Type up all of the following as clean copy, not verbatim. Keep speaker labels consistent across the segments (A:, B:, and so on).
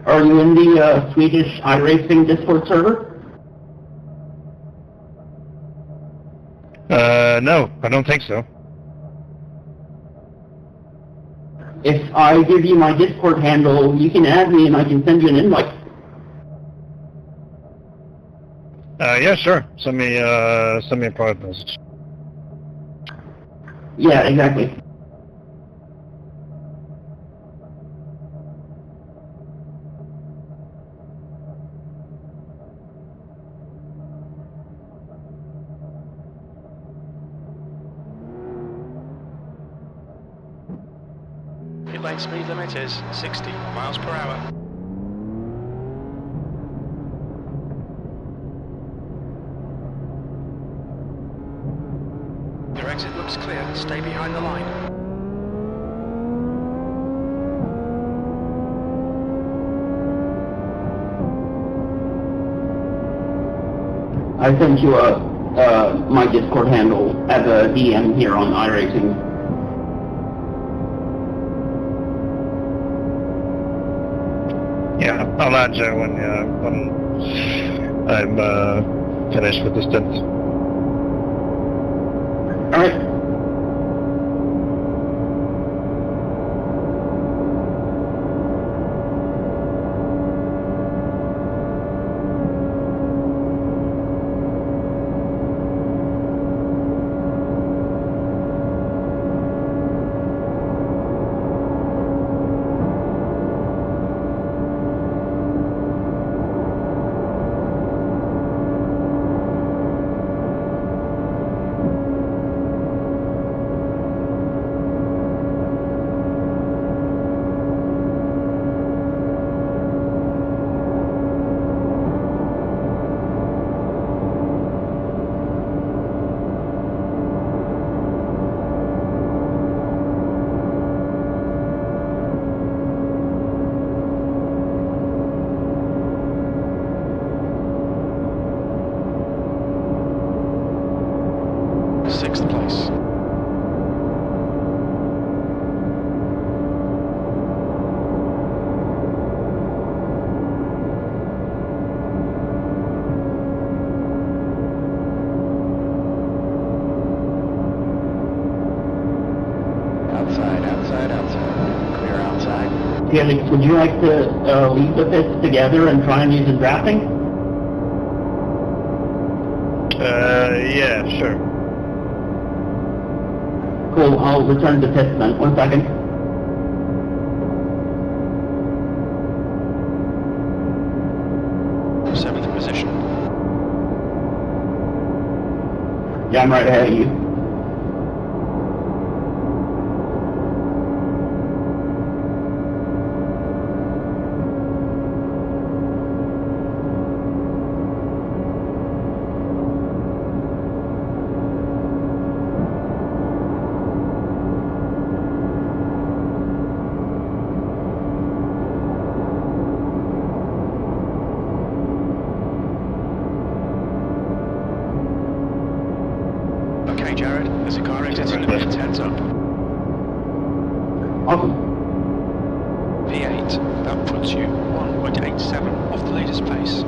A: Are you in the Swedish iRacing Discord server?
B: No, I don't think so.
A: If I give you my Discord handle, you can add me and I can send you an invite.
B: Yeah, sure. Send me a private message.
A: Yeah, exactly.
C: Pit lane speed limit is 60 miles per hour. Your exit looks clear. Stay behind the line.
A: I sent you my Discord handle as a DM here on iRacing.
B: Yeah, I'll add you when I'm finished with the stint.
A: All right.
C: Sixth place. Outside. Clear outside.
A: Felix, would you like to leave the pits together and try and use the drafting?
B: Yeah, sure.
A: Cool, I'll return to pits then. 1 second.
C: Seventh position.
A: Yeah, I'm right ahead of you.
C: Okay, Jared, as a car exits from the pits, heads up.
A: Awesome.
C: V8, that puts you 1.87 off the leader's pace.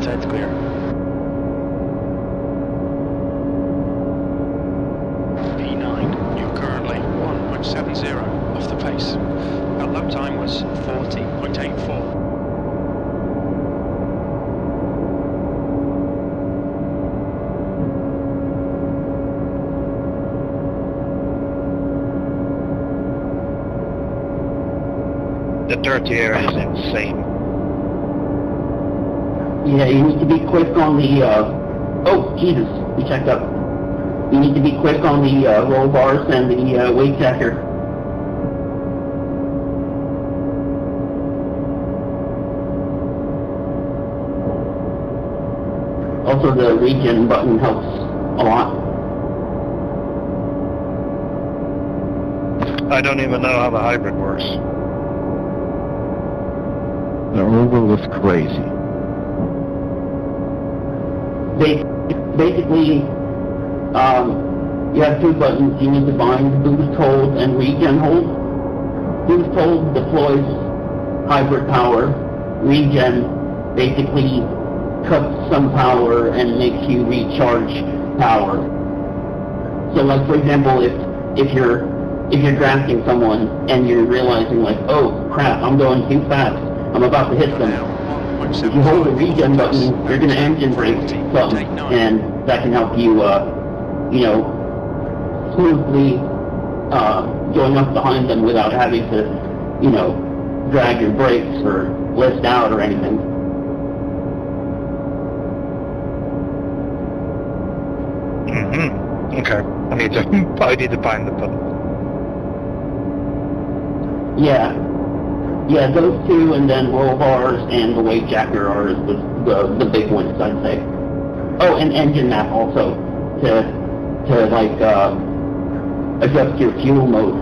C: Inside's clear. P9, you're currently 1.70 off the pace. That lap time was 40.84.
B: The dirty air is insane.
A: Yeah, you need to be quick on the, oh, Jesus, we checked up. You need to be quick on the roll bars and the weight checker. Also, the regen button helps a lot.
B: I don't even know how the hybrid works.
D: The oval is crazy.
A: Basically, you have two buttons you need to bind: boost hold and regen hold. Boost hold deploys hybrid power. Regen basically cuts some power and makes you recharge power. So, like for example, if you're drafting someone and you're realizing like, oh crap, I'm going too fast, I'm about to hit them. If you hold the regen button, you're going to engine brake something, and that can help you, you know, smoothly going up behind them without having to, you know, drag your brakes or lift out or anything.
B: Mm-hmm. Okay. I need to find the button.
A: Yeah. Yeah, those two, and then roll bars and the weight jacker are the big ones, I'd say. Oh, and engine map also to like adjust your fuel mode.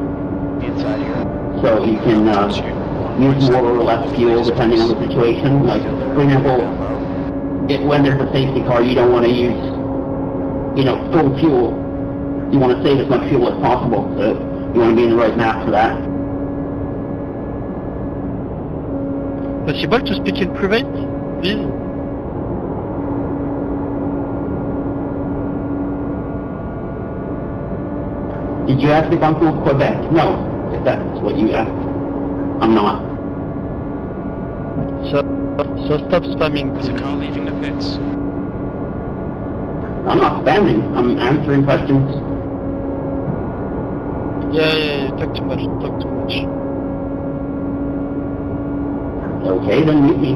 C: Inside here.
A: So you can use more or less fuel depending on the situation. Like, for example, when there's a safety car, you don't want to use, you know, full fuel. You want to save as much fuel as possible, so you want to be in the right map for that.
E: Possible to speak in private, please?
A: Did you ask if I'm from Quebec? No, if that's what you asked. I'm not.
E: So stop spamming,
C: There's a
E: please.
C: car leaving the pits.
A: I'm not spamming. I'm answering questions.
E: Yeah, talk too much,
A: Okay, then mute me.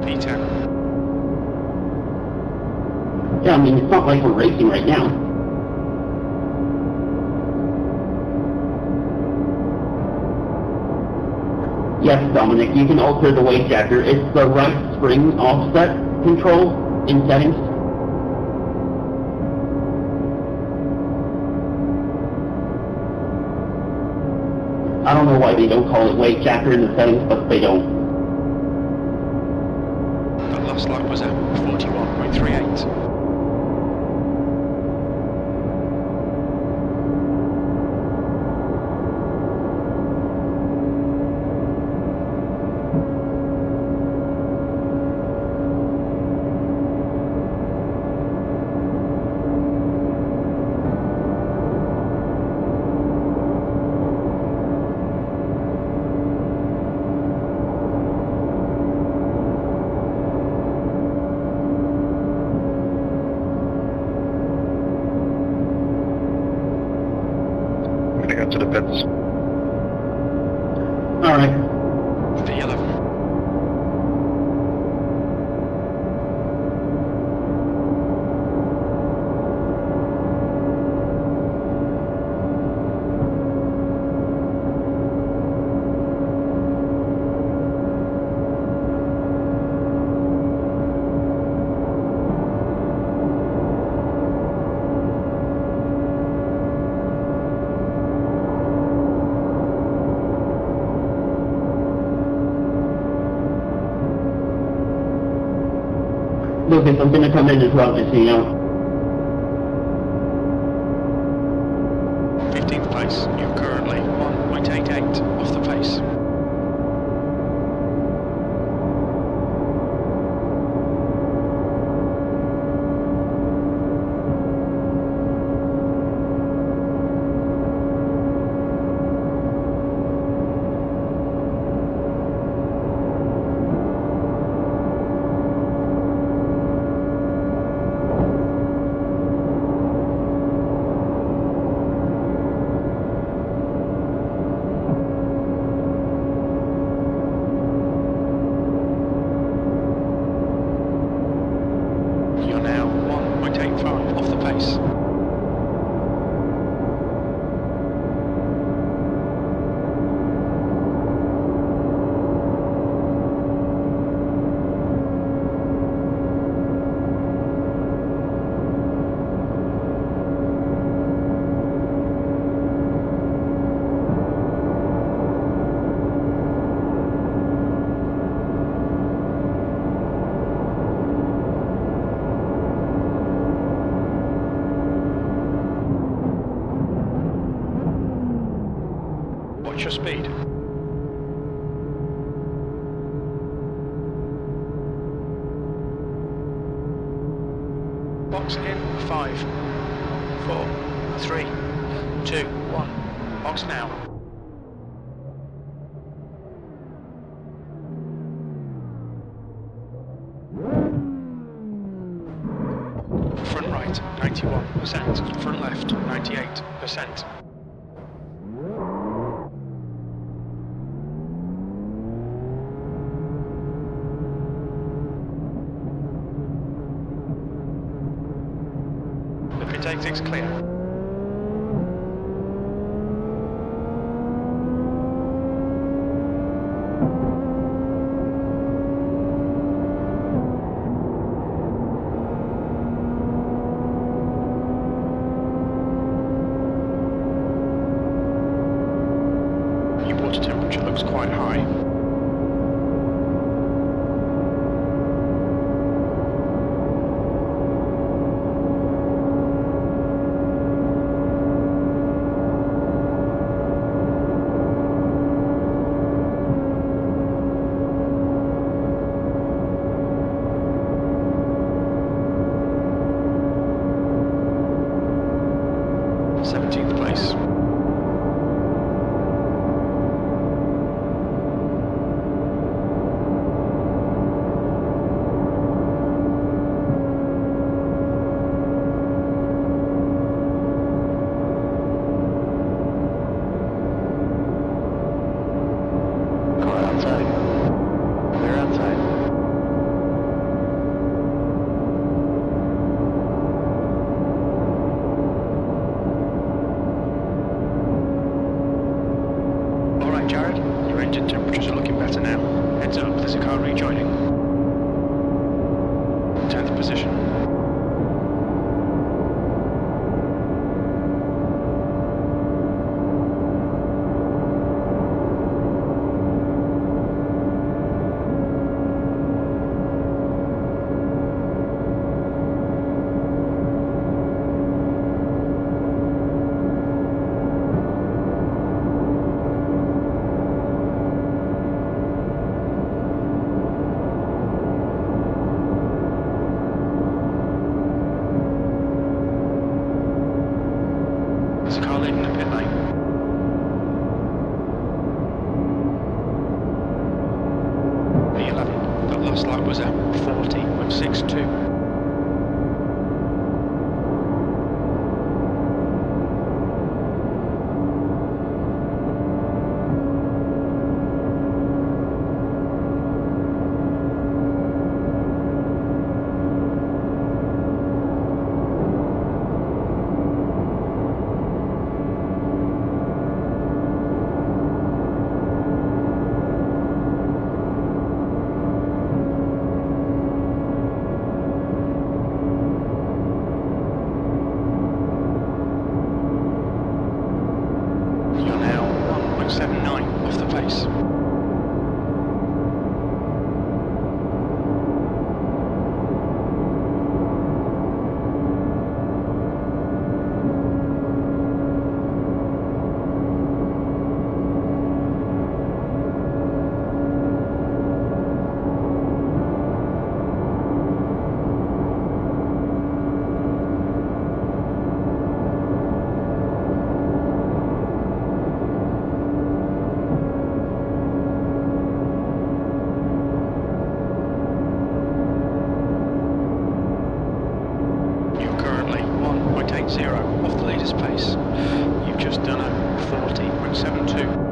C: P10.
A: Yeah, I mean, it's not like we're racing right now. Yes, Dominic, you can alter the weight jacker. It's the right spring offset control in settings. I don't know why they don't call it weight jacker in the settings, but they don't.
C: That last lap was at 41.38.
B: To the pits.
A: Alright.
C: V11.
A: Lucas, I'm gonna come in as well, just so you know.
C: 15th place. You're currently 1.88 off the pace. What's your speed? Box in 5, 4, 3, 2, 1. Box now. Front right, 91%. Front left, 98%. The pit exit's clear. Your water temperature looks quite high. Place.
F: Car outside. They're outside.
C: Alright Jared, your engine temperatures are looking better now. Heads up, there's a car rejoining. 10th position. There's a car leaving the pit lane. The 11, that last lap was at 40.62. You're now 1.79 off the pace. Off the leader's pace. You've just done a 40.72.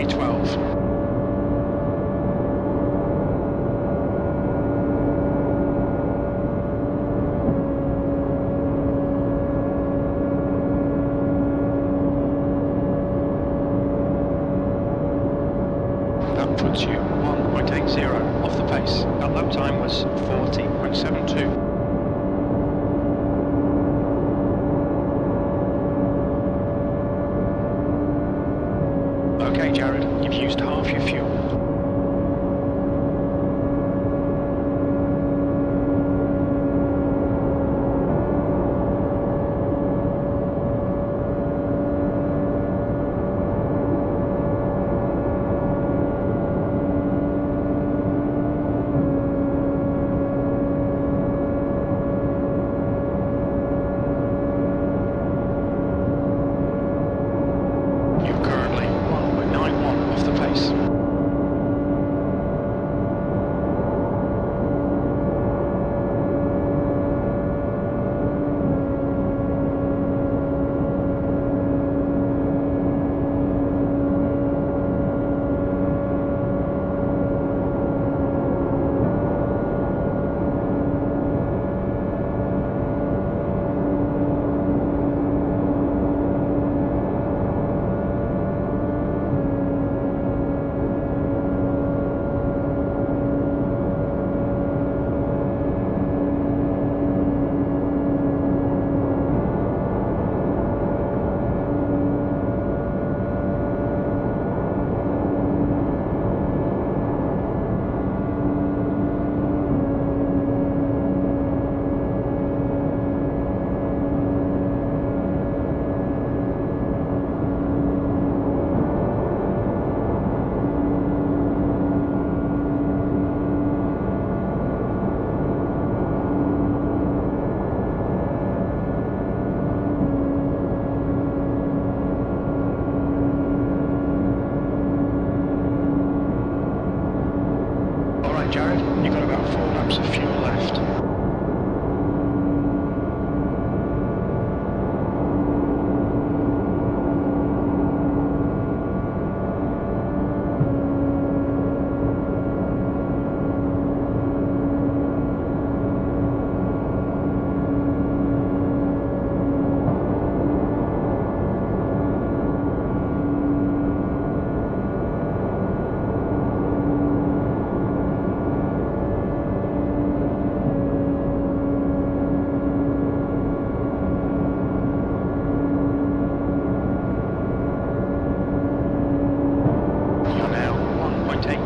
C: P12. That puts you 1.80 off the pace. That lap time was 40.72. Okay, Jared, you've used half your fuel. You're currently 1.91 off the pace. Jared, you've got about 4 laps of fuel left.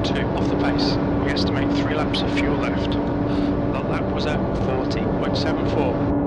C: Off the pace. We estimate 3 laps of fuel left. That lap was at 40.74.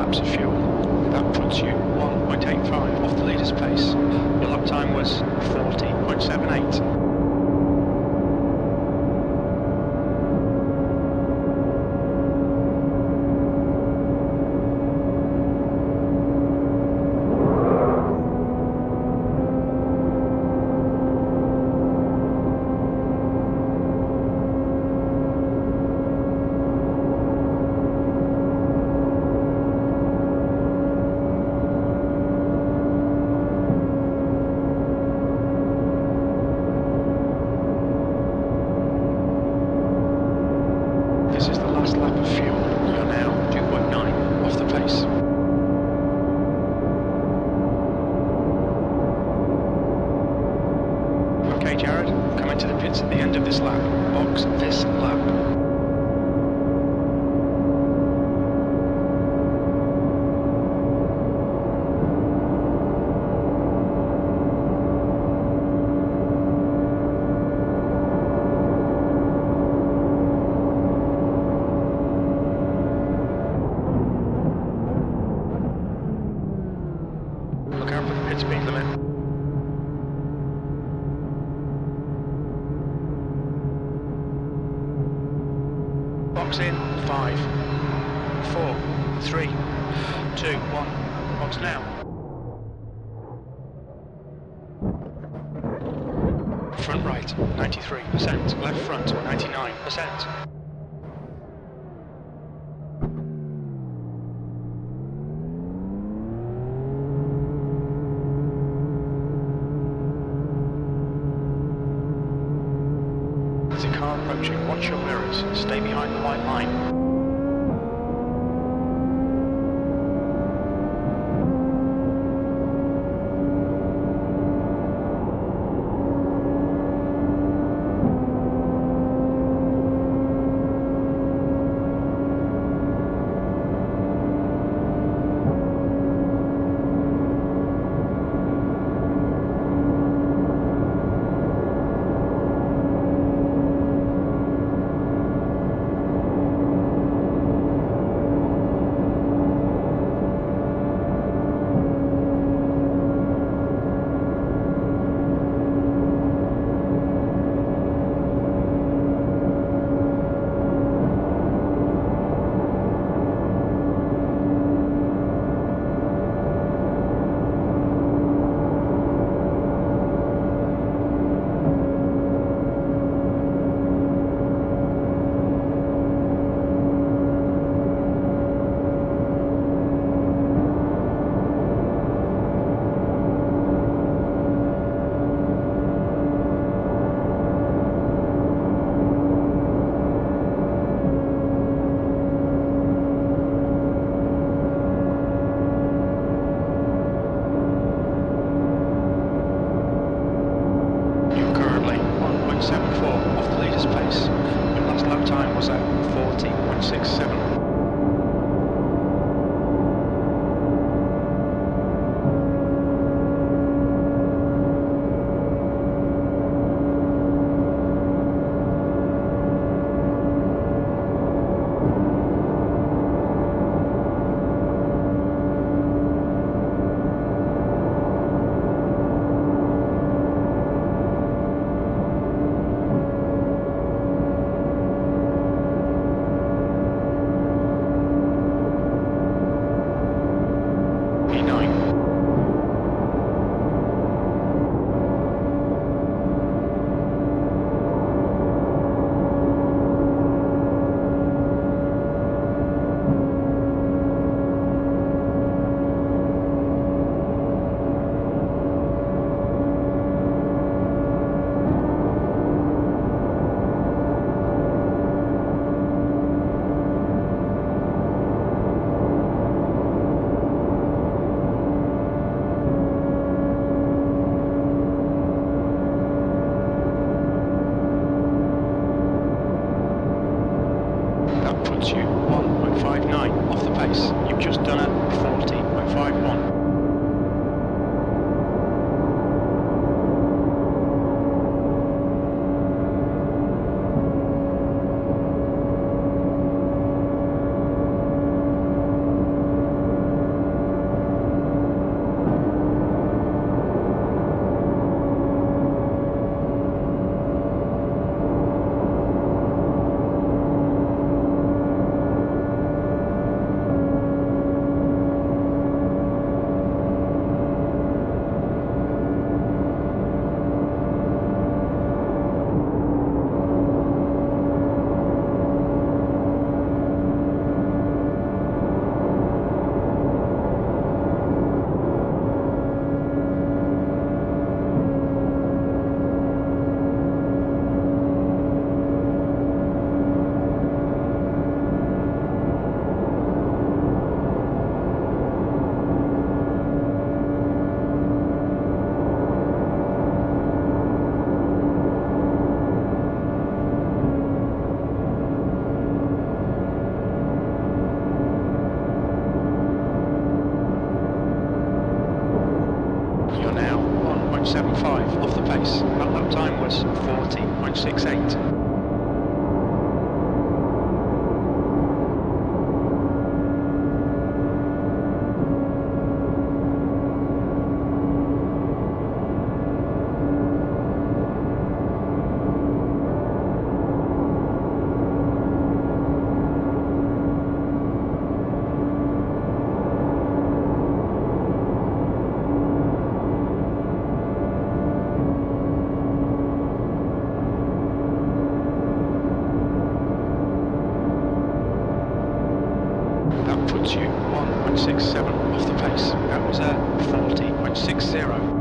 C: Of fuel. That puts you 1.85 off the leader's pace. Your lap time was 40.78. This is the last lap of fuel. You're now 2.9 off the pace. Okay, Jared, coming to the pits at the end of this lap. Box this lap. Look out for the pit speed limit. 3, 2, 1. Box now. Front right, 93%. Left front, 99%. There's a car approaching. Watch your mirrors. Stay behind the white line. 1.67 off the pace. That was a 40.60.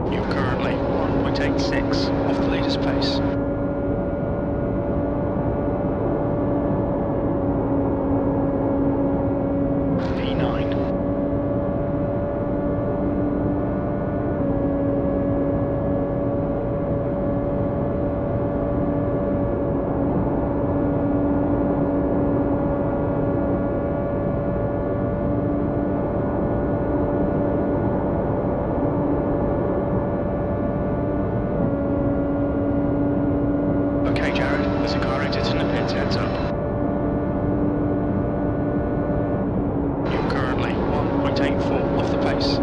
C: You're currently 1.86 off the leader's pace. V9. Okay, Jared, there's a car exiting the pits, heads up. You're currently 1.84 off the pace.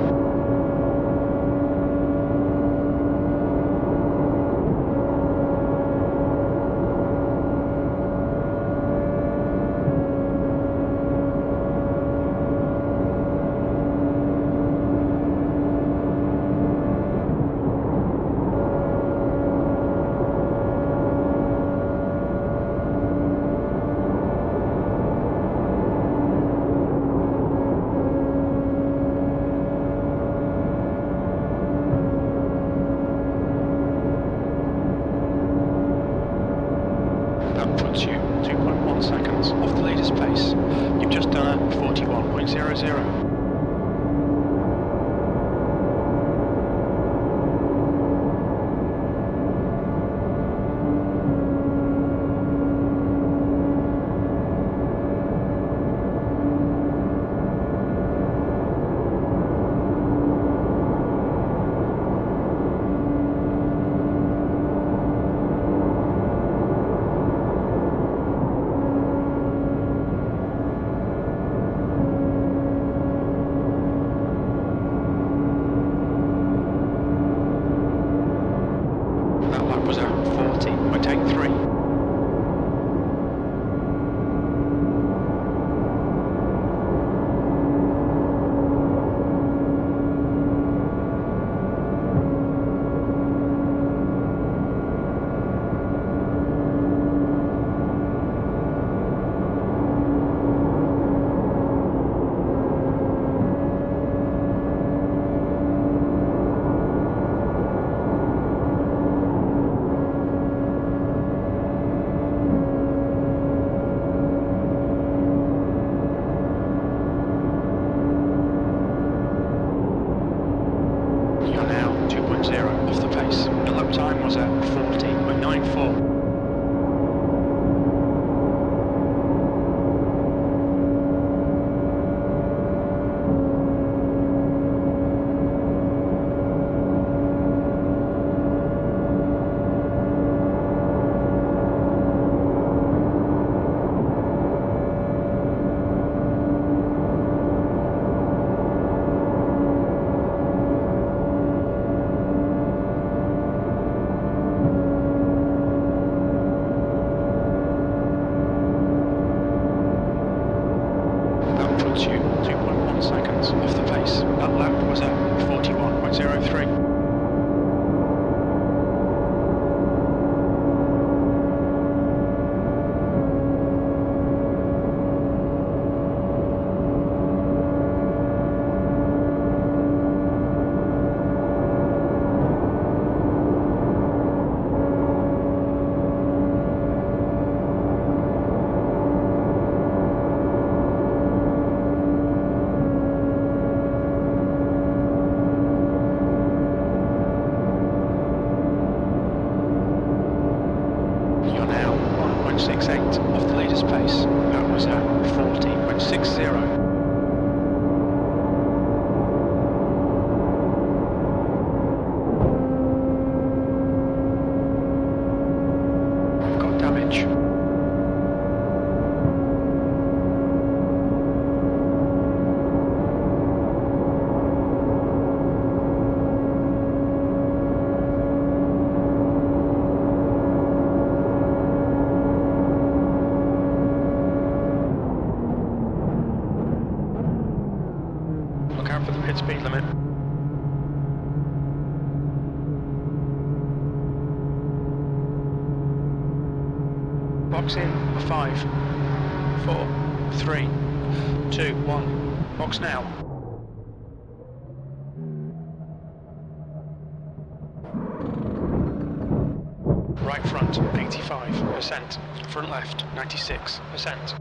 C: That puts you 2.1 seconds off the leader's pace. You've just done a 41.00. That lap was a 40.83. You're now 2.0 off the pace. Your lap time was at 40.94. That puts you 2.1 seconds off the pace. That lap was at 41.03. You're now 1.68 off the leader's pace. That was at 40.60. We've got damage for the pit speed limit. Box in for 5, 4, 3, 2, 1. Box now. Right front, 85%. Front left, 96%.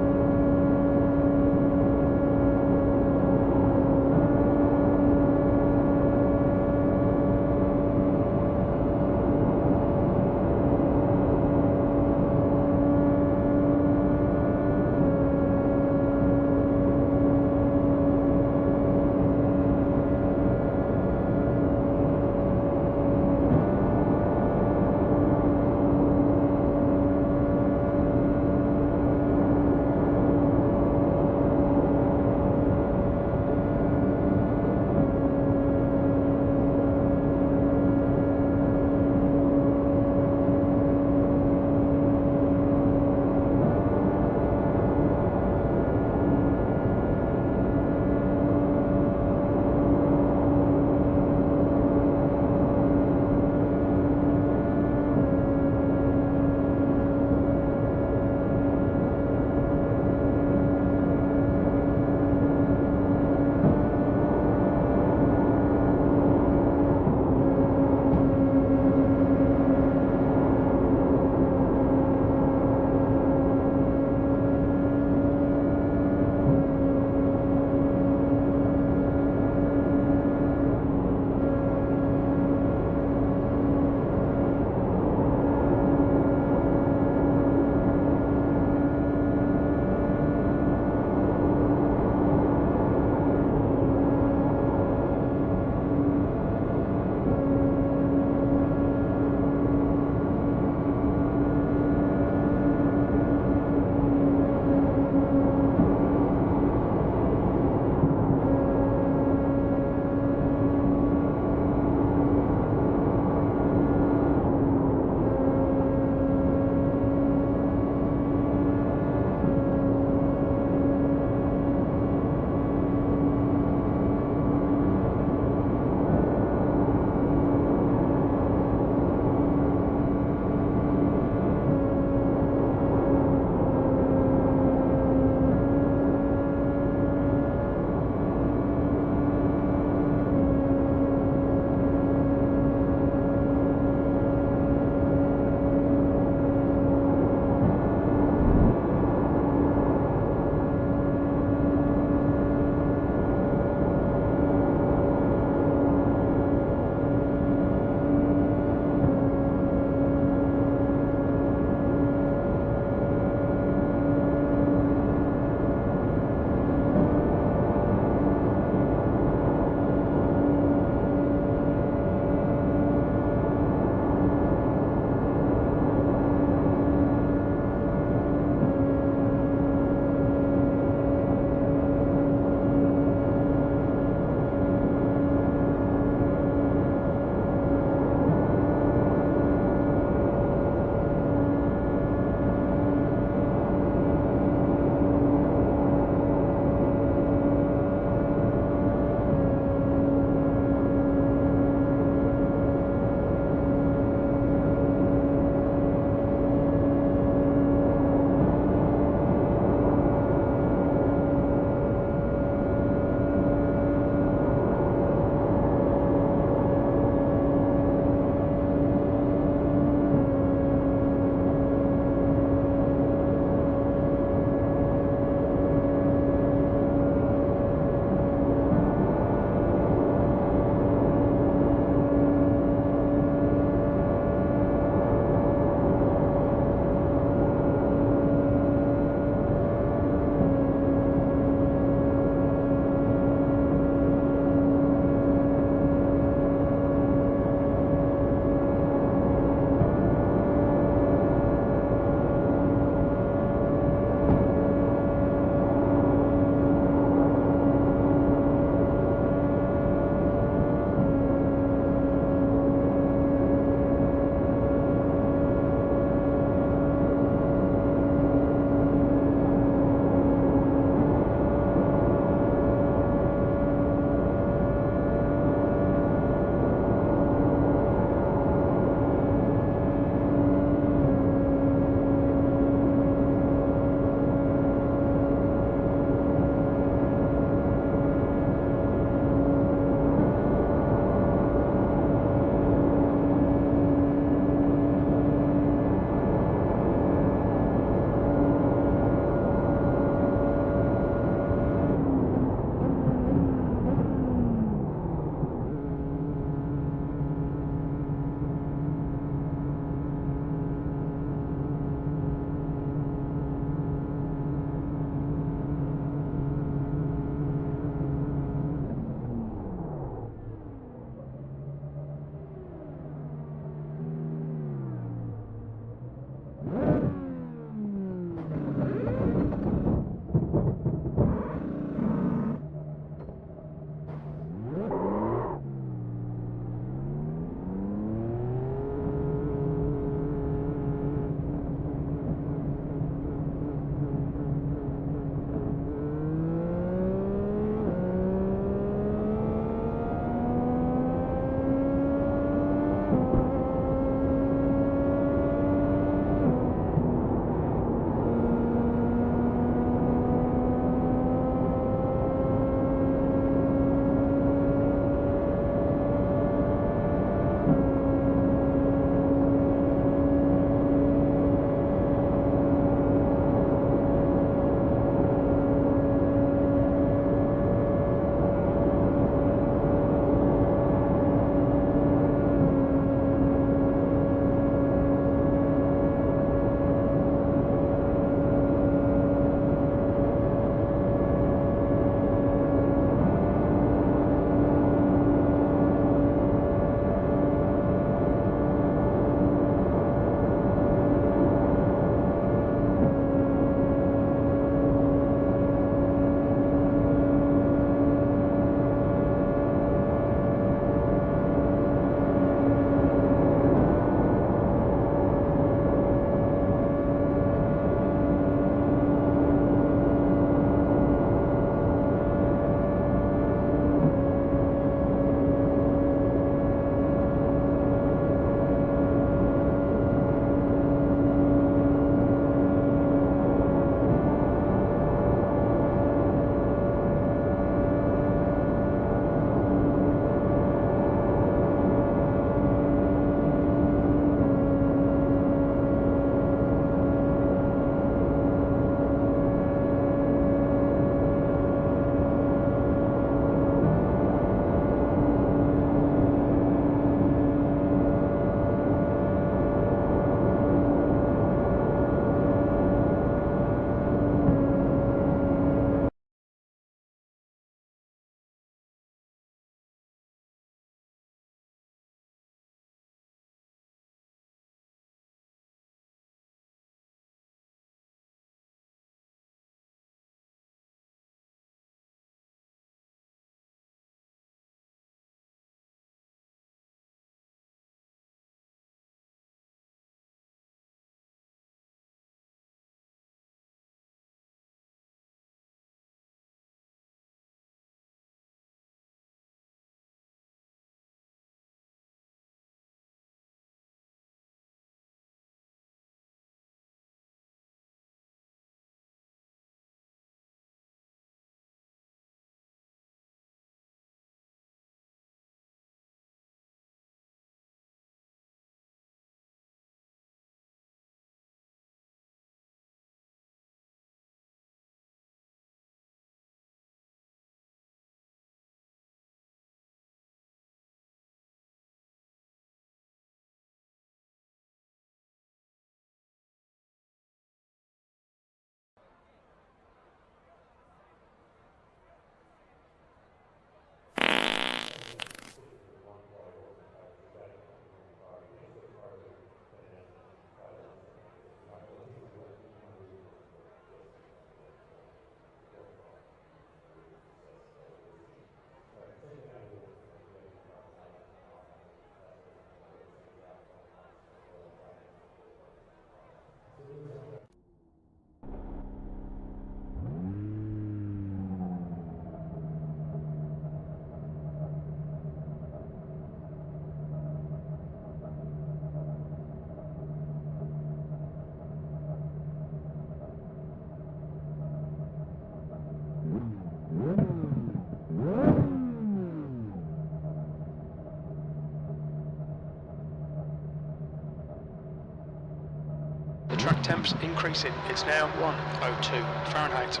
C: Temps increasing. It's now 102 Fahrenheit.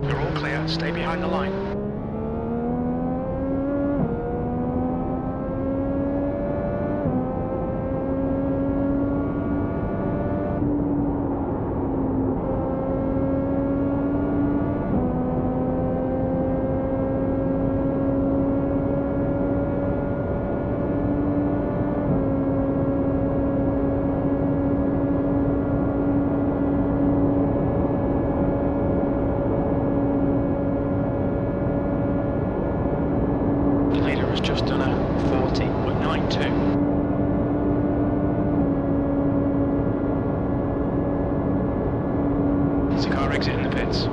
C: You're all clear. Stay behind the line. Just done a 40.92. There's a car exiting the pits.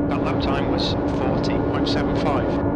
C: That lap time was 40.75.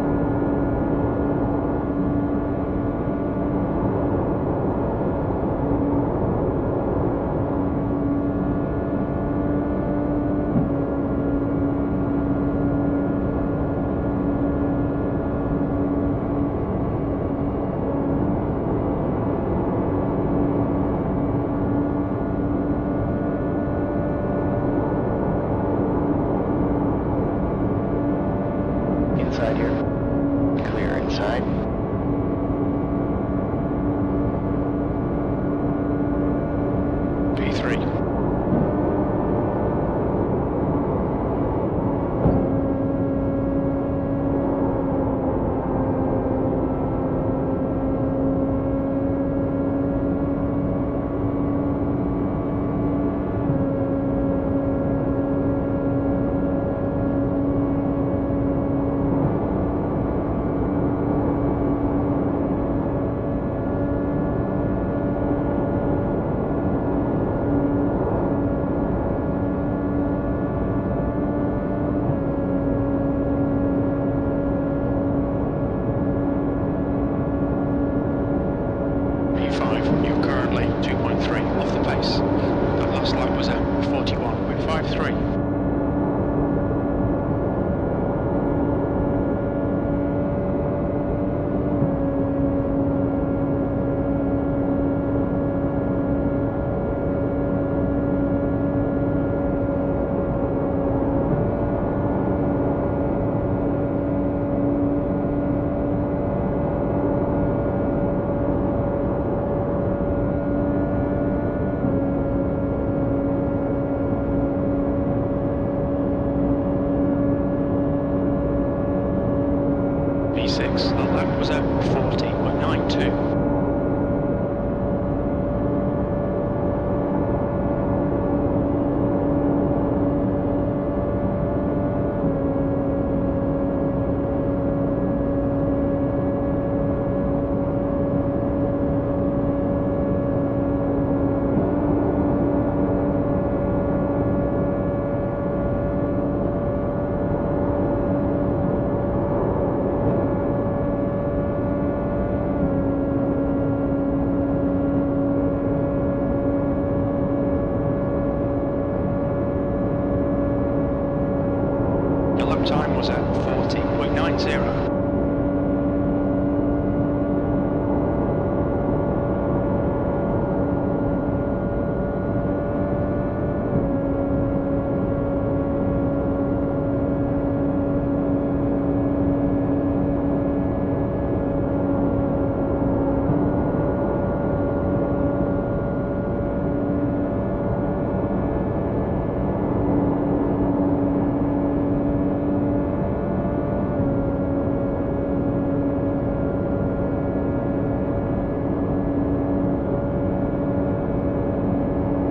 C: time was at 40.90.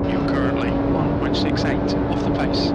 C: You're currently 1.68 off the pace.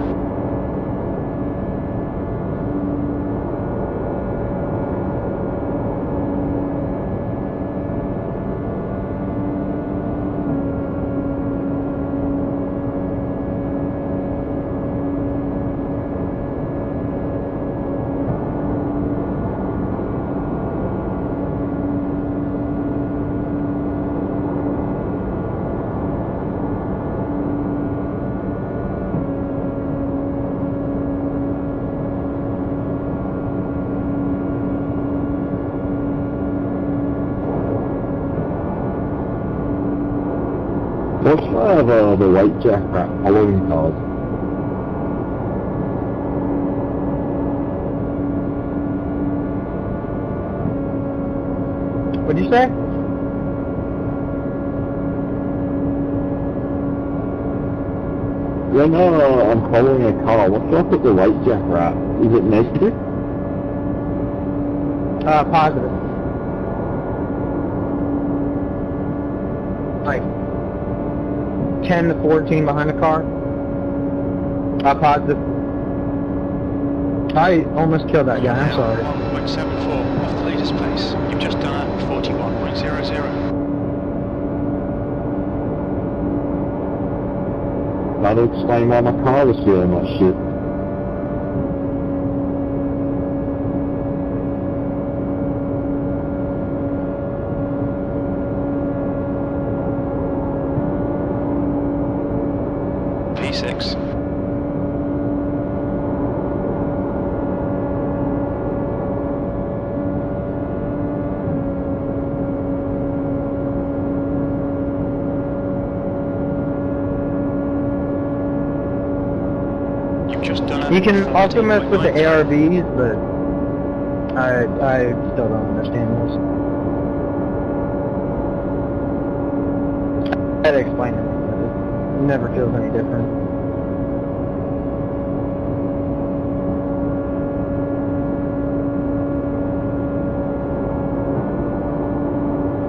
D: What's the white jacket following cars?
E: What'd you say?
D: When I'm following a car, what's up with the white jacket at? Is it negative?
E: Positive. Like 10 to 14 behind the car. Positive. I almost killed that guy, I'm sorry.
C: 1.74 off the leader's pace. You've just done at 41.00.
D: That'll explain why my car was feeling like shit.
C: P6. Just done
E: You can also mess with the ARBs, but I still don't understand those. I had to explain it, but it never feels any different.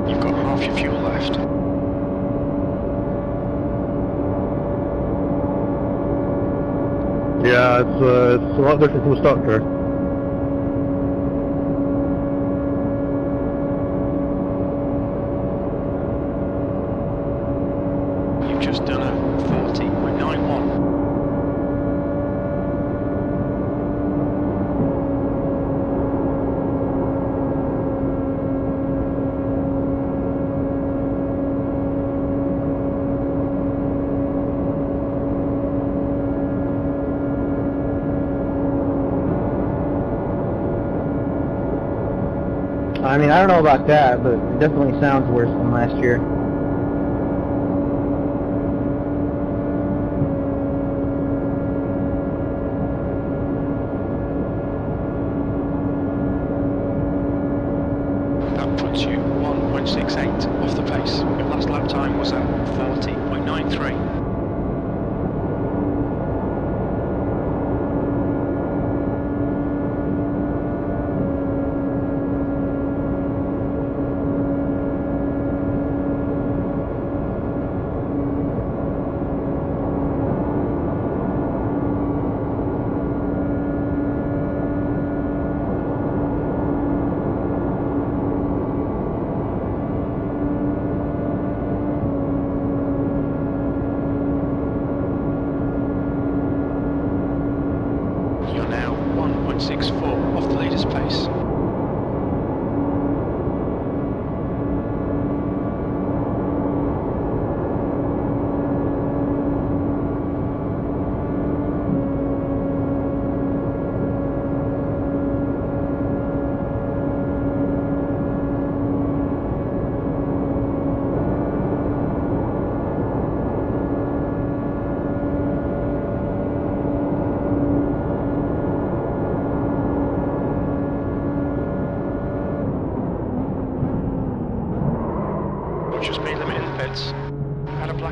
C: You've got half your fuel left.
B: Yeah, it's a lot different from a stock car.
C: You've just done a 40.91.
E: I mean, I don't know about that, but it definitely sounds worse than last year.
C: That puts you 1.68 off the pace. Your last lap time was at 40.93. You're now 1.64 off the leader's pace.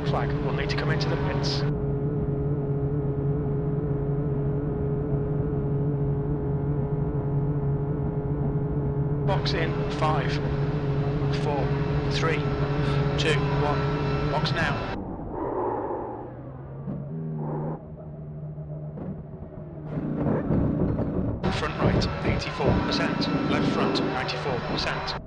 C: black flag. We'll need to come into the pits. Box in 5, 4, 3, 2, 1. Box now. Front right, 84%. Left front, 94%.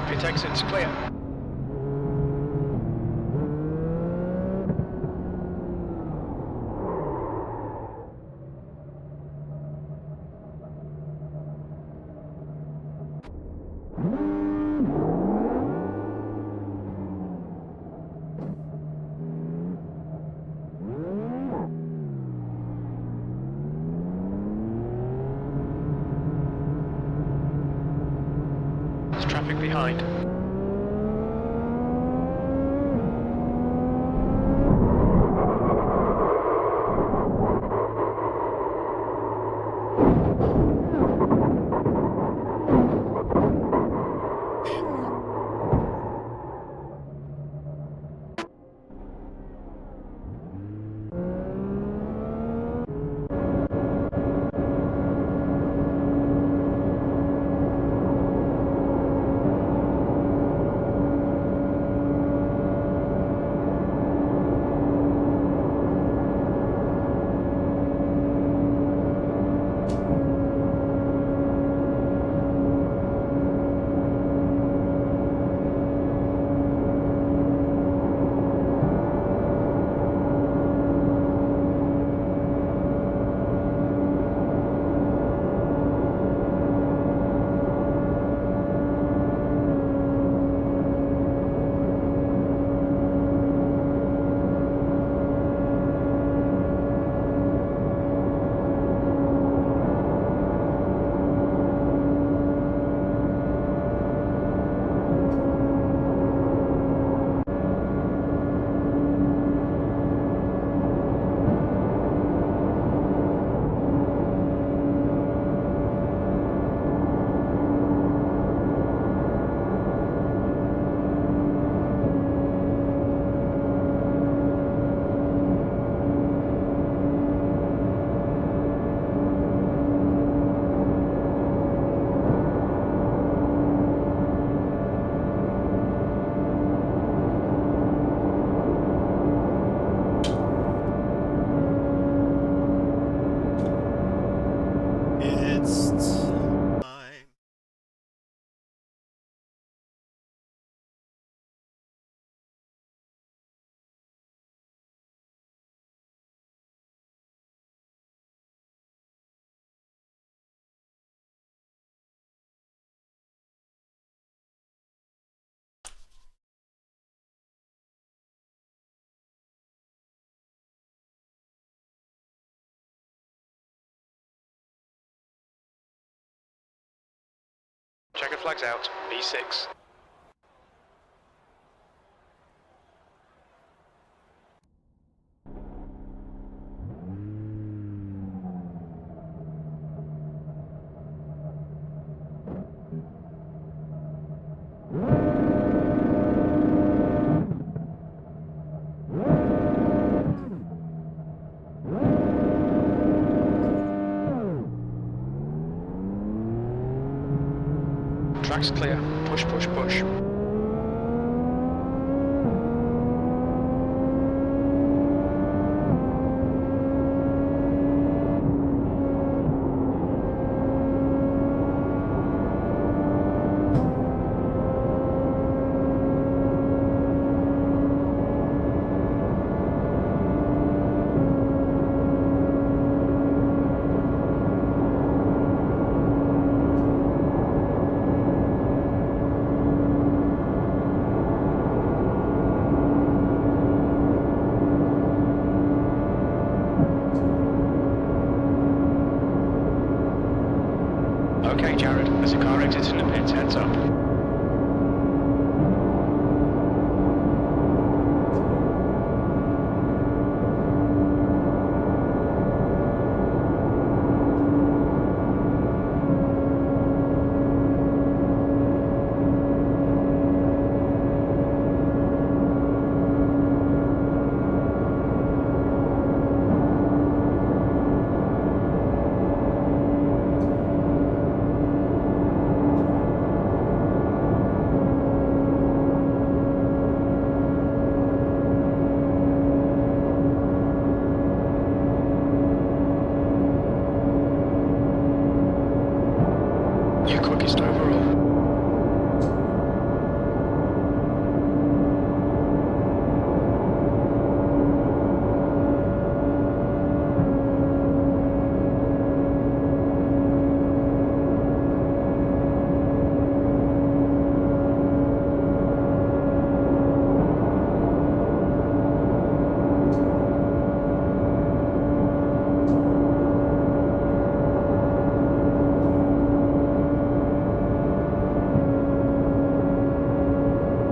C: Pit exit's clear. There's traffic behind. Checker flags out, B6. Back's clear. Push, push, push. Okay, Jared, there's a car exiting the pits, heads up. Your quickest overall.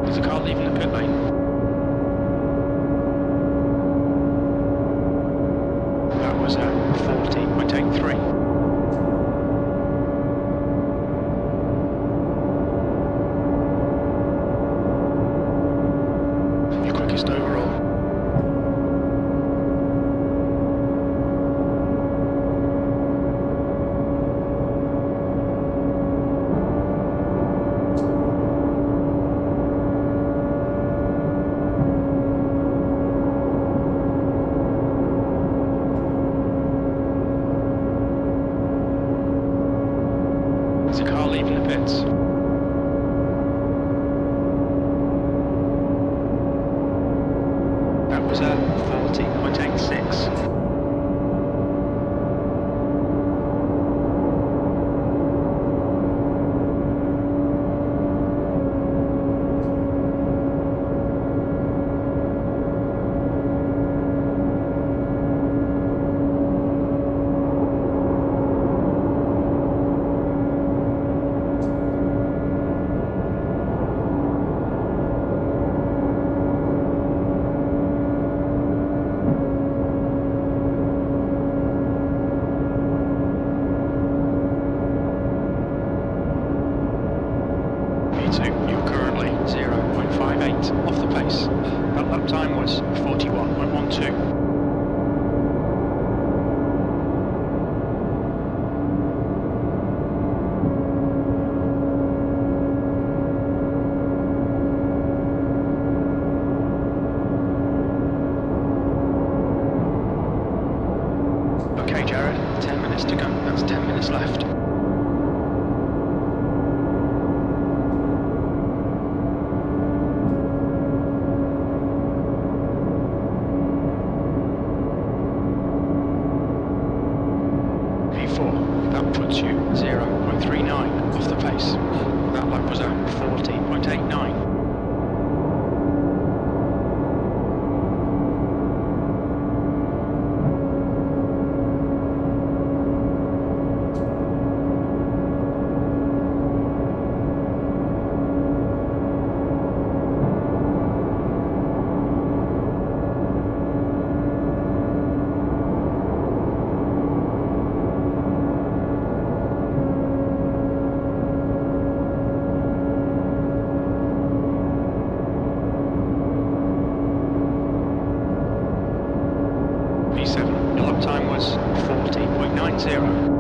C: There's a car leaving the pit lane. That was a 40.83. Your quickest overall. There's a car leaving the pits. That was a 40.86. You're currently 0.58 off the pace. That lap time was 41.12. Okay, Jared, 10 minutes to go. That's 10 minutes left. That puts you 0.39 off the pace. That lap was at 40.89. P7, your lap time was 40.90.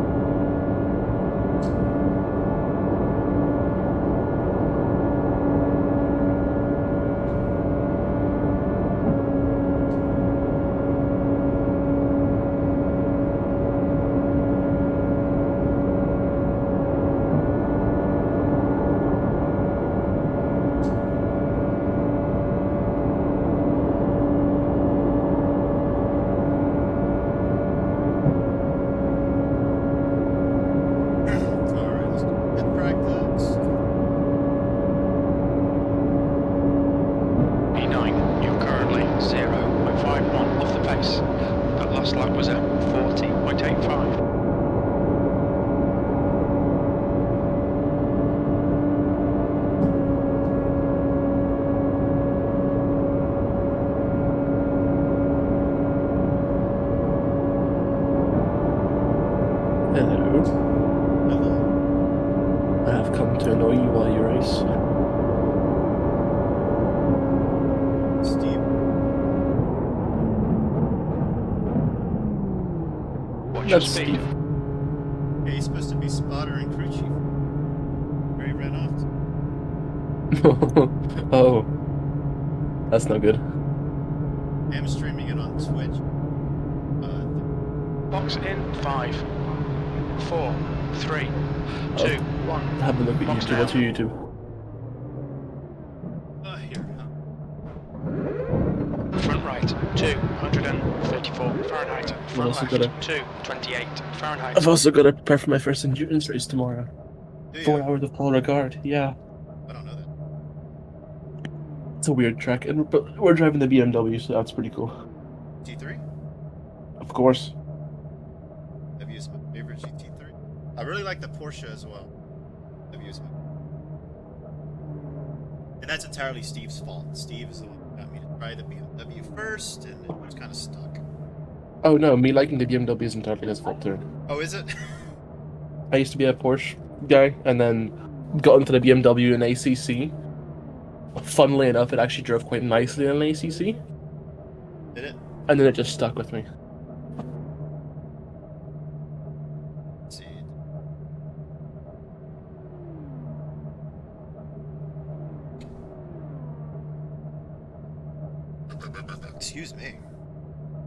C: last lap was a 40.85.
G: Hello. I have come to annoy you while you race.
H: Steve.
C: Watch your
G: That's
C: speed.
G: Steve.
H: Yeah, he's supposed to be spotter and crew chief. Where he ran off to.
G: Oh. That's not good.
H: I am streaming it on Twitch.
C: Box in 5, 4, 3, 2, 1.
G: Have a look at
C: Box
G: YouTube.
C: now.
G: What's your YouTube?
H: Here.
C: Front right, 234 Fahrenheit. Front
G: also
C: left,
G: got a-
C: 228 Fahrenheit.
G: I've also got to prepare for my first endurance race tomorrow.
H: Do you?
G: 4 hours of Paul Ricard. Yeah.
H: I don't know that.
G: It's a weird track, but we're driving the BMW, so that's pretty cool.
H: G3?
G: Of course.
H: I've used my favorite GT3. I really like the Porsche as well. I've used my. And that's entirely Steve's fault. Steve is the one who got me to try the BMW first, and it was kind of stuck.
G: Oh no, me liking the BMW is entirely his fault too.
H: Oh, is it?
G: I used to be a Porsche guy, and then got into the BMW in ACC. Funnily enough, it actually drove quite nicely in an ACC,
H: Did it?
G: and then it just stuck with me.
H: Let's see. Excuse me.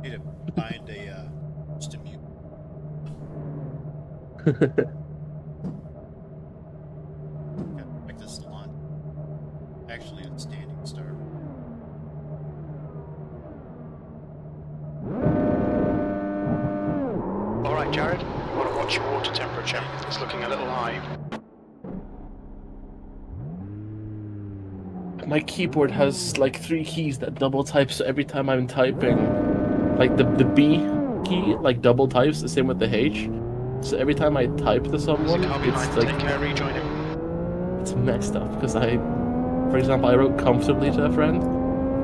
H: Need to find a just a mute. Back to the salon. Actually, a standing start.
C: Alright, Jared, you want to watch your water temperature. It's looking a little high.
G: My keyboard has like 3 keys that double type, so every time I'm typing, like the B key, like double types, the same with the H. So every time I type to
C: There's a
G: someone,
C: car behind.
G: it's like
C: Take care, rejoin him.
G: it's messed up because for example, I wrote comfortably to a friend,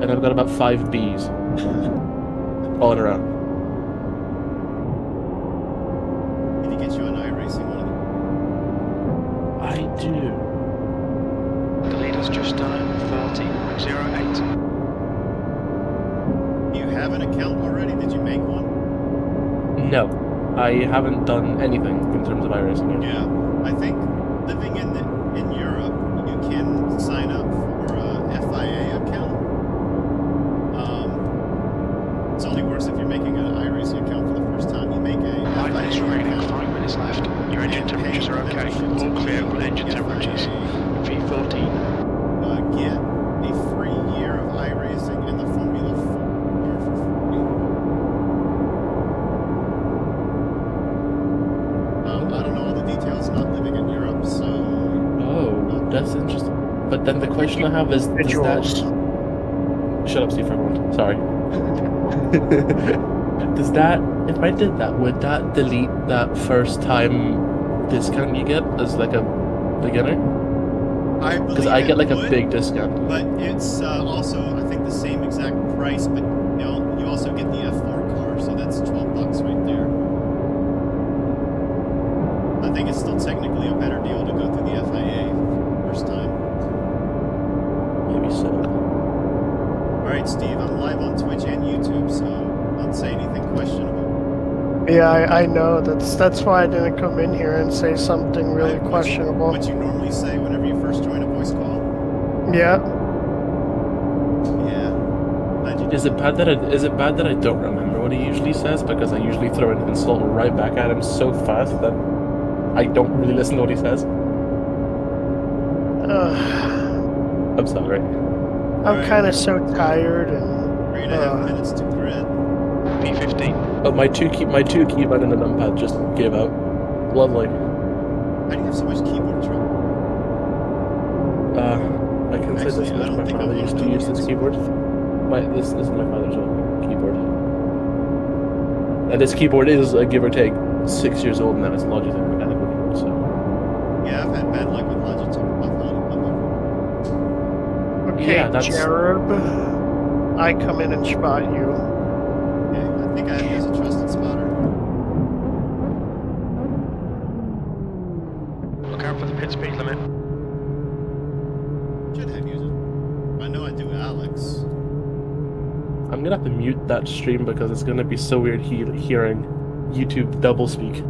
G: and I've got about 5 B's all in a row.
H: Did he get you on iRacing one of them?
G: I do.
C: The leader's just done a 40.08.
H: Do you have an account already? Did you make one?
G: No, I haven't done anything in terms of iRacing yet.
H: Yeah. I think living in Europe, you can sign up for a FIA account. It only works if you're making an iRacing account for the first time. You make a
C: 5 minutes
H: FIA
C: remaining,
H: account.
C: 5 minutes left. Your engine
H: And
C: temperatures
H: pay
C: are okay.
H: membership to
C: All clear
H: the
C: with engine
H: FIA,
C: temperatures. V14.
H: Get a free year of iRacing and the Formula 4 for free. I don't know all the details, not living in Europe, so...
G: Oh, that's interesting. But then the question I have is, does that... Shut up, Steve, for a moment. Sorry. Does that... If I did that, would that delete that first time discount you get as like a beginner? Because I get like a big discount.
H: But it's also, I think, the same exact price, but you also get the F4 car, so that's $12 right there. I think it's still technically a better deal to go through the FIA first time.
G: Maybe so.
H: Alright, Steve, I'm live on Twitch and YouTube, so don't say anything questionable.
I: Yeah, I know. That's why I didn't come in here and say something really questionable.
H: What you normally say whenever you first join a voice call?
I: Yeah.
H: Yeah.
G: Is it bad that I don't remember what he usually says? Because I usually throw an insult right back at him so fast that I don't really listen to what he says. I'm sorry.
I: I'm kind of so tired and...
H: 3.5 minutes to grid.
C: P15.
G: Oh, my two keypad and the numpad just gave out. Lovely.
H: How do you have so much keyboard trouble?
G: I can say this
H: Actually, I
G: much.
H: don't
G: My
H: think
G: father
H: I
G: used to
H: want
G: use
H: to
G: this
H: use
G: keyboard. This is my father's keyboard. And this keyboard is, give or take, 6 years old now. It's a Logitech mechanical keyboard, so...
H: Yeah, I've had bad luck with Logitech.
I: Okay,
G: Yeah, that's-
I: Jared. I come in and spot you.
H: Okay, I think I have you as a trusted spotter.
C: Look out for the pit speed limit.
H: Should have used it. I know I do, Alex.
G: I'm gonna have to mute that stream because it's gonna be so weird hearing YouTube doublespeak.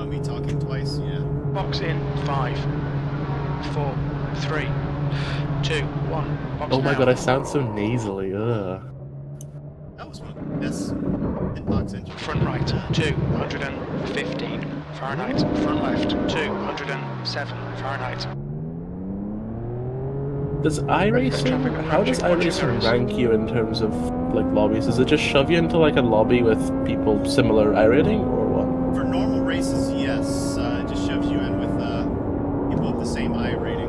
H: Me talking twice, yeah.
C: Box in 5, 4, 3, 2, 1. Box
G: Oh my
C: now.
G: god, I sound so nasally, ugh.
H: That was one of the best hitbox entries.
C: Front right, 215 Fahrenheit. Front left, 207 Fahrenheit.
G: Does iRacing, how does iRacing rank you in terms of, like, lobbies? Does it just shove you into, like, a lobby with people similar iRating, or what?
H: For normal races, yes. It just shoves you in with people with the same I rating.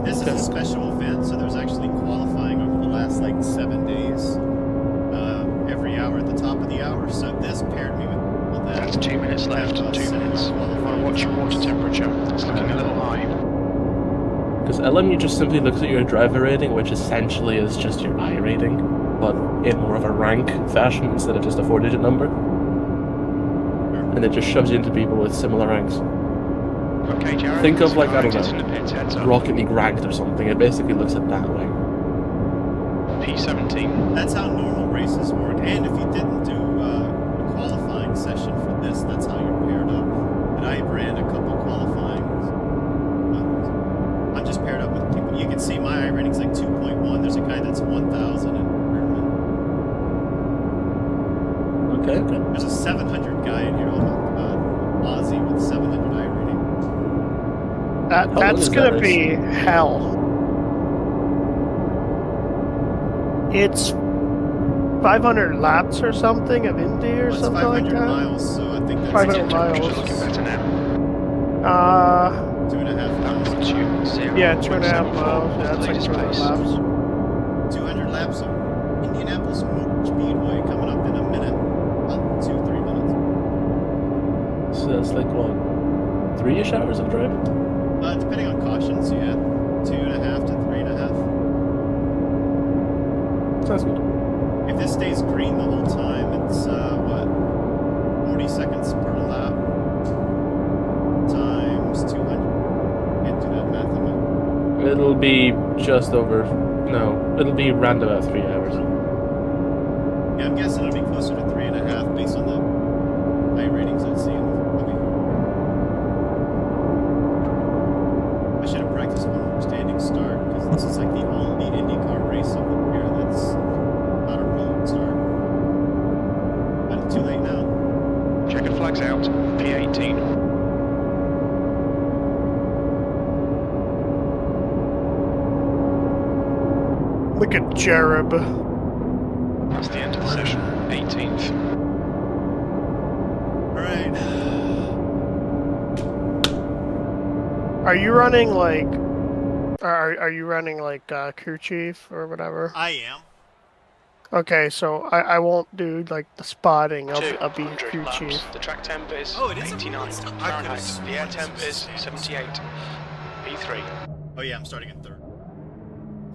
H: This is a special event, so there's actually qualifying over the last, like, 7 days. Every hour at the top of the hour. So this paired me with people that...
C: That's 2 minutes left, 2 minutes. Watch your water temperature. It's looking a little high.
G: Because LMU just simply looks at your driver rating, which essentially is just your I rating, but in more of a rank fashion instead of just a 4-digit number. And it just shoves you into people with similar ranks.
C: Okay, Jared.
G: Think of, like, I don't
C: in the
G: know,
C: pits, heads up.
G: Rocket League ranked or something. It basically looks at that way.
C: P17.
H: That's how normal races work. And if you didn't do a qualifying session for this, that's how you're paired up. And I ran a couple qualifying. I'm just paired up with people. You can see my I rating's like 2.1. There's a guy that's 1,000 in
G: Okay, okay.
H: There's a 700 guy in here, Aussie with 700 I rating.
I: That's gonna be hell. It's 500 laps or something of Indy or
H: Well,
I: something like
H: 500
I: that.
H: miles, so I think that's
I: 500
C: Temperature's looking
I: miles.
C: better now.
H: 2.5
C: That
H: miles.
C: puts you 0.
I: Yeah, 2.5 miles. Yeah, that's like
C: latest
I: 200
C: pace.
I: laps.
H: 200 laps of Indianapolis Motor Speedway coming up in a minute. About 2-3 minutes.
G: So that's like, what, 3-ish hours of driving?
H: Depending on cautions, yeah. 2.5 to 3.5.
G: Sounds good.
H: If this stays green the whole time, it's, 40 seconds per lap times 200. Can't do that math.
G: It'll be just over, no, it'll be round about 3 hours.
H: Yeah, I'm guessing it'll be closer to 3.5 based on the high ratings I've seen. I should have practiced one more standing start, because this is like the only IndyCar race of the year that's not a rolling start. But it's too late now.
C: Checkered flags out. P18.
I: Look at Jereb.
C: That's the end of the session. 18th.
H: Alright.
I: Are you running like? Are you running like crew chief or whatever?
H: I am.
I: Okay, so I won't do like the spotting. I'll be
C: 200
I: crew
C: laps.
I: chief.
C: The track temp is
H: Oh, it is a
C: 89
H: rolling start. I
C: Fahrenheit.
H: could've
C: The
H: sworn
C: air
H: this
C: temp
H: was
C: is
H: standard.
C: 78. P3.
H: Oh yeah, I'm starting in third.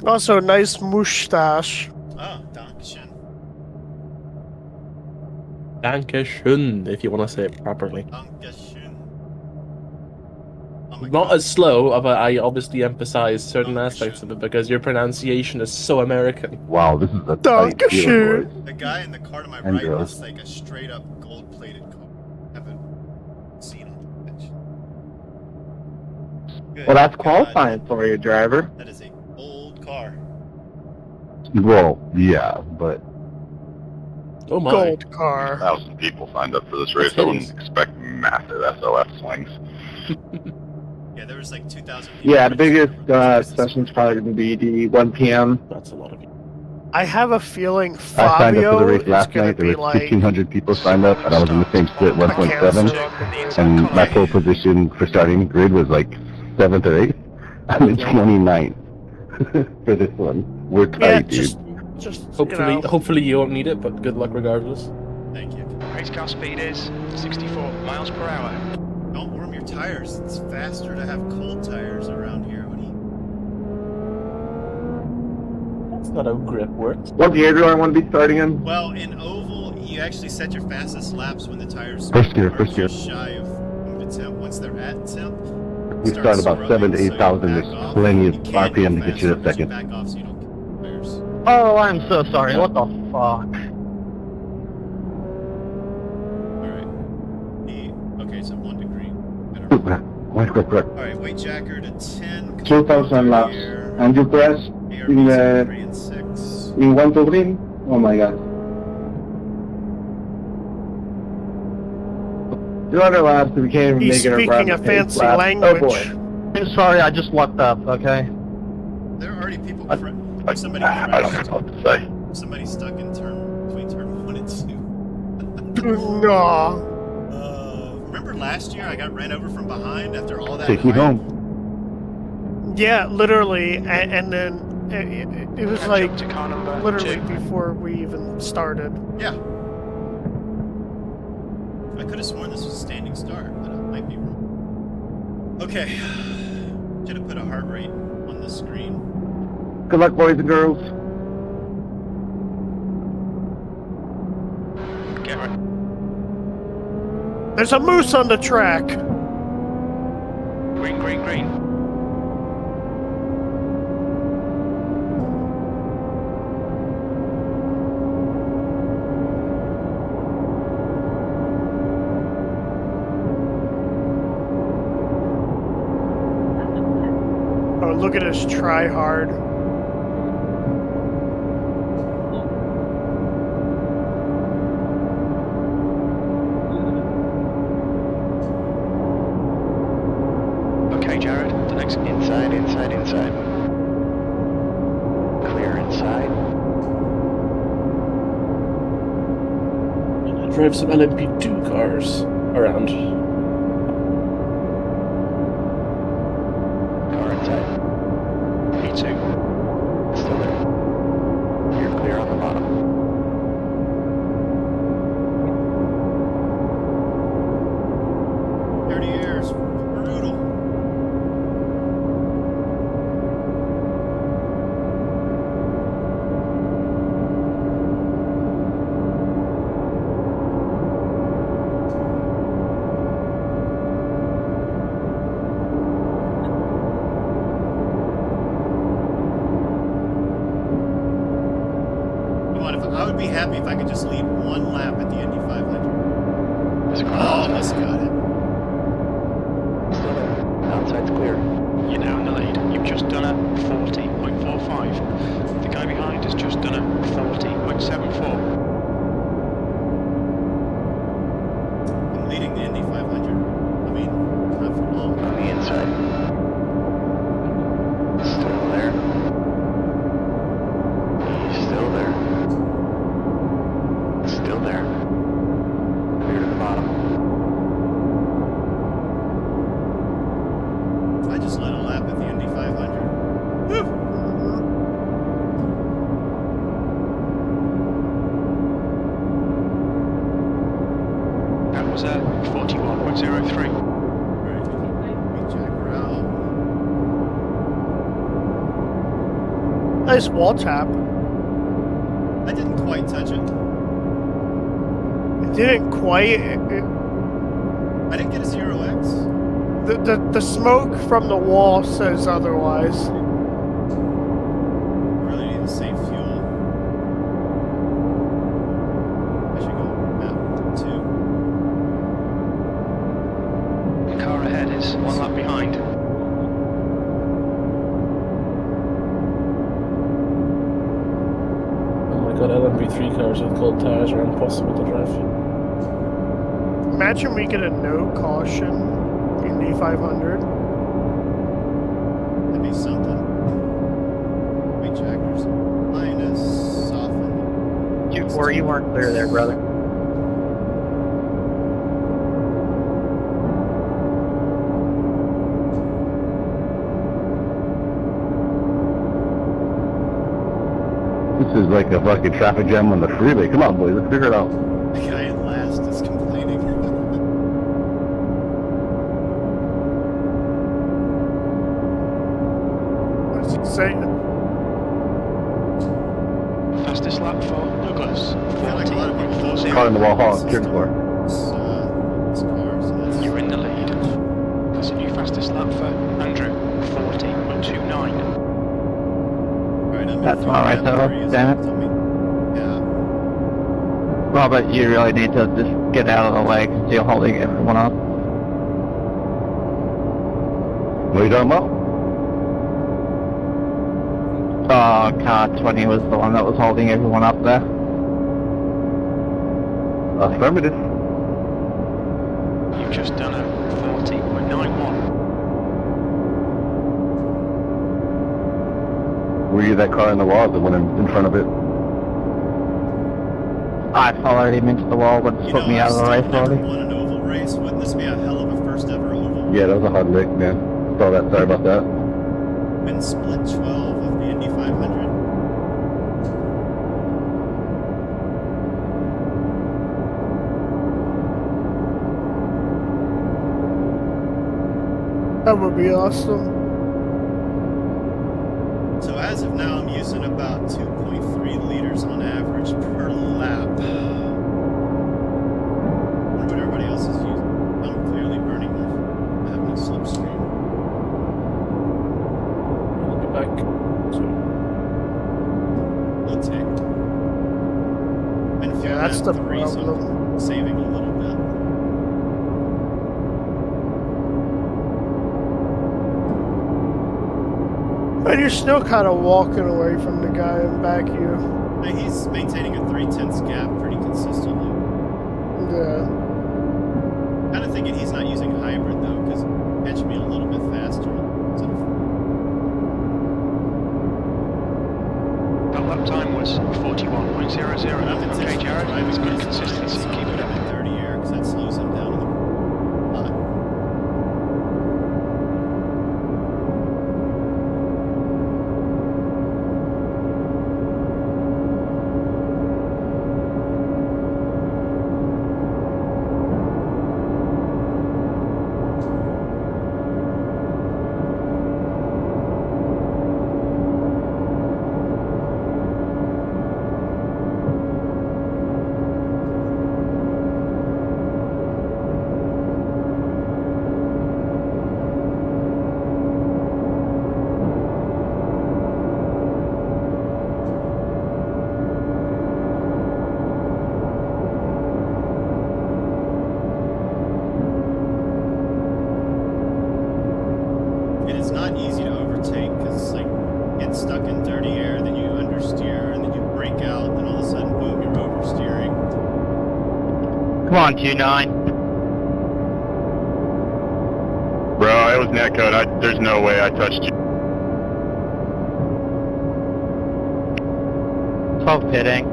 I: Also, nice mustache.
H: Oh, Dankeschön.
G: Dankeschön, if you want to say it properly.
H: Dankeschön. Oh my
G: Not
H: God.
G: as slow, but I obviously emphasize certain aspects of it because your pronunciation is so American.
D: Wow, this is a tight
I: Dankeschön.
D: field, boys.
H: The guy in the car to my
D: And
H: right
D: girls.
H: is like a straight up gold plated car. Haven't seen on the pitch. Good
E: Well, that's
H: God.
E: qualifying for you, driver.
H: That is a old car.
D: Well, yeah, but
G: Oh my.
I: Gold car.
J: 1,000 people signed up for this race. I
G: That's
J: wouldn't
G: hideous.
J: expect massive SOS swings.
H: Yeah, there was like 2,000 people.
E: Yeah, the biggest session's probably going to be the 1 p.m.
G: That's a lot of you.
I: I have a feeling
D: I signed up for
I: Fabio
D: the race
I: is
D: last
I: gonna
D: night. There
I: be
D: was
I: like
D: 1,500 people signed up, and I was in the same split, 1.7. And my pole position for starting grid was like 7th or 8th. I'm in 29th for this one. We're tight,
I: yeah,
D: dude.
I: just
G: Hopefully,
I: you know.
G: hopefully you won't need it, but good luck regardless.
H: Thank you.
C: Race car speed is 64 miles per hour.
H: Don't warm your tires. It's faster to have cold tires around here. What do you...
G: That's not how grip works.
D: What gear do I want to be starting in?
H: Well, in oval, you actually set your fastest laps when the tires
D: First gear,
H: are
D: first gear.
H: just shy of the temp. Once they're at temp,
D: We start about 7,000 to 8,000. There's plenty of RPM to get you to second.
H: back off so you don't kill the tires.
E: Oh, I'm so sorry. What the fuck?
H: Alright. Okay, so 1 degree.
D: Correct.
H: Alright, weight jacker to 10.
K: 2,000 laps. And you press in the
H: 3 and 6.
K: in 1 to green. Oh my god.
E: 200 laps, we can't even
I: He's
E: make it
I: speaking
E: around
I: a
E: the
I: fancy
E: lap.
I: language.
E: Oh boy. I'm sorry, I just lucked up, okay?
H: There are already people... somebody
J: I don't
H: crashed.
J: know what to say.
H: Somebody stuck in between turn 1 and 2.
I: No.
H: Remember last year I got ran over from behind after all that
D: Take me
H: hype?
D: home.
I: Yeah, literally, and then it was like
C: Jump to car number
I: literally
C: 2.
I: before we even started.
H: Yeah. I could have sworn this was a standing start, but I might be wrong. Okay. Should have put a heart rate on the screen.
D: Good luck, boys and girls.
C: Get right.
I: There's a moose on the track.
C: Green, green, green.
I: Oh, look at us try hard.
C: Okay, Jared, the next...
F: Inside, inside, inside. Clear inside.
G: I drive some LMP2 cars around.
F: Car inside.
C: P2.
F: Still there. You're clear on the bottom.
H: Dirty airs. Brutal. I would be happy if I could just lead 1 lap at the Indy 500.
F: There's a car
H: Oh,
F: outside.
H: almost got it.
F: Still there. Outside's clear.
C: You're now in the lead. You've just done a 40.45. The guy behind has just done a 40.74.
H: I'm leading the Indy 500. I mean, not for long.
F: On the inside. Still there. He's still there. Still there. Clear to the bottom.
H: I just led a lap at the Indy 500. Woo!
C: That was a 41.03.
H: Alright, we jack her out.
I: Nice wall tap.
H: I didn't quite touch it.
I: It didn't quite.
H: I didn't get a 0x.
I: The smoke from the wall says otherwise.
H: Really need to save fuel. I should go lap 2.
C: The car ahead is 1 lap behind.
G: Oh my god, LMP3 cars with cold tires are impossible to drive.
I: Imagine we get a no caution Indy 500.
H: That'd be something. Weight jackers. Minus soften.
E: 2-4, you weren't clear there, brother.
D: This is like a fucking traffic jam on the freeway. Come on, boys, let's figure it out.
H: The guy in last is complaining.
I: What's he saying?
C: Fastest lap for Douglas.
H: I feel like a lot of people don't say
D: Car in the wall, Hawk, turn for.
H: This car, so that's
C: You're in the lead. That's a new fastest lap for Andrew. 40.29.
H: Alright, I'm
E: That's
H: in
E: all right, though. Damn it.
H: Yeah.
E: Robert, you really need to just get out of the way because you're holding everyone up.
D: What are you talking about?
E: Oh, car 20 was the one that was holding everyone up there.
D: Affirmative.
C: You've just done a 40.91.
D: Were you that car in the wall, the one in front of it?
E: I followed him into the wall, but
H: You
E: put
H: know,
E: me out of the race
H: never
E: already.
H: won an oval race. Wouldn't this be a hell of a first ever oval?
D: Yeah, that was a hard lick, man. Saw that. Sorry about that.
H: Been split 12 of the Indy 500.
I: That would be awesome.
H: So as of now, I'm using about 2.3 liters on average per lap. I wonder what everybody else is using. I'm clearly burning more. I have no slipstream.
G: I'll get back to
H: Low tick. Been
I: Yeah, that's the
H: three, so
I: problem.
H: I'm saving a little bit.
I: But you're still kind of walking away from the guy in back of you.
H: Now, he's maintaining a 3/10 gap pretty consistently.
I: Yeah.
H: Kind of thinking he's not using hybrid though, because catch me a little bit faster. Instead of
C: That lap time was 41.00.
H: I'm
C: Okay, Jared, it's good consistency. Keep it up.
H: 30 air, because that slows him down a lot. It is not easy to overtake because, like, get stuck in dirty air, then you understeer, and then you break out, then all of a sudden, boom, you're oversteering.
E: Come on, Q9.
J: Bro, it was netcode. There's no way I touched you.
E: 12 pitting.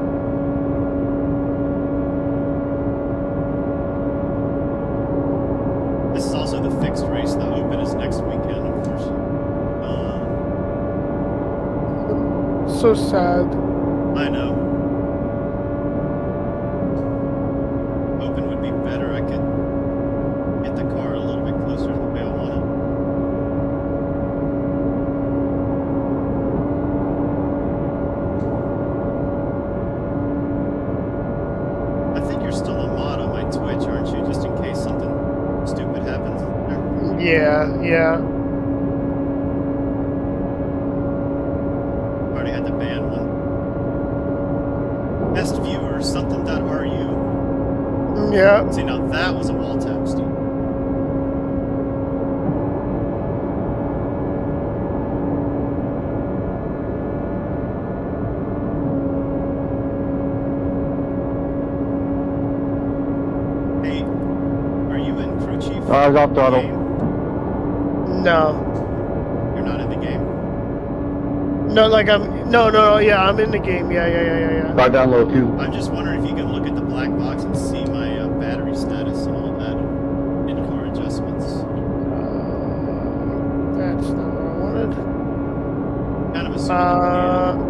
H: This is also the fixed race. The Open is next weekend, unfortunately.
I: So sad.
H: I know. Open would be better. I could get the car a little bit closer to the way I want it. I think you're still a mod on my Twitch, aren't you? Just in case something stupid happens there.
I: Yeah, yeah.
H: Already had to ban one. Best viewer, something.ru.
I: Yeah.
H: See, now that was a wall tap, Steve. Hey, are you in crew chief?
E: I was off throttle.
H: game?
I: No.
H: You're not in the game?
I: No, like yeah, I'm in the game. Yeah.
D: Right down low too.
H: I'm just wondering if you can look at the black box and see my battery status and all that in-car adjustments.
I: That's not what I wanted.
H: Kind of assuming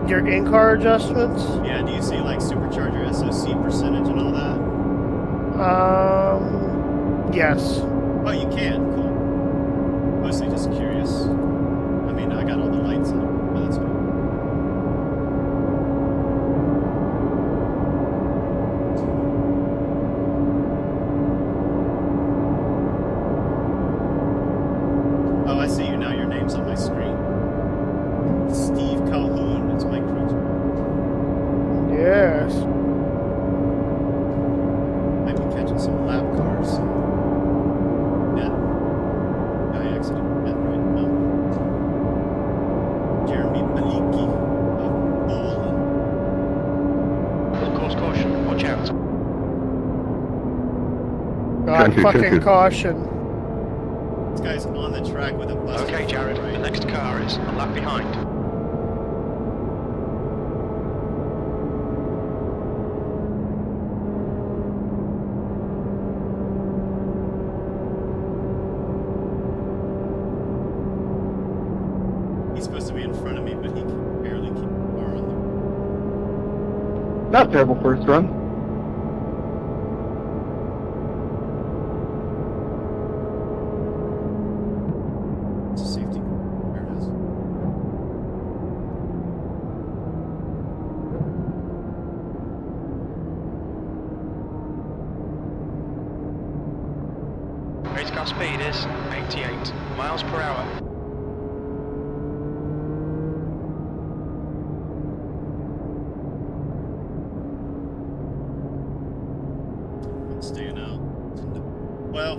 I: Your in-car adjustments?
H: Yeah, do you see like supercharger SOC percentage and all that?
I: Yes.
H: Oh, you can. Cool. Mostly just curious. I mean, I got all the lights on, but that's fine. Oh, I see you now. Your name's on my screen. Steve Calhoun. It's my crew.
I: Yes.
H: Might be catching some lap cars. Yeah. Guy accident. Yeah, right now. Jeremy Maliki of Poland.
C: Full course caution. Watch out.
I: God, fucking caution.
H: This guy's on the track with a bus.
C: Okay, Jared. The next car is a lap behind.
H: He's supposed to be in front of me, but he can barely keep the car on there.
K: Not terrible first run.
H: It's a safety car. There it is.
C: Race car speed is 88 miles per hour.
H: Staying out. Well,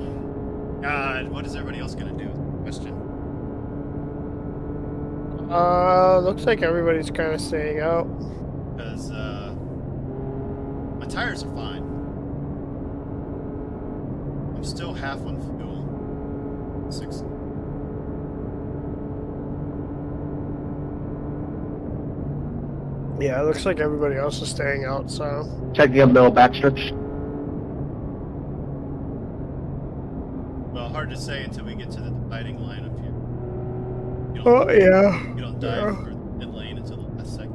H: God, what is everybody else gonna do? Question.
I: Looks like everybody's kind of staying out.
H: Because, my tires are fine. I'm still half on fuel. 6.
I: Yeah, it looks like everybody else is staying out, so.
K: Checking up middle backstretch.
H: Well, hard to say until we get to the dividing line up here. You
I: Oh, yeah.
H: You don't dive for the pit lane until the last second.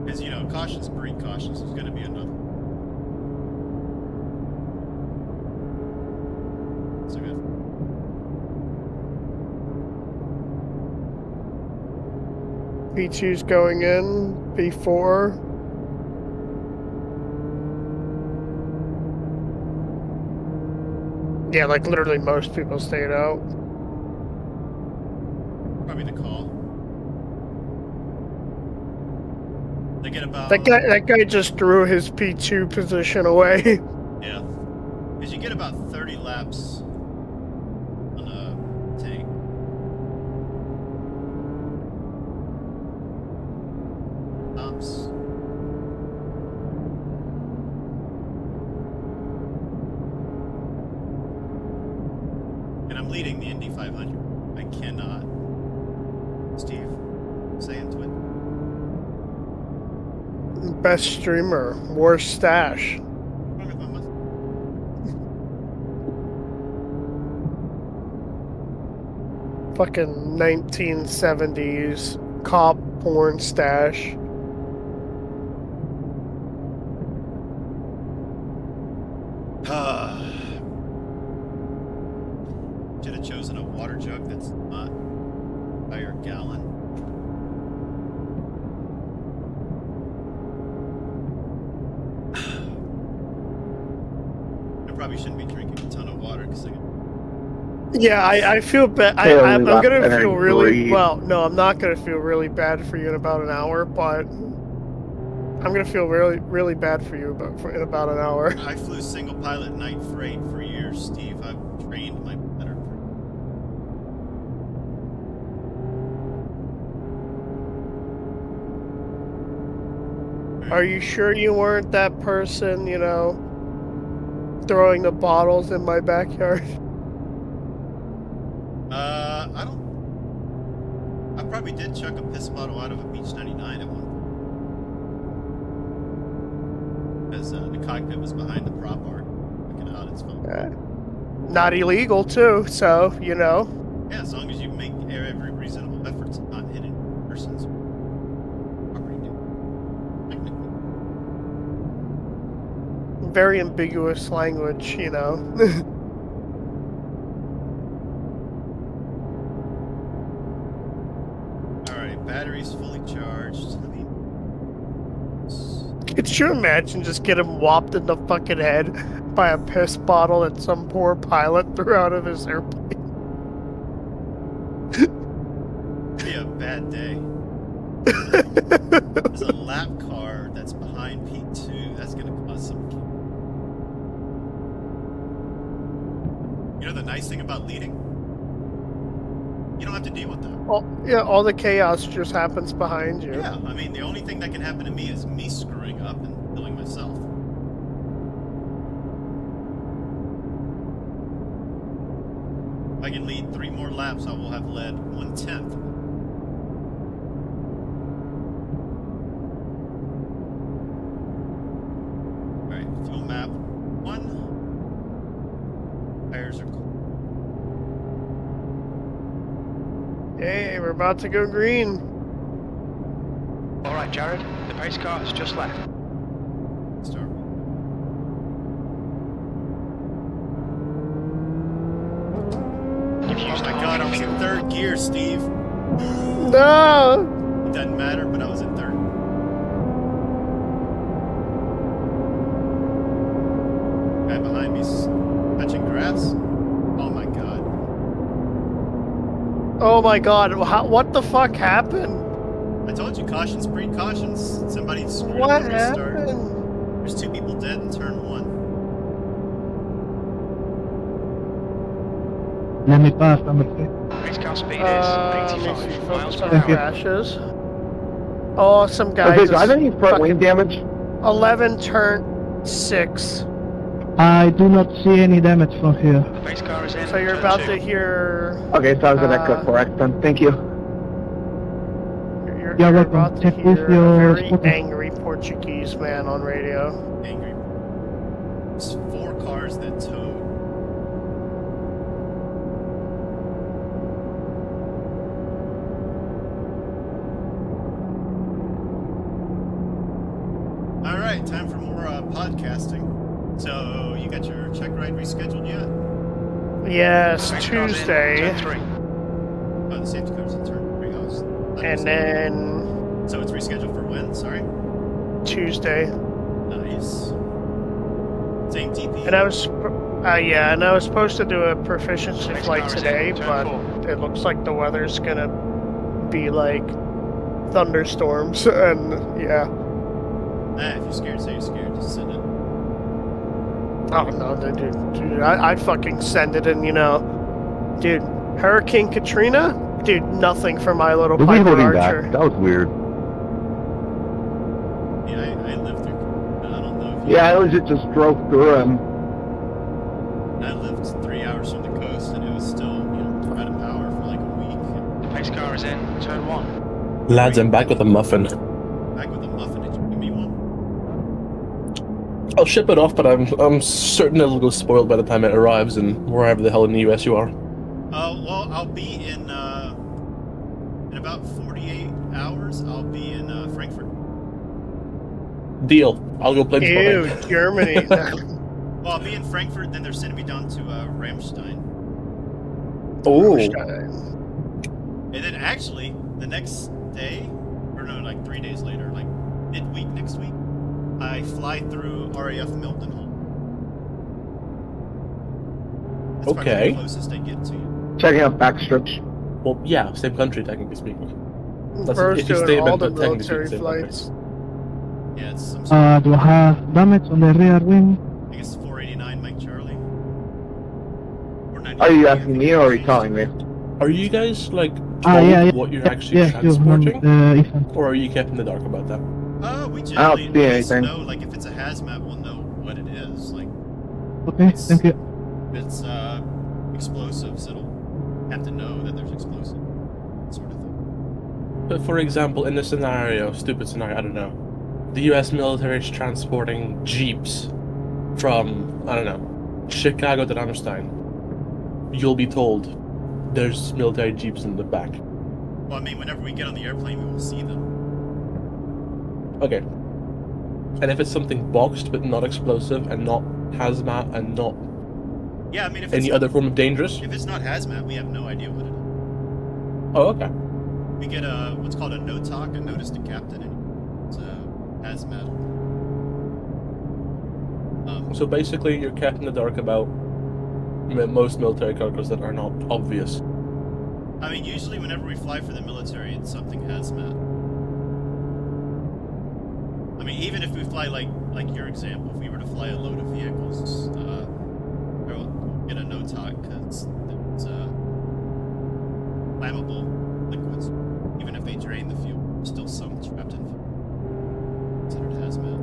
H: Because, you know, cautions breed cautions. There's going to be another. So good.
I: P2's going in, P4. Yeah, like literally most people stayed out.
H: Probably the call. They get about...
I: That guy just threw his P2 position away.
H: Yeah. Because you get about 30 laps on a tank. Tops. And I'm leading the Indy 500. I cannot. Steve, say into it.
I: Best streamer, worst stash. Fucking 1970s cop porn stash.
H: Should have chosen a water jug that's not by your gallon. I probably shouldn't be drinking a ton of water because
I: Yeah, I feel bad. I'm gonna feel really well. No, I'm not gonna feel really bad for you in about an hour, but I'm gonna feel really bad for you in about an hour.
H: I flew single pilot night freight for years, Steve. I've trained my better.
I: Are you sure you weren't that person, you know, throwing the bottles in my backyard?
H: I don't. I probably did chuck a piss bottle out of a Beach 99 at one point. Because the cockpit was behind the prop arc. Looking out, it's fun.
I: not illegal too. So you know.
H: Yeah, as long as you make every reasonable effort to not hit any persons.
I: Very ambiguous language, you know.
H: Alright, battery's fully charged.
I: Could you imagine just getting whopped in the fucking head by a piss bottle that some poor pilot threw out of his airplane?
H: Be a bad day. There's a lap car that's behind P2. That's gonna cause some. You know the nice thing about leading? You don't have to deal with that.
I: All the chaos just happens behind you.
H: Yeah, I mean, the only thing that can happen to me is me screwing up and killing myself. If I can lead 3 more laps, I will have led 1/10. Alright, fuel map 1. Tires are cool.
I: Hey, we're about to go green.
C: Alright, Jared, the pace car has just left.
H: Start. Oh my god, I was in 3rd gear, Steve.
I: No!
H: It doesn't matter, but I was in 3rd. Guy behind me's touching grass. Oh my god.
I: Oh my god, what the fuck happened?
H: I told you, cautions breed cautions. Somebody screwed
I: What
H: up the restart.
I: happened?
H: There's 2 people dead in turn 1.
E: Let me pass, number 3.
C: Pace car speed is 85 miles per hour.
I: Crashes. Oh, some guys.
K: Okay, do I have any front wing damage?
I: 11 turn 6.
E: I do not see any damage from here.
C: The pace car is in.
I: So you're
C: turn
I: about
C: 2.
I: to hear.
K: Okay, so I was gonna correct then. Thank you.
I: You're
E: Yeah, welcome.
I: about to
E: Check
I: hear
E: with
I: a
E: your
I: very
E: spotter.
I: angry Portuguese man on radio.
H: Angry. There's 4 cars that towed. Alright, time for more podcasting. So, you got your check ride rescheduled yet?
I: Yes,
C: Pace car's in
I: Tuesday.
C: turn 3.
H: Oh, the safety car's in turn 3.
I: And then
H: So it's rescheduled for when? Sorry?
I: Tuesday.
H: Nice. Same TP?
I: And I was, and I was supposed to do a proficiency
C: Next
I: flight
C: car is
I: today,
C: in, turn
I: but
C: 4.
I: it looks like the weather's gonna be like thunderstorms, and yeah.
H: If you're scared, say you're scared. Just send it.
I: Oh no, dude, I'd fucking send it, and you know, dude, Hurricane Katrina, dude, nothing for my little
D: Were we
I: Piper
D: holding
I: Archer.
D: back? That was weird.
H: Yeah, I lived through. I don't know if you.
K: Yeah, I legit just drove through him.
H: I lived 3 hours from the coast, and it was still, out of power for like a week.
C: The pace car is in turn 1.
G: Lads, I'm back with a muffin.
H: Back with a muffin. Did you give me one?
G: I'll ship it off, but I'm certain it'll go spoiled by the time it arrives in wherever the hell in the US you are.
H: Well, I'll be in about 48 hours. I'll be in Frankfurt.
G: Deal. I'll go play
I: Ew, Germany.
H: Well, I'll be in Frankfurt, then they're sending me down to Ramstein.
G: Oh.
H: And then actually, the next day, or no, like 3 days later, like midweek next week, I fly through RAF Mildenhall. That's probably
G: Okay.
H: the closest I get to you.
K: Checking out backstrips.
G: Well, yeah, same country, technically speaking. That's
I: First
G: if you
I: doing
G: stay
I: all
G: in
I: the
G: but technically
I: military
G: same country.
I: flights.
H: Yeah, it's some
E: Do I have damage on the rear wing?
H: I guess it's 489 Mike Charlie.
K: Are you asking me or are you telling me?
G: Are you guys, like, told
E: yeah.
G: what you're actually
E: Yeah,
G: transporting?
E: Ethan.
G: Or are you kept in the dark about that?
H: We
K: I don't
H: generally
K: see
H: at least
K: anything.
H: know, like, if it's a hazmat, we'll know what it is. Like,
E: Okay, thank you.
H: if it's explosives, it'll have to know that there's explosive, sort of thing.
G: But for example, in this scenario, stupid scenario, I don't know, the US military is transporting jeeps from, I don't know, Chicago to Ramstein. you'll be told there's military jeeps in the back.
H: Well, I mean, whenever we get on the airplane, we will see them.
G: Okay. And if it's something boxed but not explosive and not hazmat and not
H: Yeah, I mean, if
G: any
H: it's
G: other form of dangerous?
H: If it's not hazmat, we have no idea what it is.
G: Oh, okay.
H: We get what's called a NOTOC, a notice to captain, and it's hazmat.
G: So basically, you're kept in the dark about most military cargoes that are not obvious.
H: I mean, usually whenever we fly for the military, it's something hazmat. I mean, even if we fly like your example, if we were to fly a load of vehicles, we'll get a NOTOC because there's flammable liquids. Even if they drain the fuel, there's still some trapped in fuel. Considered hazmat.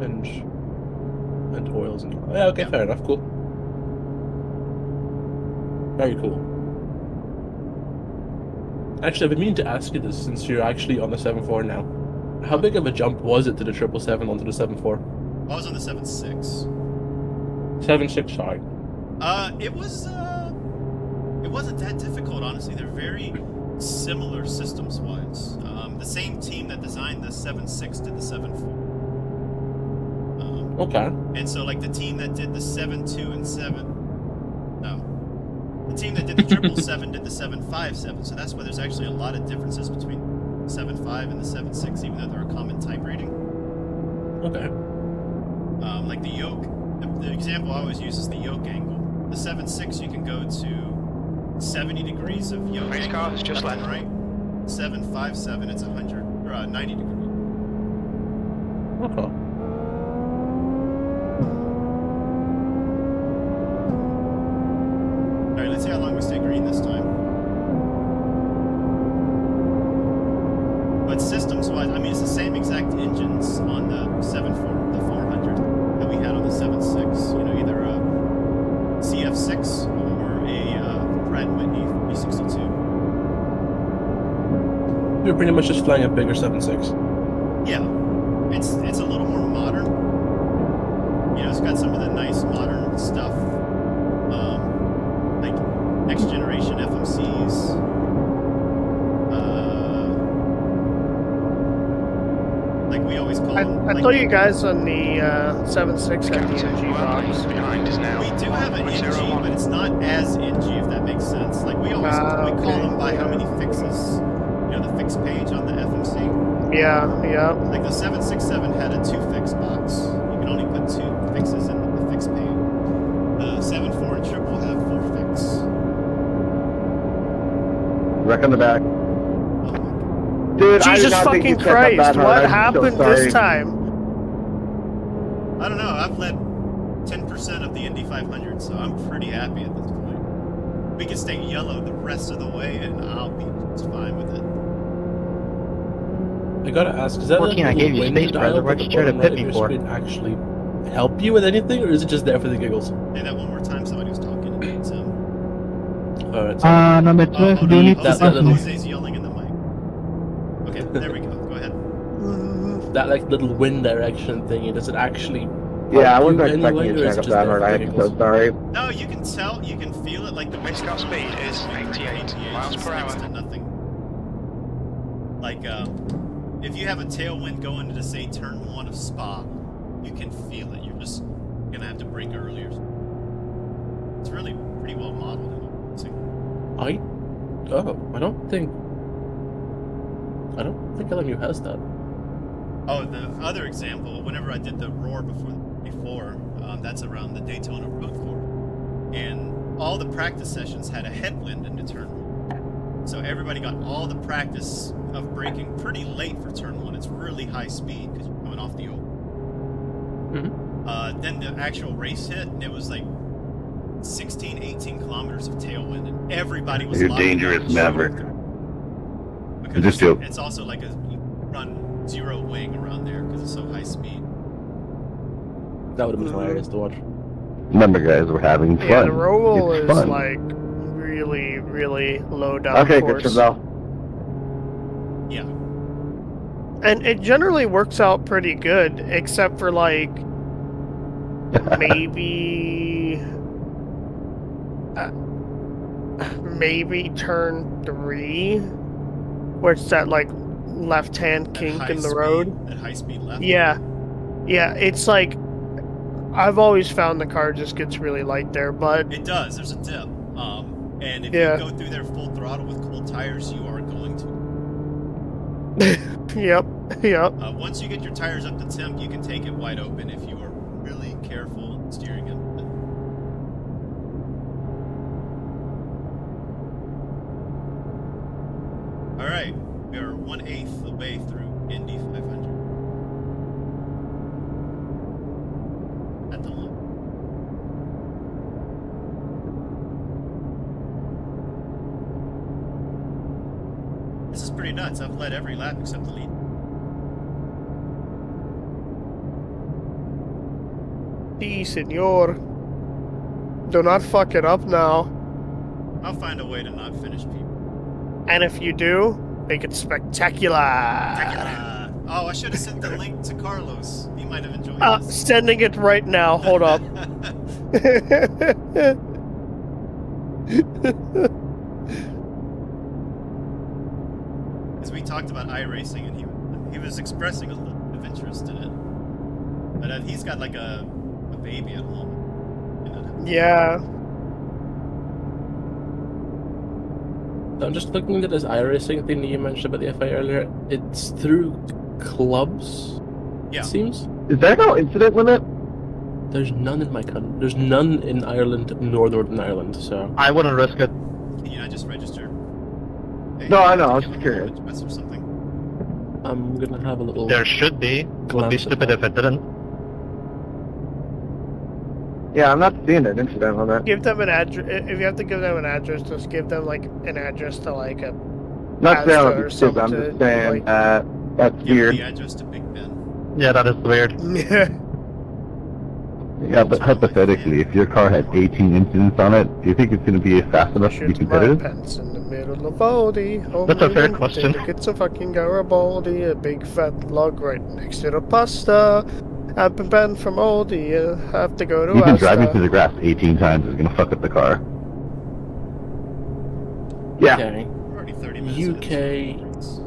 G: And oils and all. Yeah, okay, fair enough, cool. Very cool. Actually, I've been meaning to ask you this since you're actually on the 7.4 now. How big of a jump was it to the 777 onto the 7.4?
H: I was on the 7.6.
G: 7.6, sorry.
H: It wasn't that difficult, honestly. They're very similar systems-wise. The same team that designed the 7.6 did the 7.4.
G: Okay.
H: And so, like, the team that did the 7.2 and 7... No. The team that did the 777 did the 7.57, so that's why there's actually a lot of differences between the 7.5 and the 7.6, even though they're a common type rating.
G: Okay.
H: Like the yoke, the example I always use is the yoke angle. The 7.6 you can go to 70 degrees of yoke
C: Race
H: angle,
C: car has just
H: left and
C: landed.
H: right. 7.57 it's 90 degrees.
G: Okay.
H: Alright, let's see how long we stay green this time. But systems-wise, I mean, it's the same exact engines on the 7.4, the 400 that we had on the 7.6. You know, either a CF6 or a Pratt & Whitney 362.
G: You're pretty much just flying a bigger 7.6.
H: Yeah, it's a little more modern. You know, it's got some of the nice modern stuff, like next generation FMCs. Like we always call them.
I: I thought you guys on the 7.6 had the NG box.
C: Behind is now.
H: We do have an NG, but it's not as NG, if that makes sense. Like we always we call them by how many fixes. You know, the fix page on the FMC.
I: Yeah.
H: Like the 767 had a 2-fix box. You can only put 2 fixes in the fix page. The 7.4 and triple have 4 fix.
K: Wreck on the back.
E: Dude,
I: Jesus fucking Christ, what happened this time?
H: I don't know, I've led 10% of the Indy 500, so I'm pretty happy at this point. We can stay yellow the rest of the way, and I'll be just fine with it.
G: I gotta ask, is that
E: 14, I gave you space, brother. What'd you try to pit me for?
G: Actually help you with anything, or is it just there for the giggles?
H: Say that one more time, somebody was talking. It's
G: Alright,
K: number 12,
H: hold
K: you
H: on,
K: need
H: Jose's yelling in the mic. Okay, there we go. Go ahead.
G: that like little wind direction thingy, does it actually
K: Yeah, I
G: help
K: wasn't
G: you
K: expecting
G: anyway,
K: you
G: or
K: to
G: is
K: check
G: it
K: up
G: just
K: that
G: there
K: hard.
G: for the
K: I'm
G: giggles?
K: so sorry.
H: No, you can tell, you can feel it. Like the
C: Race car speed is 88 miles per
H: next to
C: hour.
H: nothing. Like, if you have a tailwind going into, say, turn 1 of Spa, you can feel it. You're just gonna have to brake earlier. It's really pretty well modeled.
G: I don't think LMU has that.
H: Oh, the other example, whenever I did the Roar before, that's around the Daytona Road Course. And all the practice sessions had a headwind into turn 1. So everybody got all the practice of braking pretty late for turn 1. It's really high speed because you're coming off the oval. Then the actual race hit, and it was like 16, 18 kilometers of tailwind, and everybody was
D: You're
H: locking
D: dangerous,
H: down the
D: Maverick.
H: shoulder. Because
D: Just do.
H: it's also like you run 0 wing around there because it's so high speed.
G: That would have been hilarious to watch.
D: Remember, guys, we're having fun.
I: Yeah, the roll
D: It's
I: is
D: fun.
I: like really, really low down
K: Okay,
I: force.
K: good to know.
H: Yeah.
I: And it generally works out pretty good, except for like maybe maybe turn 3, where it's that like left-hand kink in the road.
H: That high-speed left.
I: Yeah, yeah. It's like I've always found the car just gets really light there, but
H: it does. There's a dip. And if you go through there full throttle with cold tires, you are going to.
I: Yep.
H: Once you get your tires up to temp, you can take it wide open if you are really careful steering it. All right, we are 1/8 the way through Indy 500. At the line. This is pretty nuts. I've led every lap except the lead.
I: Sí, senor. Do not fuck it up now.
H: I'll find a way to not finish people.
I: And if you do, make it spectacular.
H: Oh, I should have sent the link to Carlos. He might have enjoyed this.
I: Sending it right now. Hold up.
H: Because we talked about iRacing, and he was expressing a little bit of interest in it. But he's got like a baby at home.
I: Yeah.
G: I'm just looking at this iRacing thing that you mentioned about the FIA earlier. It's through clubs, it seems.
K: Is there no incident limit?
G: There's none in my country. There's none in Ireland nor Northern Ireland, so...
K: I wouldn't risk it.
H: Can you not just register? Hey,
K: no, I know. I was just curious.
H: Or something.
G: I'm gonna have a little...
B: There should be. Would be stupid if it didn't.
K: Yeah, I'm not seeing an incident on that.
I: Give them an address. If you have to give them an address, just give them like an address to like a.
K: Not saying I'm
I: or
K: just stupid. I'm
I: something
K: just saying
I: like,
K: that's weird.
H: The address to Big Ben.
B: Yeah, that is weird.
D: Yeah, but hypothetically, if your car had 18 incidents on it, do you think it's going to be fast enough to be competitive?
I: Pants in the middle of Aldi.
B: That's a fair question.
I: It's a fucking Garibaldi, a big fat log right next to the pasta. I've been banned from Aldi. You have to go to
D: Even
I: Asda.
D: driving through the grass 18 times is going to fuck up the car.
K: Yeah.
G: Okay.
H: Already 30 minutes.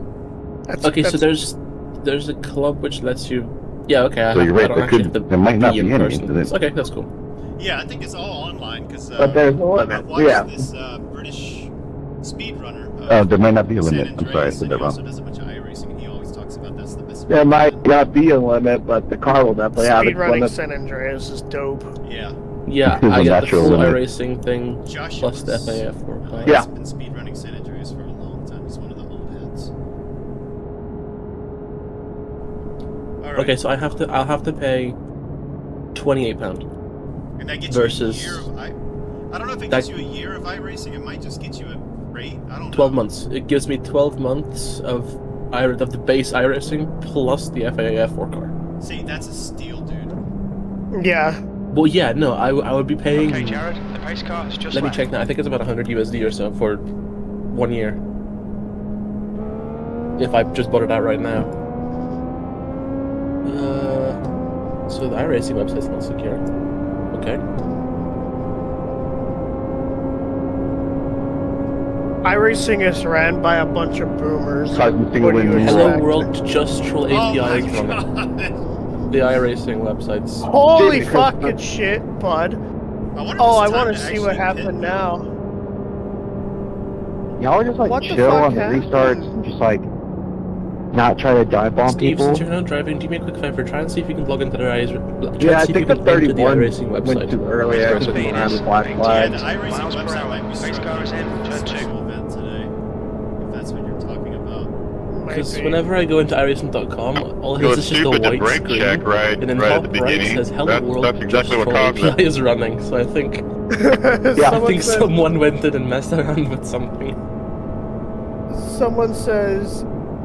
G: UK. Okay, so there's a club which lets you. Yeah, okay.
D: So you're right.
G: I don't actually have to
D: there might not be
G: in
D: any
G: person.
D: incidents.
G: Okay, that's cool.
H: Yeah, I think it's all online because.
K: But there's no limit.
H: I watched
K: Yeah.
H: this British speedrunner.
D: Oh, there might not be a
H: San
D: limit. I'm sorry, I
H: Andreas,
D: said
H: and
D: that
H: he also
D: wrong.
H: does a bunch of iRacing, and he always talks about that's the best.
K: There might not be a limit, but the car will definitely have its
I: Speedrunning
K: limit.
I: San Andreas is dope.
H: Yeah.
G: Yeah,
D: There's
G: I
D: a
G: got the
D: natural
G: full
D: limit.
G: iRacing thing
H: Josh
G: plus the FAF work.
K: Yeah.
H: He's been speedrunning San Andreas for a long time. He's one of the old heads. All right.
G: Okay, so I'll have to pay £28.
H: And that gets
G: versus
H: you a year of I don't know if it gets you a year of iRacing. It might just get you a rate. I don't know.
G: 12 months. It gives me 12 months of the base iRacing plus the FAF 4 car.
H: See, that's a steal, dude.
I: Yeah.
G: Well, yeah, no, I would be paying.
C: Okay, Jared, the pace car has just
G: Let me
C: left.
G: check now. I think it's about 100 USD or so for 1 year. If I just bought it out right now. So the iRacing website's not secure. Okay.
I: iRacing is ran by a bunch of boomers.
K: Cars and single
I: What do you
K: wing.
G: Hello
I: expect?
G: World Just Troll API
H: Oh
G: is
H: my
G: running.
H: God.
G: The iRacing websites.
I: Holy
K: Jamie,
I: fucking shit, bud.
H: I wonder if
I: Oh, I
H: it's time
I: want to see what
H: actually
I: happened
H: pit.
I: now.
K: Y'all just like
I: What the
K: chill
I: fuck
K: on the
I: happened?
K: restarts and just like not try to dive bomb
G: Steve,
K: people.
G: since you're not driving, do me a quick favor. Try and see if you can log into the
K: Yeah, I think the 31
G: iRacing
K: went
G: website.
K: too early. I
C: Speed
K: didn't have
C: is
K: the black
C: 80
H: Yeah,
K: flag.
H: the iRacing
C: miles per
H: website
C: hour.
H: might be
C: Pace car is in, turn two.
H: special event today. If that's what you're talking about.
G: Because
I: Might be.
G: whenever I go into iRacing.com, all it
J: It
G: is
J: was
G: is just a
J: stupid to
G: white
J: brake
G: screen,
J: check right
G: and then
J: at
G: top
J: the
G: right
J: beginning.
G: says "Hello
J: That's
G: World."
J: exactly what
G: Just
J: Cobb
G: Troll
J: said.
G: API is running, so I think someone went in and messed around with something.
I: Someone says,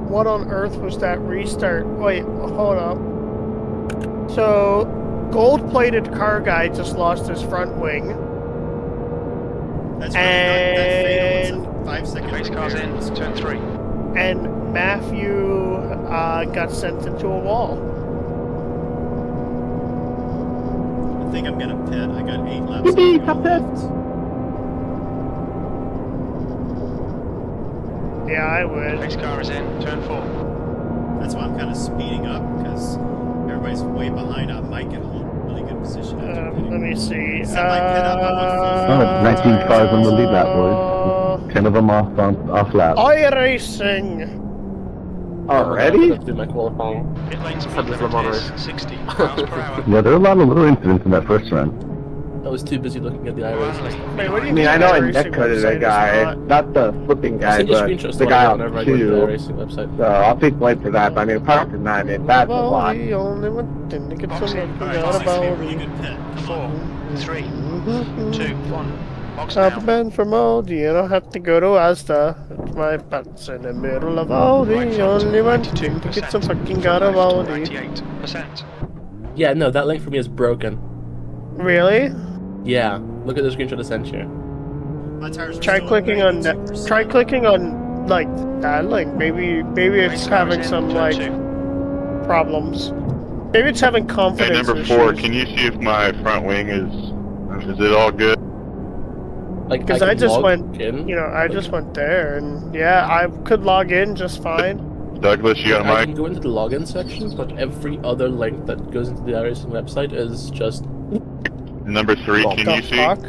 I: what on earth was that restart? Wait, hold up. So, gold-plated car guy just lost his front wing.
H: That's really not that fatal. It's
I: And-
H: a 5-second
C: Pace car's
H: repair.
C: in, turn three.
I: And Matthew got sent into a wall.
H: I think I'm gonna pit. I got 8 laps.
K: Yippee,
H: to go
K: top pit.
H: left.
I: Yeah, I would.
C: Race car is in, turn 4.
H: That's why I'm kind of speeding up, because everybody's way behind. I might get a really good position.
I: Let me see.
H: Set my pit up. I want
D: 19 cars on the lead lap, boys. 10 of them off lap.
I: iRacing.
E: Already?
G: Do my qualifying.
C: Pit lane speed
G: Had this
C: limit
G: Lamar
C: is
G: race.
C: 60 miles per hour.
D: Yeah, there are a lot of little incidents in that first run.
G: I was too busy looking at the iRacing.
I: Wait, what do
E: I
I: you
E: mean, I
I: mean
E: know I
I: iRacing
E: netcoded
I: website
E: a
I: is
E: guy, not the flipping
G: I'll
E: guy,
G: send you
E: but
G: screenshots
E: the guy
G: whenever I
E: out
G: go to the
E: too.
G: iRacing website.
E: So I'll take blame for that. But I mean, apart from that, I mean, that's a lot.
I: The only one thing to get
C: Box
I: some
C: in.
I: looking
H: Alright,
I: out
H: this is a
I: about
H: really
I: me.
H: good pit.
C: 4, 3, 2, 1. Box
I: I've
C: now.
I: been from Aldi, you don't have to go to Asda. It's my butt's in the middle of Aldi.
C: Right front,
I: Only one thing to
C: 92%.
I: get some fucking
C: Front
I: out of
C: left,
I: Aldi.
C: 98%.
G: Yeah, no, that link for me is broken.
I: Really?
G: Yeah, look at the screenshot I sent you.
H: My tires are
I: Try
H: still
I: clicking on
H: 92%.
I: try clicking on like that link. Maybe it's
C: Race car is
I: having
C: in,
I: some
C: turn
I: like
C: 2.
I: problems. Maybe it's having
J: Hey,
I: confidence
J: number 4,
I: issues.
J: can you see if my front wing is it all good?
G: Like,
I: Because I
G: can
I: just
G: log
I: went,
G: in.
I: I just went there, and yeah, I could log in just fine.
J: Douglas, you got a
G: I
J: mic?
G: can go into the login section, but every other link that goes into the iRacing website is just...
J: Number 3,
I: What
J: can
I: the
J: you see?
I: fuck?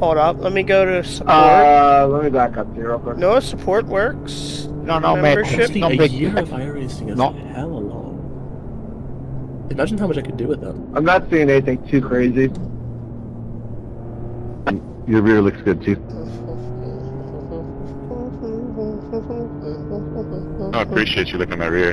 I: Hold up, let me go to support.
E: Let me back up here real quick.
I: No, support works.
K: No, mate.
I: Membership.
G: Honestly,
K: No
G: a
K: big-
G: year of iRacing is
K: No.
G: hella long. Imagine how much I could do with that.
E: I'm not seeing anything too crazy.
D: Your rear looks good too.
J: I appreciate you looking at my rear.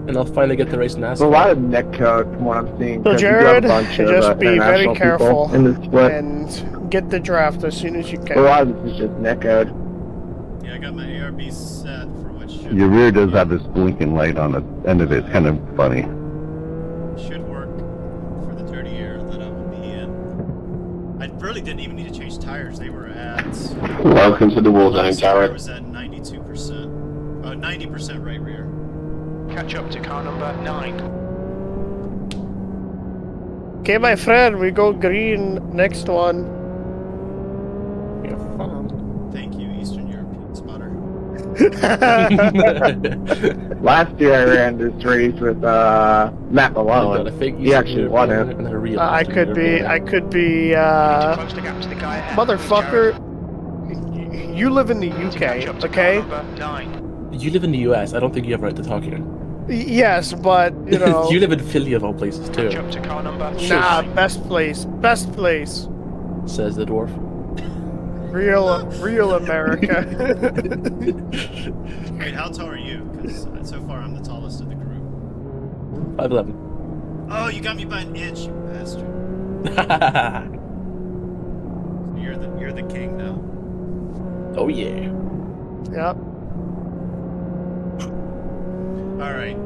G: And I'll finally get to race NASCAR.
E: There's a lot of netcode from what I'm seeing.
I: So
E: 'cause you do have
I: Jared,
E: a bunch of,
I: just be very
E: international people
I: careful
E: in the split.
I: and get the draft as soon as you
E: A
I: can.
E: lot of this is just netcode.
H: Yeah, I got my ARB set for what should
D: Your rear does have this blinking light on the end of it. It's kind of funny.
H: should work for the 30 year that I will be in. I really didn't even need to change tires. They were at
K: Welcome to the Bullseye
H: last year I
K: Tower.
H: was at 92%. 90% right rear.
C: Catch up to car number 9.
I: Okay, my friend, we go green. Next one.
G: Yeah, fun.
H: Thank you, Eastern European spotter.
E: Last year I ran this race with Matt Malone. He actually won it.
I: I could be,
C: Too close to gap to the guy ahead.
I: motherfucker. You live in the
C: Catch up
I: UK,
C: to
I: okay?
C: car number 9.
G: You live in the US. I don't think you have a right to talk here.
I: Yes, but you know.
G: You live in Philly of all places too.
C: Catch up to car number
I: Nah,
C: 9.
I: best place,
G: Says the dwarf.
I: real America.
H: Wait, how tall are you? Because so far I'm the tallest of the group.
G: 5'11".
H: Oh, you got me by an inch, you bastard. You're the king now.
G: Oh yeah.
I: Yep.
H: All right.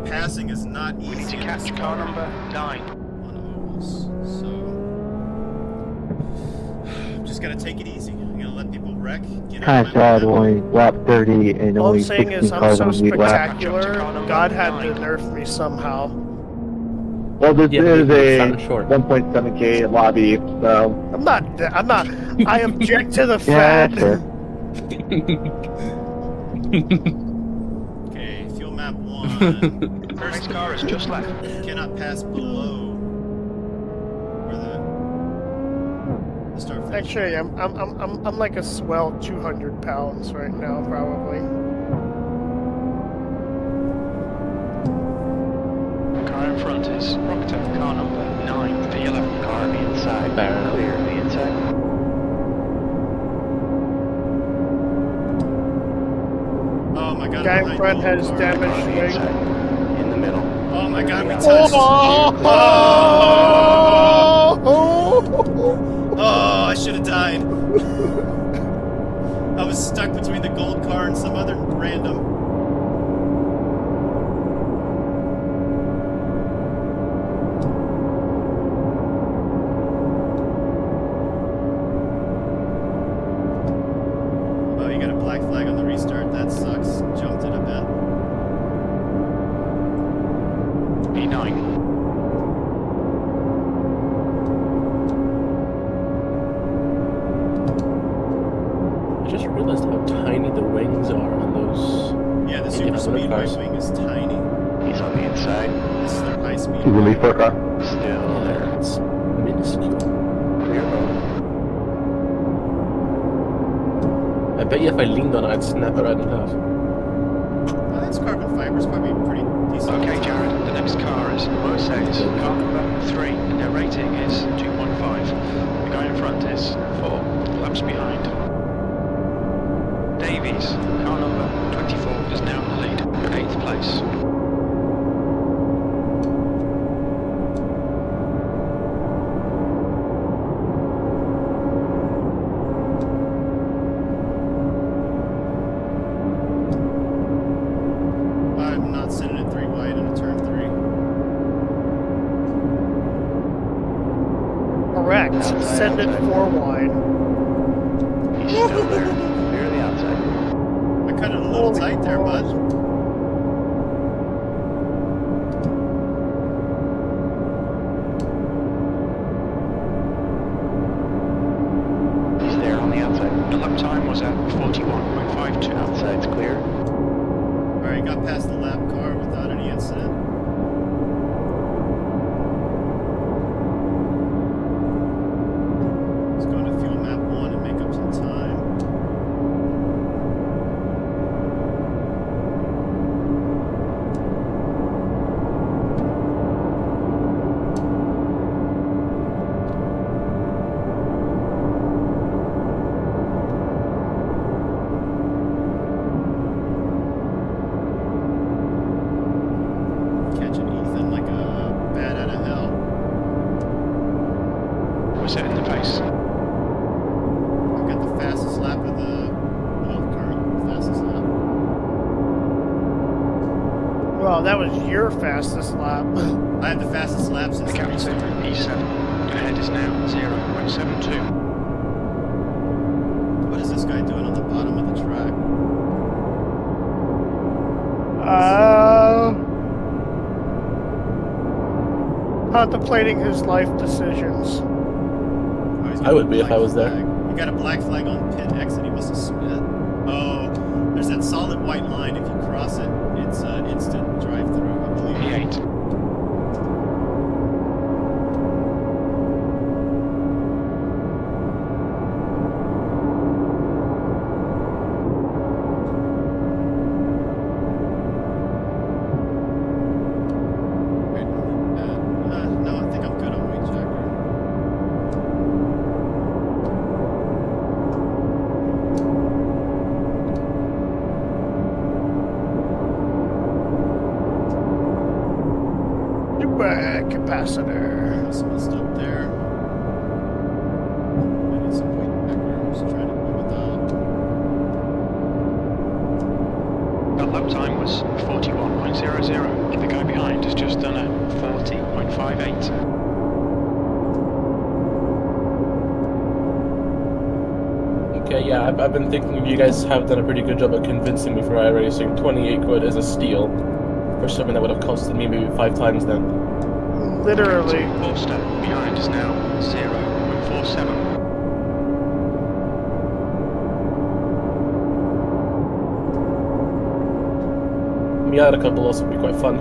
H: Passing is not easy.
C: We need to
H: in
C: catch
H: this
C: car number 9.
H: on ovals, so I'm just gonna take it easy. I'm gonna let people wreck. Get
K: Kind
H: out
K: of sad, only lap 30 and
I: All I'm
K: only
I: saying
K: 16
I: is I'm
K: cars
I: so
K: on the lead lap.
I: spectacular. God had to nerf me somehow.
E: Well, this
G: Yeah, but
E: is
G: you're
E: a
G: sounding short.
E: 1.7K lobby, so
I: I'm not. I object to the
K: Yeah,
I: fact.
K: sure.
H: Okay, fuel map 1.
C: Race
H: First
C: car is just left.
H: cannot pass below where the start finish.
I: Actually, I'm like a swell 200 pounds right now, probably.
C: Car in front is Proctor, car number 9. P11 car on the inside.
G: Baron.
C: Clear on the inside.
H: Oh my god.
I: Guy
H: I'm
I: in
H: behind
I: front
H: gold
I: has
H: car.
I: damaged wing.
C: In the middle.
H: Oh my god, we touched. Oh, I should have died. I was stuck between the gold car and some other random. Oh, you got a black flag on the restart. That sucks. Jumped it a bit.
C: P9.
G: I just realized how tiny the
D: Relief for a car?
F: Still there.
G: It's minuscule.
F: Clear road.
G: I bet you if I leaned on it, I'd snap it right in half.
H: That's carbon fiber. It's probably pretty decent.
C: Okay, Jared, the next car is Mercedes, car number 3, and their rating is 2.5. The guy in front is 4 laps behind. Davies, car number 24, is now in the lead, 8th place.
H: I'm not sending it 3 wide in a turn 3.
I: Correct. Send it 4 wide.
F: He's still there. Clear the outside.
H: I cut it a little tight there, bud.
F: He's there on the outside.
C: The lap time was at 41.52.
F: Outside's clear.
H: Alright, got past the lap car without any incident. Let's go into fuel map 1 and make up some time. Catching Ethan like a bat out of hell.
C: We're setting the pace.
H: I've got the fastest lap of the current fastest lap.
I: Well, that was your fastest lap.
H: I have the fastest lap since
C: The
H: the
C: captain,
H: restart.
C: E7. Ahead is now 0.72.
H: What is this guy doing on the bottom of the track?
I: Contemplating his life decisions.
H: Oh, he's got
G: I would
H: a
G: be if
H: black
G: I was there.
H: flag. He got a black flag on pit exit. He must have split. Oh, there's that solid white line. If you cross it, it's instant drive-through, I believe.
C: P8.
H: Wait, no, I think I'm good on weight jacker.
I: Capacitor.
H: Just messed up there. I need some weight jacker. I'm just trying to go without.
C: The lap time was 41.00. The guy behind has just done a 40.58.
G: Okay, yeah, I've been thinking you guys have done a pretty good job of convincing me for iRacing. 28 quid is a steal for something that would have costed me maybe 5 times then.
I: Literally.
C: Forster behind is now 0.47.
G: Me out a couple also would be quite fun.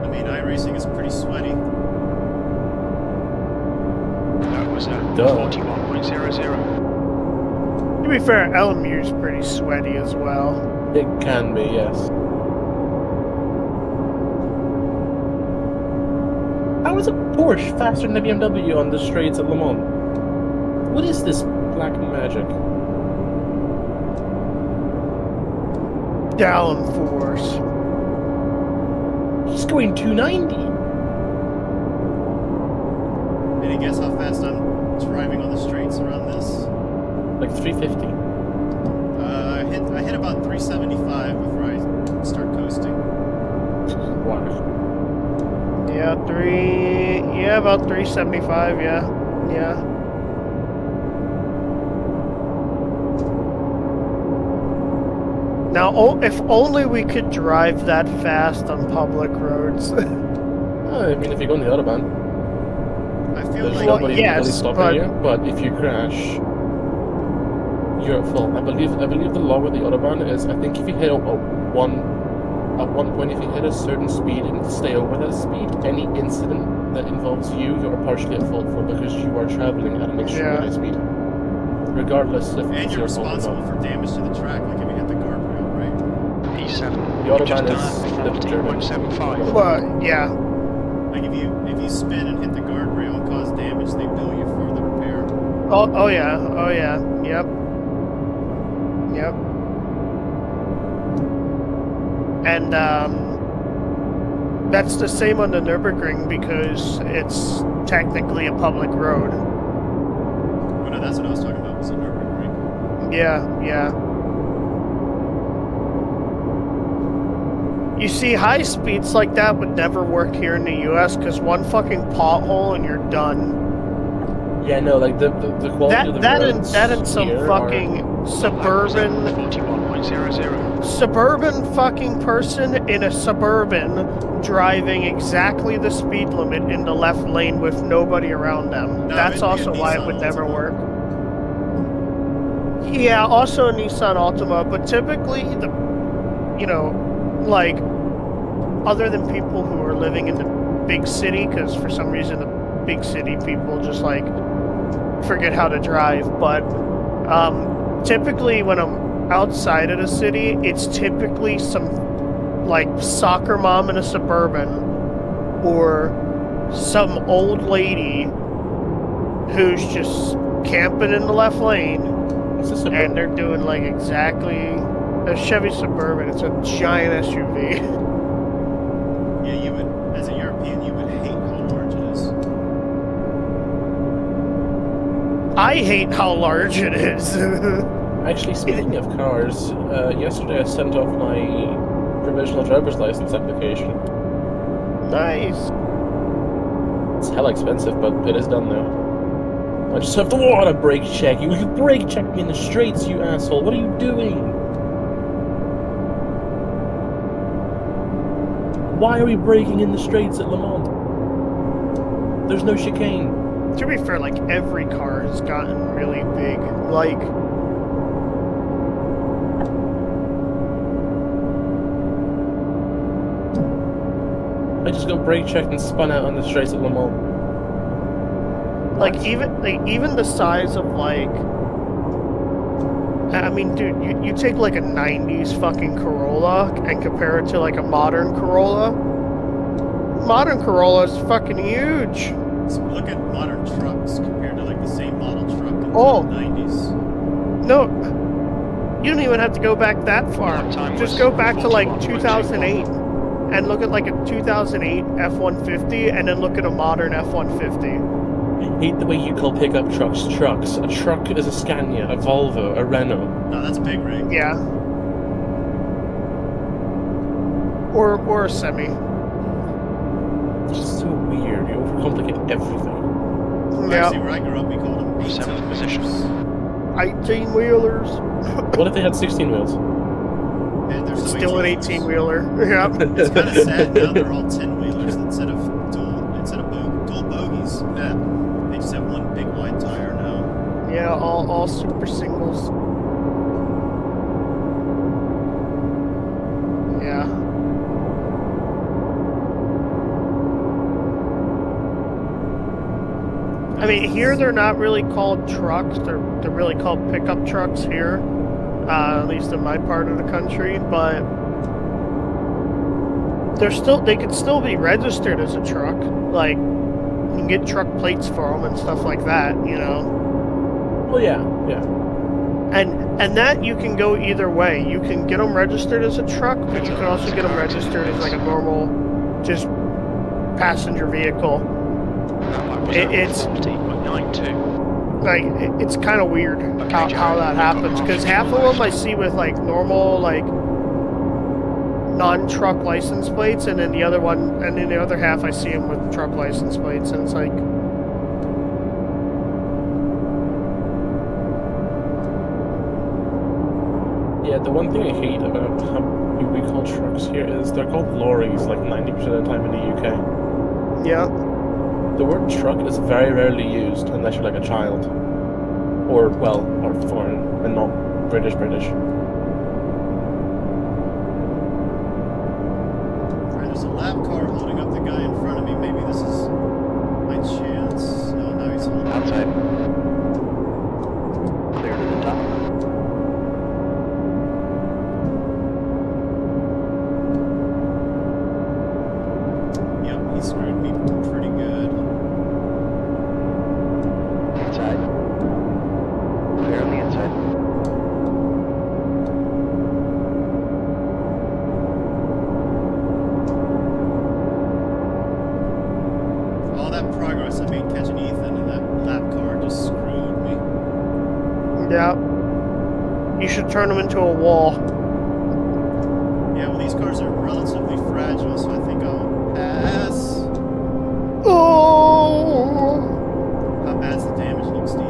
H: I mean, iRacing is pretty sweaty.
C: That was a
G: Duh.
C: 41.00.
I: To be fair, LMU's pretty sweaty as well.
G: It can be, yes. How is a Porsche faster than a BMW on the straights at Le Mans? What is this black magic?
I: Downforce.
G: He's going 290.
H: Any guess how fast I'm driving on the straights around this?
G: Like 350.
H: I hit about 375 before I start coasting.
G: Wow.
I: Yeah, about 375, yeah. Now, if only we could drive that fast on public roads.
G: I mean, if you go on the Autobahn,
H: I feel
G: there's
H: like
G: nobody
I: yes,
G: really stopping
I: but-
G: you. But if you crash, you're at fault. I believe the law with the Autobahn is I think if you hit a 1 at one point, if you hit a certain speed and stay over that speed, any incident that involves you, you're partially at fault for because you are traveling at an extremely high speed. Regardless if
H: And
G: it's
H: you're
G: your fault or
H: responsible
G: not.
H: for damage to the track, like if you hit the guardrail, right?
C: P7.
G: The Autobahn
C: Just
G: is
C: done at
G: the German.
C: 40.75.
I: Well, yeah.
H: Like if you spin and hit the guardrail and cause damage, they bill you for the repair.
I: Oh yeah. Oh yeah. Yep. Yep. And that's the same on the Nürburgring because it's technically a public road.
H: Oh no, that's what I was talking about. Was the Nürburgring?
I: Yeah. Yeah. You see, high speeds like that would never work here in the U.S. because one fucking pothole and you're done.
G: Yeah, no, like the quality of the roads
I: that and some
G: here
I: fucking suburban
C: 41.00.
I: suburban fucking person in a Suburban driving exactly the speed limit in the left lane with nobody around them.
H: No,
I: That's
H: it'd be a
I: also why it
H: Nissan
I: would never
H: Altima.
I: work. Yeah, also a Nissan Altima, but typically like other than people who are living in the big city, because for some reason the big city people just like forget how to drive, but typically when I'm outside of the city, it's typically some like soccer mom in a Suburban or some old lady who's just camping in the left lane, and they're doing like exactly a Chevy Suburban. It's a giant SUV.
H: Yeah, you would, as a European, you would hate how large it is.
I: I hate how large it is.
G: Actually, speaking of cars, yesterday I sent off my provisional driver's license application.
I: Nice.
G: It's hella expensive, but it is done now. I just have to want to brake check you. You brake check me in the streets, you asshole. What are you doing? Why are we braking in the straights at Le Mans? There's no chicane.
I: To be fair, like every car has gotten really big. Like,
G: I just got brake checked and spun out on the straights at Le Mans.
I: like even the size of like, I mean, dude, you take like a '90s fucking Corolla and compare it to like a modern Corolla. Modern Corolla is fucking huge.
H: So look at modern trucks compared to like the same model truck in the
I: Oh.
H: 90s.
I: No, you don't even have to go back that far. Just go back to like 2008 and look at like a 2008 F-150 and then look at a modern F-150.
G: I hate the way you call pickup trucks trucks. A truck is a Scania, a Volvo, a Renault.
H: No, that's a big rig.
I: Yeah. Or a semi.
G: It's just so weird. You overcomplicate everything.
I: Yeah.
H: Actually, where I grew up, we called them
C: 7th position.
I: 18-wheelers.
G: What if they had 16 wheels?
H: And there's
I: It's
H: no
I: still an 18-wheeler. Yep.
H: It's kind of sad now they're all 10-wheelers instead of dual bogies. Yeah, they just have one big wide tire now.
I: Yeah, all super singles. Yeah. I mean, here they're not really called trucks. They're really called pickup trucks here, at least in my part of the country. But they could still be registered as a truck. Like, you can get truck plates for them and stuff like that. You know.
G: Well, yeah.
I: And that you can go either way. You can get them registered as a truck, but you can also get them registered as like a normal, just passenger vehicle. It's
C: 40.92.
I: like it's kind of weird how that happens, because half of them I see with like normal like non-truck license plates, and then the other half I see them with truck license plates, and it's like,
G: Yeah, the one thing I hate about how we call trucks here is they're called lorries like 90% of the time in the UK.
I: yeah.
G: The word truck is very rarely used unless you're like a child. Or foreign and not British.
H: there's a lap car holding up the guy in front of me. Maybe this is my chance. No, now he's holding
F: Outside. Clear to the top.
H: Yep, he screwed me pretty good.
F: Inside. Clear on the inside.
H: All that progress I made catching Ethan, and that lap car just screwed me.
I: Yeah. You should turn them into a wall.
H: Yeah, well, these cars are relatively fragile, so I think I'll pass.
I: Oh!
H: How bad's the damage look, Steve?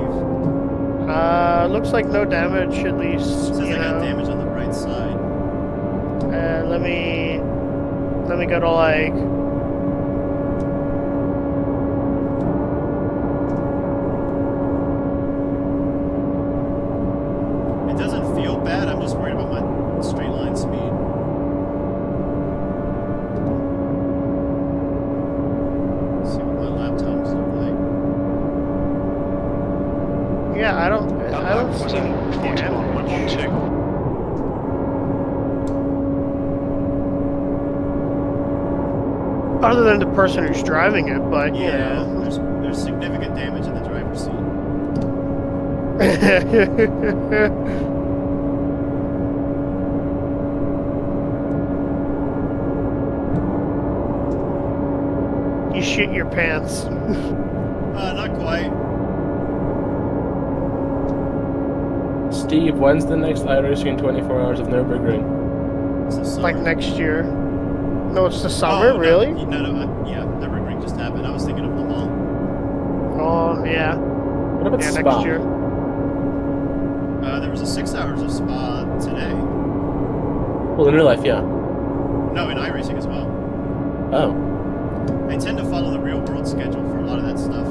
I: Looks like no damage, at least.
H: It says
I: you
H: I got
I: know.
H: damage on the right side.
I: Let me go to like.
H: It doesn't feel bad, I'm just worried about my straight line speed. Let's see what my lap times look like.
I: Yeah, I don't
C: Was
I: see
C: it 41.12?
I: other than the person who's driving it, but you
H: Yeah,
I: know.
H: there's significant damage in the driver's seat.
I: You shit your pants.
H: Not quite.
G: Steve, when's the next iRacing in 24 Hours of Nürburgring?
H: It's the summer.
I: Like next year. No, it's the summer,
H: Oh,
I: really?
H: Yeah, Nürburgring just happened. I was thinking of Le Mans.
I: Oh, yeah.
G: What about
I: Yeah,
G: Spa?
I: next year.
H: There was a 6 hours of Spa today.
G: Well, in real life, yeah.
H: No, in iRacing as well.
G: Oh,
H: They tend to follow the real world schedule for a lot of that stuff.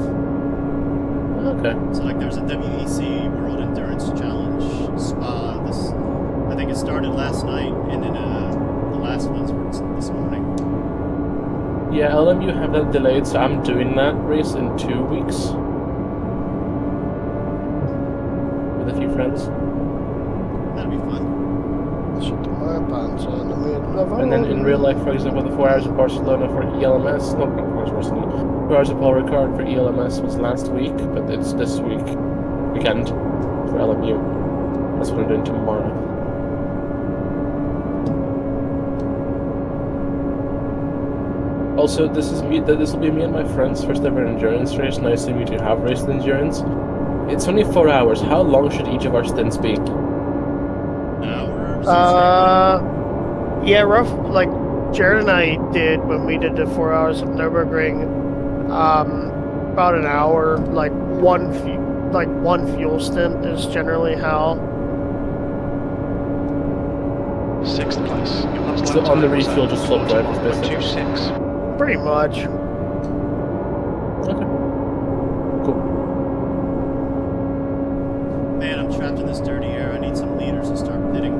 G: okay.
H: So like there's a WEC World Endurance Challenge Spa. I think it started last night, and then the last ones were this morning.
G: Yeah, LMU have that delayed, so I'm doing that race in 2 weeks. With a few friends.
H: That'll be fun.
G: And then in real life, for example, the 4 hours of Barcelona for ELMS, not 4 hours of Barcelona, 4 hours of Paul Ricard for ELMS was last week, but it's this weekend for LMU. That's what I'm doing tomorrow. Also, this will be me and my friend's first ever endurance race. Nice to meet you have raced endurance. It's only 4 hours. How long should each of our stints be?
H: Hours.
I: Yeah, rough. Like Jared and I did when we did the 4 hours of Nürburgring. About an hour. Like one fuel stint is generally how.
C: 6th place. Your last
G: So
C: lap
G: on the
C: time was
G: refuel, just swap drivers, basically.
C: 41.26.
I: Pretty much.
G: Okay. Cool.
H: Man, I'm trapped in this dirty air. I need some leaders to start pitting.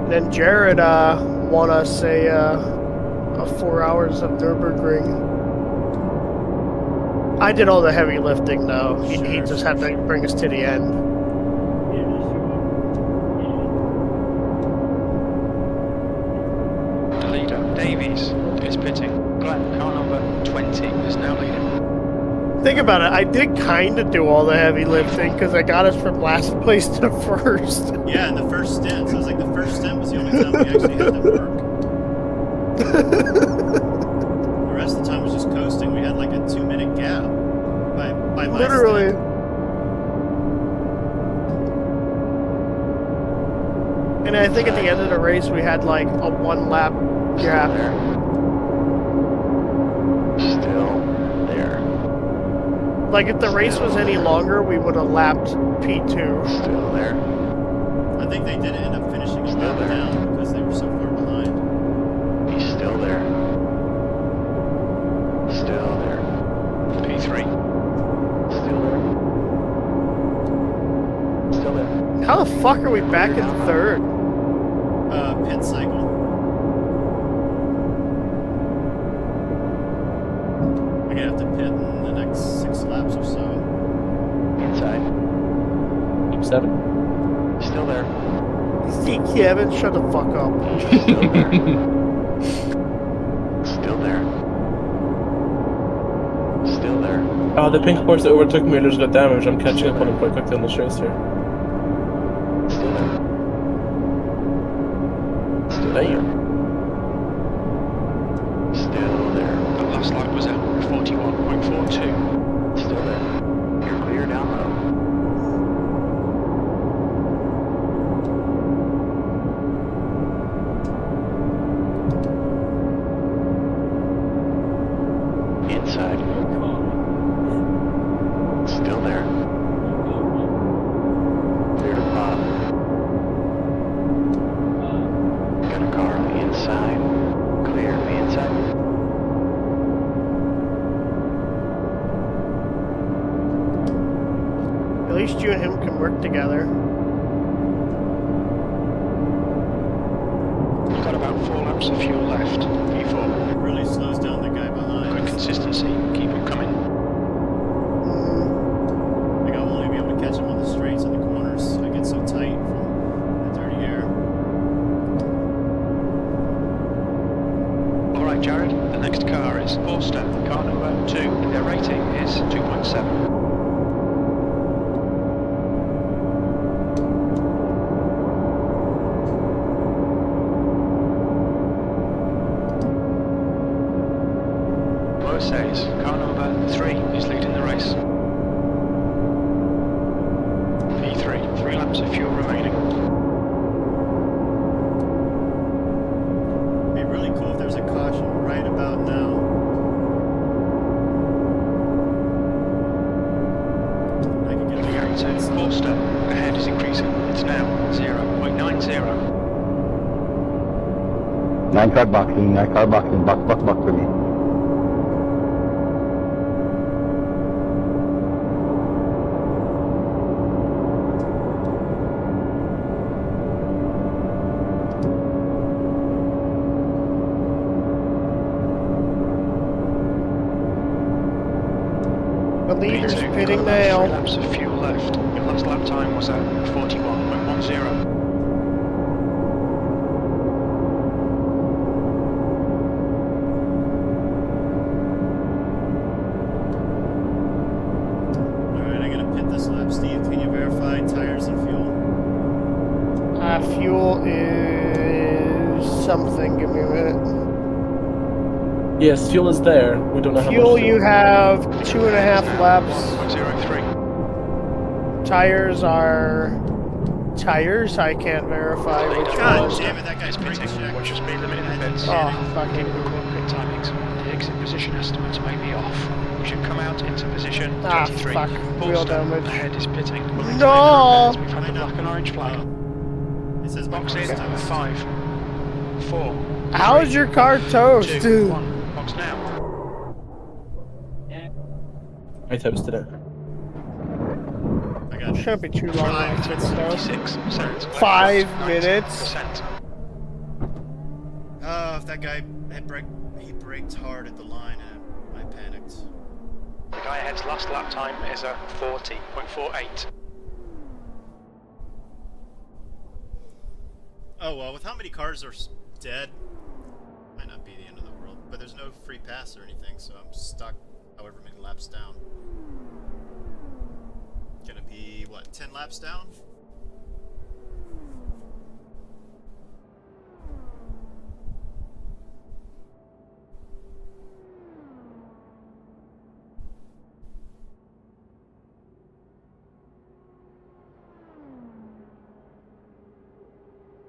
I: Then Jared won us a 4 hours of Nürburgring. I did all the heavy lifting though. He just had to bring us to the end.
C: The leader, Davies, is pitting. Glenn, car number 20, is now leading.
I: Think about it. I did kind of do all the heavy lifting because I got us from last place to first.
H: Yeah, in the first stint. So it was like the first stint was the only time we actually had to work. The rest of the time was just coasting. We had like a 2-minute gap by my
I: Literally.
H: stint.
I: And I think at the end of the race we had like a 1 lap gap.
F: Still there.
I: Like if the race was any longer, we would have lapped P2.
F: Still there.
H: I think they did end up finishing a
F: Still
H: lap
F: there.
H: down because they were so far behind.
F: He's still there. Still there.
C: P3.
F: Still there. Still there.
I: How the fuck are we back in third?
H: Pit cycle. gonna have to pit in the next 6 laps or so.
F: Inside.
G: Keep 7.
F: Still there.
I: See, Kevin, shut the fuck up.
F: Still there. Still there. Still there.
G: Oh, the pink horse that overtook me just got damaged. I'm catching up on him quite quickly on the straights here.
F: Still there. Still
G: There.
F: there. Still there.
C: The last lap was at 41.42.
F: Still there. You're clear down low. Inside. Still there. Clear to bottom. Got a car on the inside. Clear on the inside.
I: At least you and him can work together.
C: You've got about 4 laps of fuel left. V4.
H: It really slows down the guy behind.
C: Good consistency. Keep it coming.
H: I think I'll only be able to catch him on the straights and the corners. I get so tight from the dirty air.
C: Alright, Jared. The next car is Forster. Car number 2. Their rating is 2.7. Says car number 3 is leading the race. P3, 3 laps of fuel remaining.
H: It'd be really cool if there's a caution right about now. I could get
C: The outside Forster. Ahead is increasing. It's now 0.90.
D: 9-car boxing, 9-car boxing, box for me.
I: The leader's
C: P2,
I: pitting
C: got about 3
I: now.
C: laps of fuel left. Your last lap time was at 41.10.
H: Alright, I'm gonna pit this lap. Steve, can you verify tires and fuel?
I: Fuel is something. Give me a minute.
G: Yes, fuel is there. We don't know how
I: Fuel,
G: much.
I: you have 2.5 laps.
C: 1.03.
I: Tires are... Tires? I can't verify which
H: God
I: one.
H: damn it, that guy's brake check.
C: Watch your speed limit in the pits.
I: Oh, fucking...
C: Pit timings. The exit position estimates may be off. You should come out into position 23.
I: fuck. Wheel
C: Forster,
I: damage.
C: ahead is pitting.
I: No!
C: We've had the black and orange flag.
H: It says my
C: Box
H: car's
C: in.
H: toast.
C: 5, 4.
I: How is your car toast,
C: 2,
I: dude?
C: 1. Box now.
G: I toasted it.
H: I got
I: Shouldn't be too long. Like this, though.
C: 56%.
I: 5 minutes.
C: 90%.
H: Oh, if that guy he braked hard at the line and I panicked.
C: The guy ahead's last lap time is a 40.48.
H: Oh well, with how many cars are dead, might not be the end of the world. But there's no free pass or anything, so I'm stuck however many laps down. Gonna be, what, 10 laps down?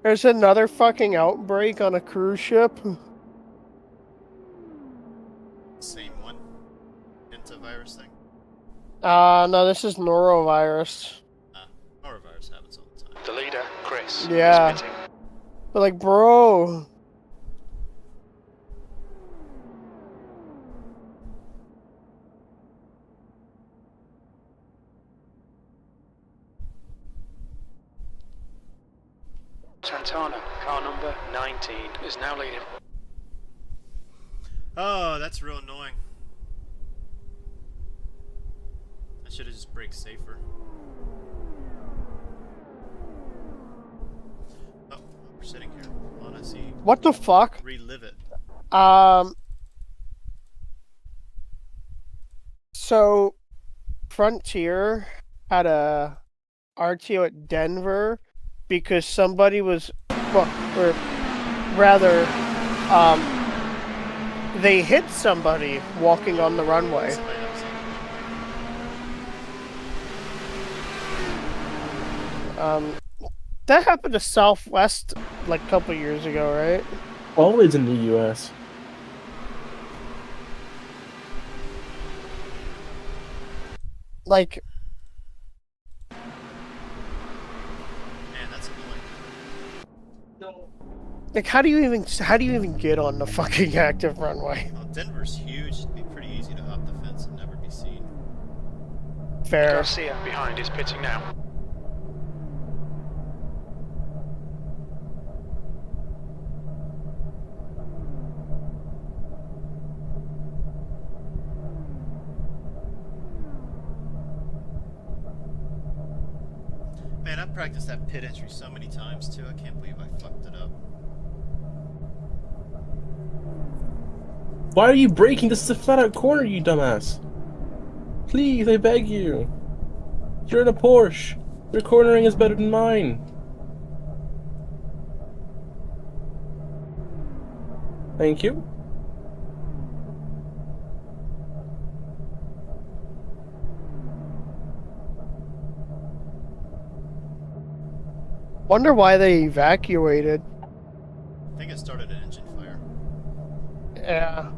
I: There's another fucking outbreak on a cruise ship.
H: Same one. Virus thing?
I: No, this is norovirus.
H: Norovirus happens all the time.
C: The leader, Chris,
I: Yeah.
C: is pitting.
I: But like, bro.
C: Santana, car number 19, is now leading.
H: Oh, that's real annoying. should have just braked safer. Oh, we're sitting here. Hold on, I see.
I: What the fuck?
H: Relive it.
I: So Frontier had a RTO at Denver because somebody was, well, or rather, they hit somebody walking on the runway. That happened to Southwest like a couple years ago, right?
G: Always in the U.S.
I: Like,
H: Man, that's annoying.
I: like, how do you even get on the fucking active runway?
H: Well, Denver's huge. It'd be pretty easy to hop the fence and never be seen.
I: Fair.
C: Garcia behind is pitting now.
H: Man, I've practiced that pit entry so many times too. I can't believe I fucked it up.
G: Why are you braking? This is a flat-out corner, you dumbass. Please, I beg you. You're in a Porsche. Your cornering is better than mine. Thank you.
I: Wonder why they evacuated.
H: I think it started an engine fire.
I: Yeah.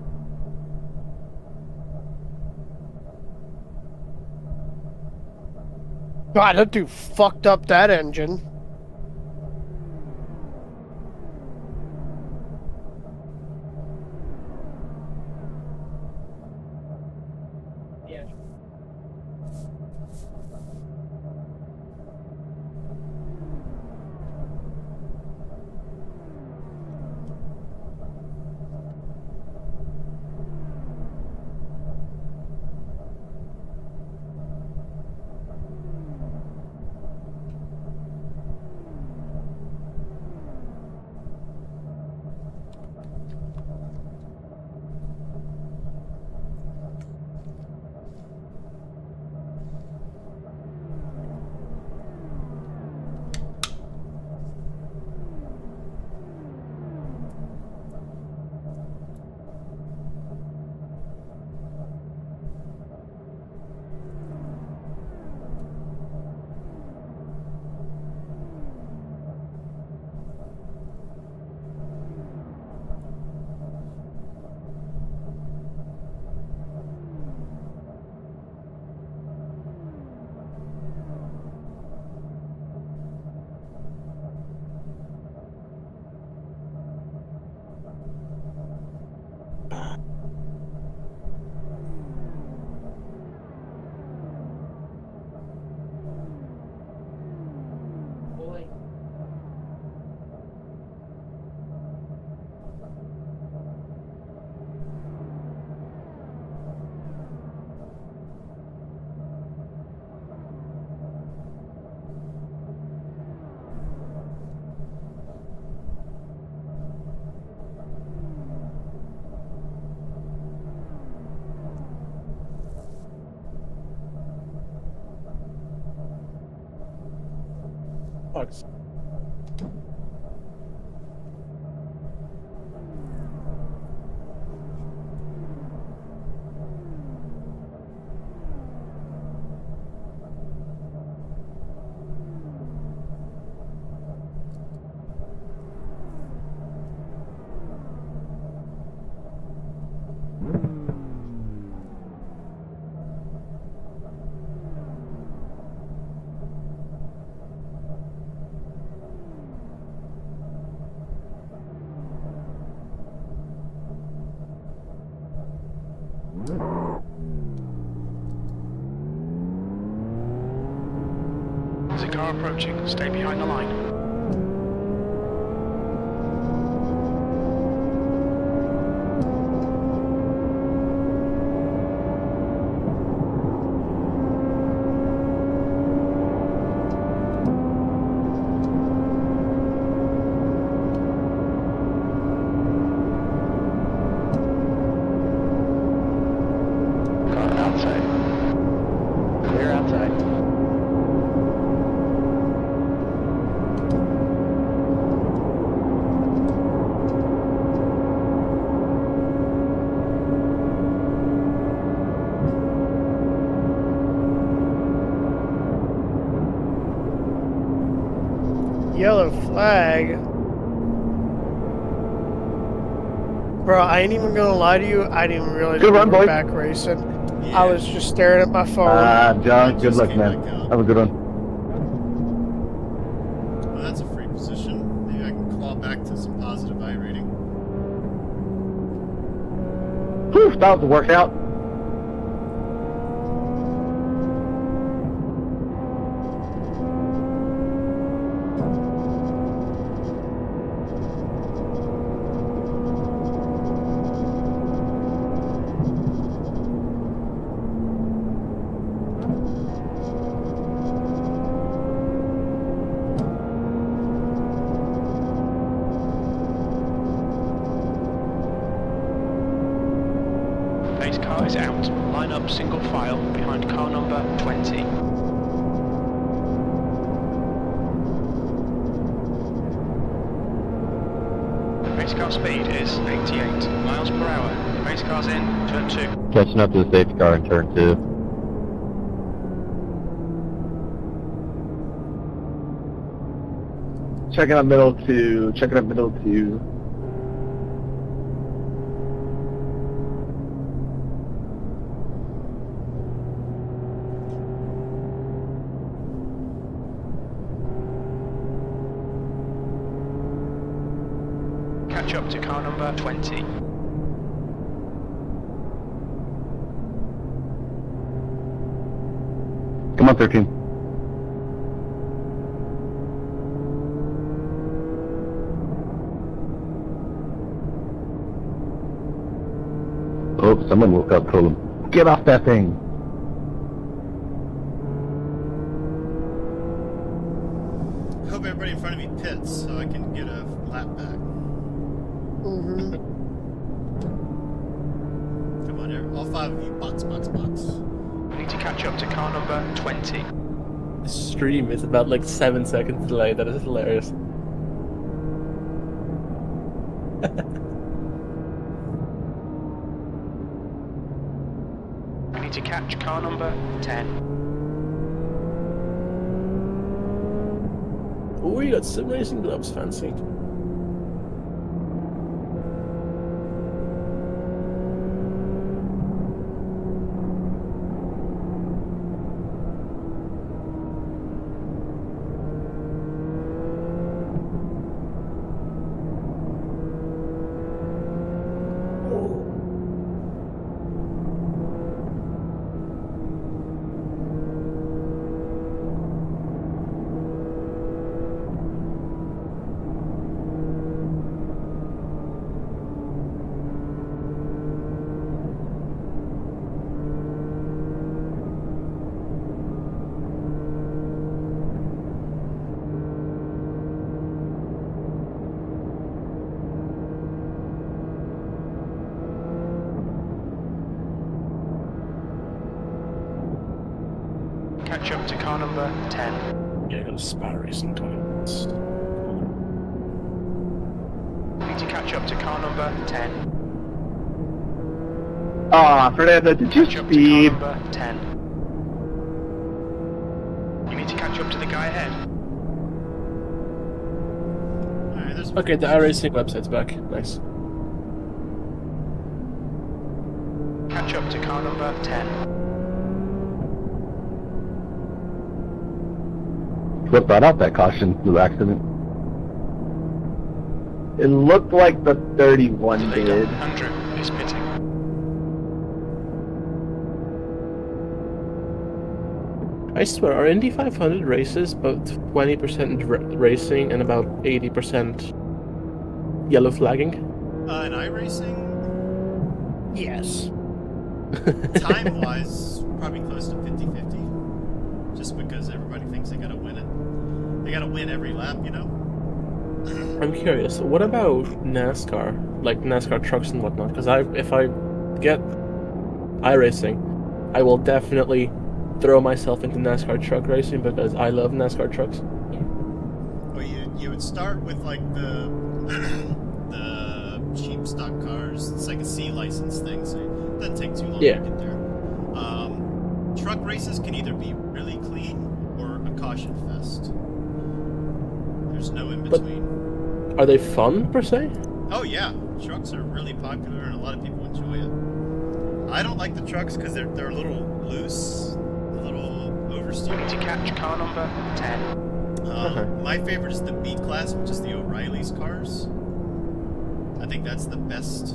I: God, that dude fucked up that engine.
G: Fucks.
C: There's a car approaching. Stay behind the line.
I: Yellow flag. Bro, I ain't even gonna lie to you. I didn't even realize
D: Good
I: we
D: run,
I: were
D: boys.
I: back racing. I was just staring at my phone.
D: John, good luck, man. Have a good one.
H: Well, that's a free position. Maybe I can claw back to some positive iRating.
E: Whew, that was a workout.
C: Pace car is out. Line up single file behind car number 20. The pace car speed is 88 miles per hour. The pace car's in turn 2.
D: Catching up to the safety car in turn 2.
E: Checking up middle 2. Checking up middle 2.
C: Catch up to car number 20.
D: Come on, 13. Oh, someone woke up, told him, get off that thing.
H: I hope everybody in front of me pits so I can get a lap back. Come on, all 5 of you, box.
C: We need to catch up to car number 20.
G: The stream is about like 7 seconds delayed. That is hilarious.
C: We need to catch car number 10.
G: Oh, you got sim racing gloves, fancy.
C: Catch up to car number 10.
G: Yeah, I got a spy racing 20 minutes.
C: We need to catch up to car number 10.
E: Ah, Fernando, did you
C: Catch up to
E: speed?
C: car number 10. You need to catch up to the guy ahead.
H: Alright, there's
G: Okay, the iRacing website's back. Nice.
C: Catch up to car number 10.
D: What brought out that caution, the accident?
E: It looked like the 31
C: The leader,
E: did.
C: Andrew, is pitting.
G: I swear, are Indy 500 races about 20% racing and about 80% yellow flagging?
H: in iRacing,
I: Yes.
H: time-wise, probably close to 50-50. Just because everybody thinks they gotta win it. They gotta win every lap, you know?
G: I'm curious, what about NASCAR? Like NASCAR trucks and whatnot? Because if I get iRacing, I will definitely throw myself into NASCAR truck racing because I love NASCAR trucks.
H: Well, you would start with like the cheap stock cars. It's like a C license thing, so it doesn't take too long to get there. Truck races can either be really clean or a caution fest. There's no in between.
G: Are they fun per se?
H: Oh yeah, trucks are really popular and a lot of people enjoy it. I don't like the trucks because they're a little loose, a little oversteered.
C: To catch car number 10.
H: My favorite is the B class, which is the O'Reilly's cars. I think that's the best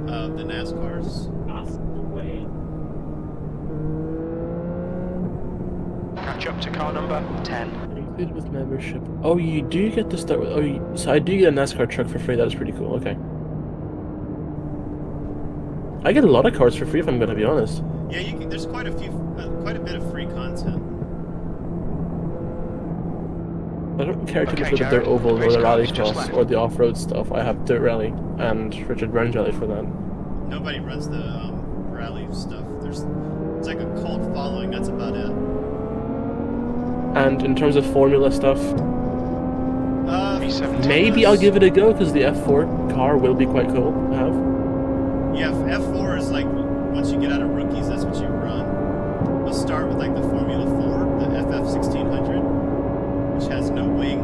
H: of the NASCARs.
C: Catch up to car number 10.
G: Included with membership. Oh, you do get to start with. So I do get a NASCAR truck for free. That is pretty cool. Okay. I get a lot of cars for free, if I'm going to be honest.
H: Yeah, there's quite a bit of free content.
G: I don't care too much about their oval or the rally cross or the off-road stuff. I have Dirt Rally and Richard Burns Rally for that.
H: Nobody runs the rally stuff. It's like a cult following. That's about it.
G: And in terms of formula stuff, maybe I'll give it a go because the F4 car will be quite cool to have.
H: Yeah, F4 is like once you get out of rookies, that's what you run. We'll start with like the Formula 4, the FF 1600, which has no wing.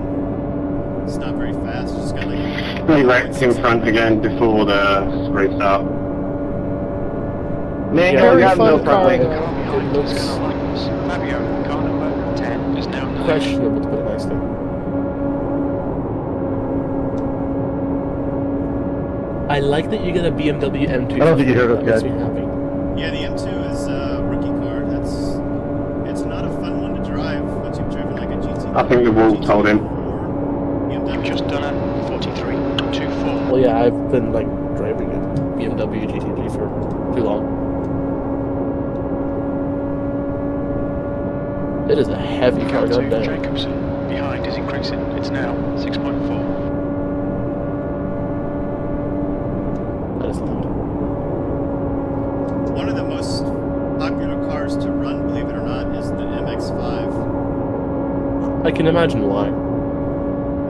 H: It's not very fast. It's just got like.
J: They wrecked in front again before the restart.
E: Man,
G: Yeah,
E: you have no front wing.
G: It looks
C: Fabio, car number 10 is now 9.
G: questionable to put it nicely. I like that you get a BMW M2.
D: I don't think you heard us,
G: That makes
D: guys.
G: me happy.
H: Yeah, the M2 is a rookie car. It's not a fun one to drive once you've driven like a GT.
J: I think the wall told him.
C: You've just done a 43.24.
G: Well, yeah, I've been like driving a BMW GTG for too long. It is a heavy car,
C: Car 2,
G: goddamn.
C: Jacobson. Behind is increasing. It's now 6.4.
G: That is loud.
H: One of the most popular cars to run, believe it or not, is the MX-5.
G: I can imagine why.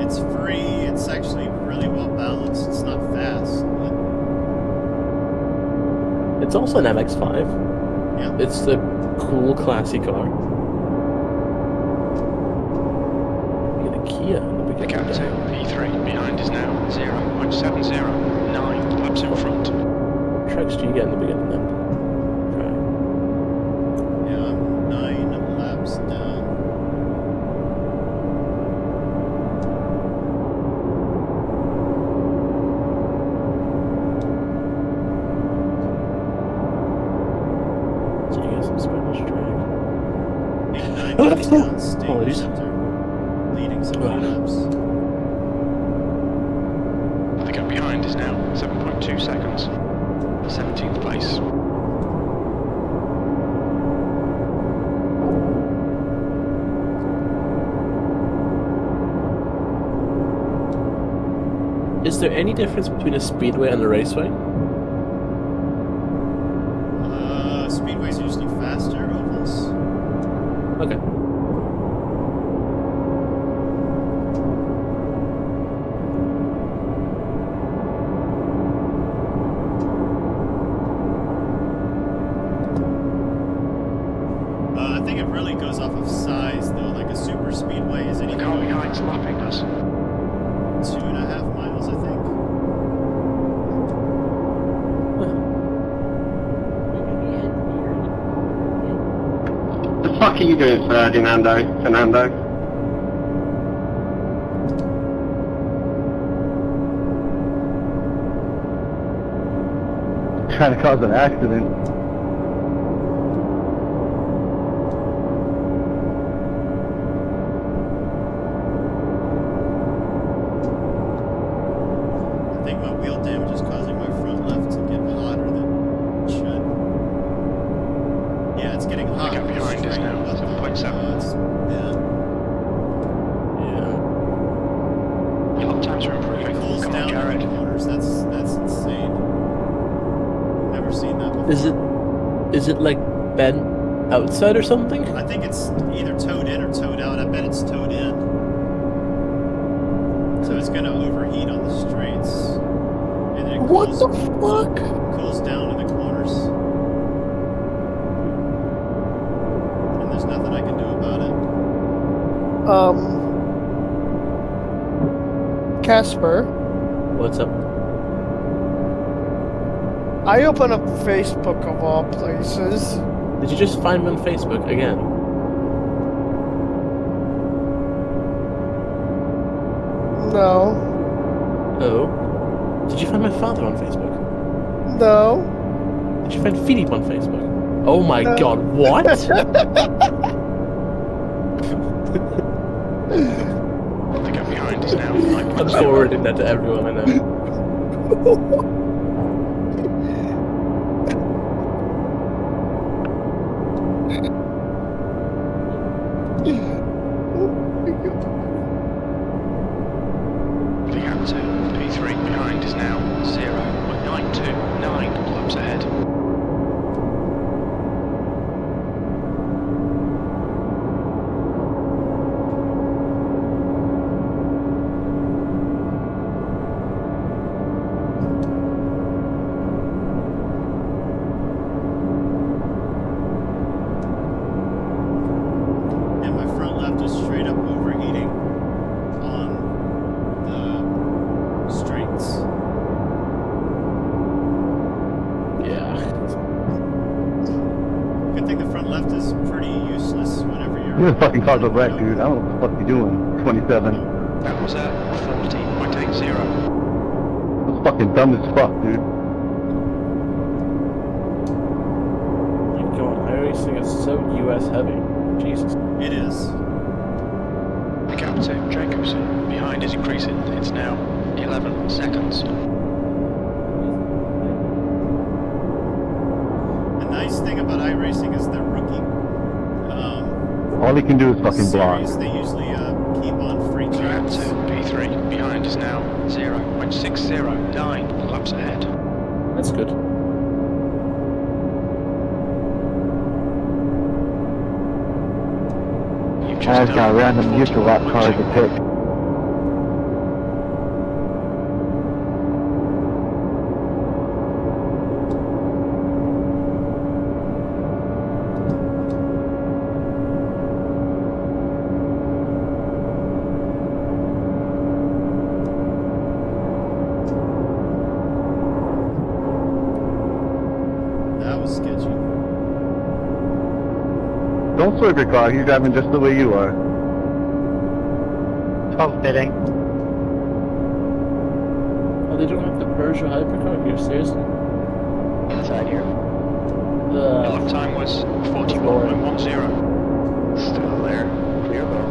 H: It's free. It's actually really well balanced. It's not fast. But
G: It's also an MX-5.
H: yeah.
G: It's a cool, classy car. You get a Kia in the
C: The
G: beginning.
C: Cat 2, P3. Behind is now 0.709 laps in front.
G: What tracks do you get in the beginning then? Right.
H: Yeah, I'm 9 laps down.
G: So you get some Spanish drag.
H: 8 9 laps down. Stage
G: Apologies.
H: center. Leading some laps.
C: The gap behind is now 7.2 seconds. 17th place.
G: Is there any difference between a speedway and a raceway?
H: Speedways are usually faster ovals.
G: Okay.
H: I think it really goes off of size, though. Like a super speedway is
C: The
H: anything
C: car
H: like
C: behind's lapping us.
H: 2.5 miles, I think.
J: The fuck are you doing, Fernando?
D: Trying to cause an accident.
H: I think my wheel damage is causing my front left to get hotter than it should. Yeah, it's getting hot.
C: The gap behind is now 7.7.
H: Yeah.
G: Yeah.
C: Your lap times are improving.
H: It cools
C: Come on,
H: down in
C: Jared.
H: the corners. That's insane. Never seen that before.
G: Is it like bent outside or something?
H: I think it's either towed in or towed out. I bet it's towed in. So it's gonna overheat on the straights. And then it cools,
G: fuck?
H: cools down in the corners. And there's nothing I can do about it.
I: Casper.
G: What's up?
I: I open up Facebook of all places.
G: Did you just find me on Facebook again?
I: No.
G: Oh. Did you find my father on Facebook?
I: No.
G: Did you find Philip on Facebook? Oh my god, what?
C: The guy behind is now
G: I'm forwarding that to everyone I know.
C: The gap to P3 behind is now 0.929 laps ahead.
H: And my front left is straight up overheating on the straights.
G: Yeah.
H: Good thing the front left is pretty useless whenever you're...
D: This fucking car's a wreck, dude. I don't know what the fuck you doing. 27.
C: That was at 40.80.
D: It's fucking dumb as fuck, dude.
G: My god, iRacing is so US heavy. Jesus.
H: It is.
C: The gap to Jacobson behind is increasing. It's now 11 seconds.
H: The nice thing about iRacing is the rookie
D: All he can do is fucking block.
H: series, they usually keep on free
C: The gap
H: chance.
C: to P3 behind is now 0.609 laps ahead.
G: That's good.
C: You've
K: I
C: just
K: got a
C: done
K: random use of lap car to
C: 41.2.
K: pick.
H: That was sketchy.
D: Don't swerve your car. You're driving just the way you are.
E: 12 bidding.
G: Oh, they don't have the Peugeot hypercar here, seriously?
F: Inside here.
C: Your lap time was 41.10.
F: Still there. Clear though.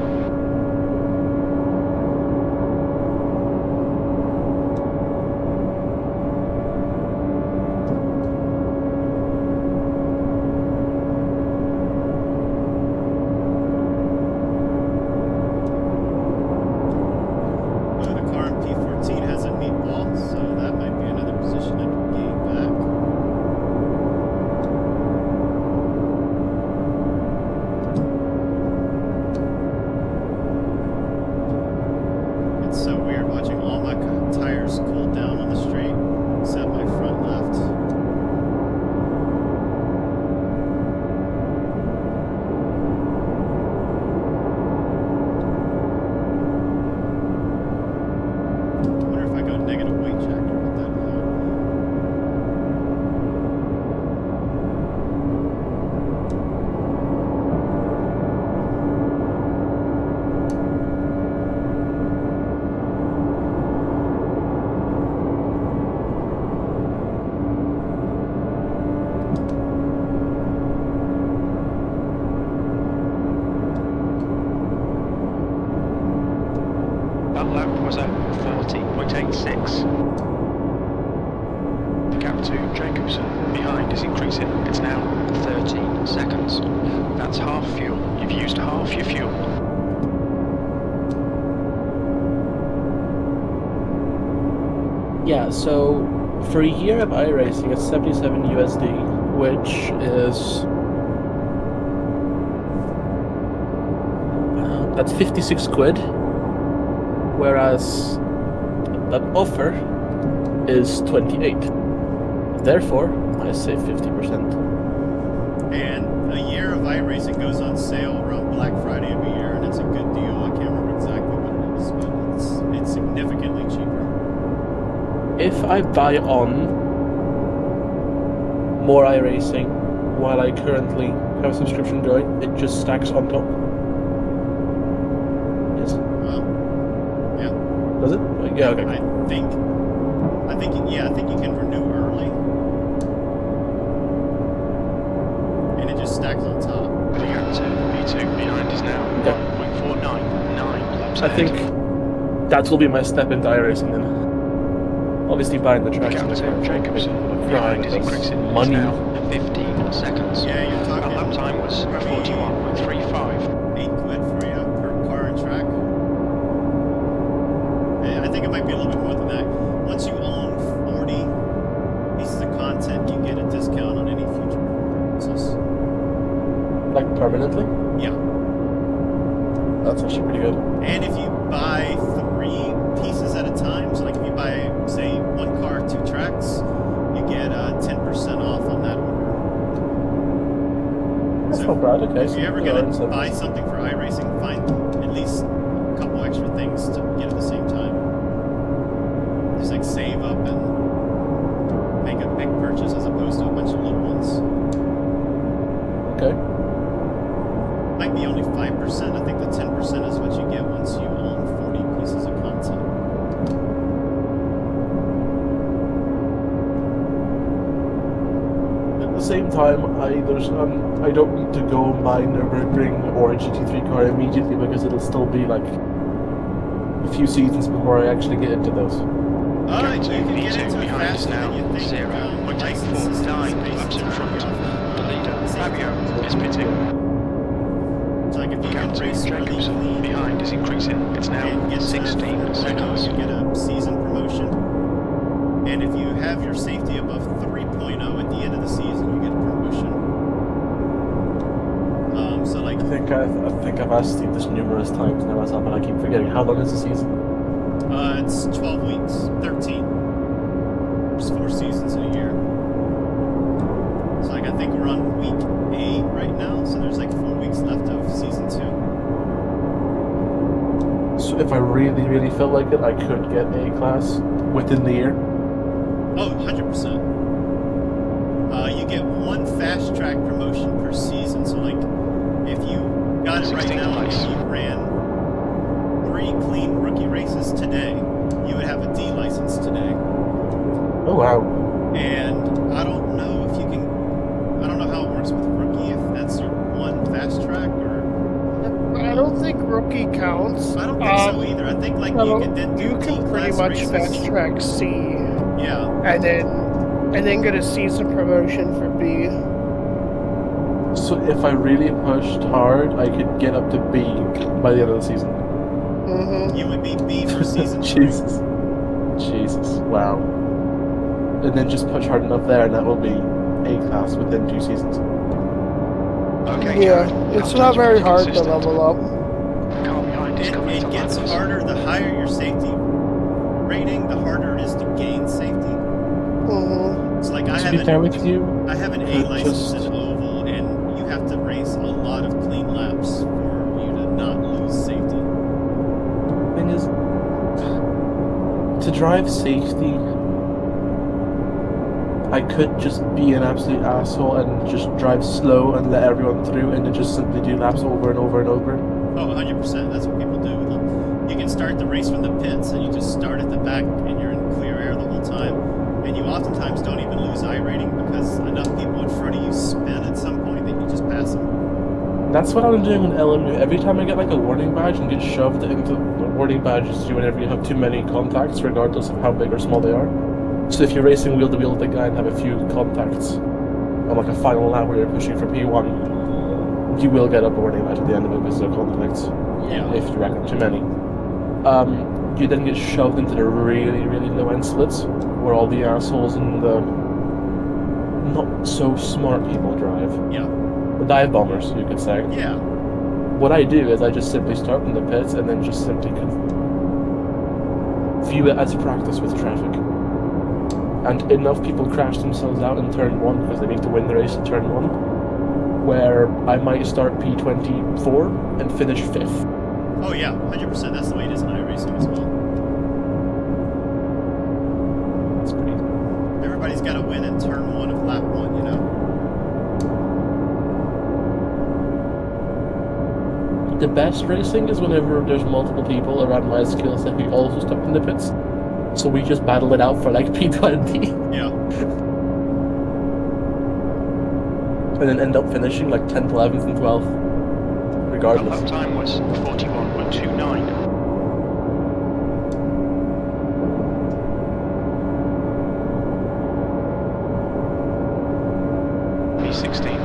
H: The car in P14 has a meatball, so that might be another position I can gain back. It's so weird watching all my tires cool down on the straight, except my front left. I wonder if I go negative weight check, what that will help.
C: That lap was at 40.86. The gap to Jacobson behind is increasing. It's now 13 seconds. That's half fuel. You've used half your fuel.
G: Yeah, so for a year of iRacing, it's 77 USD, which is that's 56 quid, whereas that offer is 28. Therefore, I say 50%.
H: And a year of iRacing goes on sale around Black Friday every year, and it's a good deal. I can't remember exactly what it is, but it's significantly cheaper.
G: if I buy on more iRacing while I currently have a subscription going, it just stacks on top. Yes.
H: Yeah.
G: Does it? Yeah. Okay.
H: I think you can renew early, and it just stacks on top.
C: V2 behind is now 1.499 laps
G: I think that will be my step into iRacing then. Obviously buying the tracks and the car.
C: Jacobson behind is increasing.
G: Money.
C: Now 15 seconds.
H: Yeah, you're talking.
C: Lap time was 41.35.
H: £8 for you per car and track. I think it might be a little bit more than that. Once you own 40 pieces of content, you get a discount on any future purchases.
G: Like permanently?
H: Yeah.
G: That's actually pretty good.
H: And if you buy 3 pieces at a time, so like if you buy, say, 1 car, 2 tracks, you get 10% off on that order.
G: That's not bad, okay.
H: If you're ever going to buy something for iRacing, find at least a couple extra things to get at the same time. Just like save up and make a big purchase as opposed to a bunch of little ones.
G: Okay.
H: Might be only 5%. I think the 10% is what you get once you own 40 pieces of content.
G: At the same time, I don't need to go and buy Nürburgring or a GT3 car immediately because it'll still be like a few seasons before I actually get into those.
H: You can get into it
C: behind is
H: faster
C: now
H: than you think.
C: 0.849 laps in front. The leader, Fabio, is pitting.
H: It's like if you can race
C: Jacobson
H: really
C: behind is increasing. It's now
H: and get
C: 16 seconds.
H: You get a season promotion. And if you have your safety above 3.0 at the end of the season, you get a promotion. So like
G: I think I've asked Steve this numerous times now myself, and I keep forgetting. How long is the season?
H: It's 12 weeks, 13. There's 4 seasons in a year. So like I think we're on week 8 right now, so there's like 4 weeks left of season 2.
G: So if I really, really felt like it, I could get A class within the year.
H: Oh, 100%. You get 1 fast track promotion per season. So like if you got it right now and you ran 3 clean rookie races today, you would have a D license today.
G: Oh wow.
H: And I don't know if you can, I don't know how it works with rookie, if that's your 1 fast track or...
I: I don't think rookie counts.
H: I don't think so either. I think like you can then do
I: you can pretty much
H: races.
I: fast track C.
H: Yeah.
I: And then get a season promotion for B.
G: So if I really pushed hard, I could get up to B by the end of the season.
I: Mm-hmm.
H: You would be B for season 3.
G: Jesus. Wow. And then just push hard enough there, and that will be A class within 2 seasons.
C: Okay,
I: Yeah, it's not very hard to level up.
C: Car behind is coming
H: It
C: to
H: gets
C: laps.
H: harder the higher your safety rating, the harder it is to gain safety.
I: Mm-hmm.
H: It's like I
G: To
H: have
G: be fair with you,
H: I have an A license in Oval, and you have to race a lot of clean laps for you to not lose safety.
G: thing is, to drive safety, I could just be an absolute asshole and just drive slow and let everyone through and then just simply do laps over and over and over.
H: Oh, 100%. That's what people do. You can start the race from the pits, and you just start at the back, and you're in clear air the whole time. And you oftentimes don't even lose iRating because enough people in front of you spin at some point that you just pass them.
G: That's what I'm doing in LMU. Every time I get like a warning badge and get shoved into warning badges, you whenever you have too many contacts, regardless of how big or small they are. So if you're racing wheel to wheel with a guy and have a few contacts on like a final lap where you're pushing for P1, you will get a warning badge at the end of it because of contacts.
H: Yeah.
G: If you reckon too many. You then get shoved into the really, really low end slits where all the assholes and the not so smart people drive.
H: Yeah.
G: The dive bombers, you could say.
H: Yeah.
G: What I do is I just simply start in the pits and then just simply view it as practice with traffic. And enough people crash themselves out in turn 1 because they need to win the race in turn 1, where I might start P24 and finish 5th.
H: Oh yeah, 100%. That's the way it is in iRacing as well. gotta win in turn 1 of lap 1, you know?
G: The best racing is whenever there's multiple people around my skill set who also stuck in the pits. So we just battle it out for like P20.
H: Yeah.
G: And then end up finishing like 10th, 11th, and 12th.
C: The
G: Regardless.
C: lap time was 41.29. P16.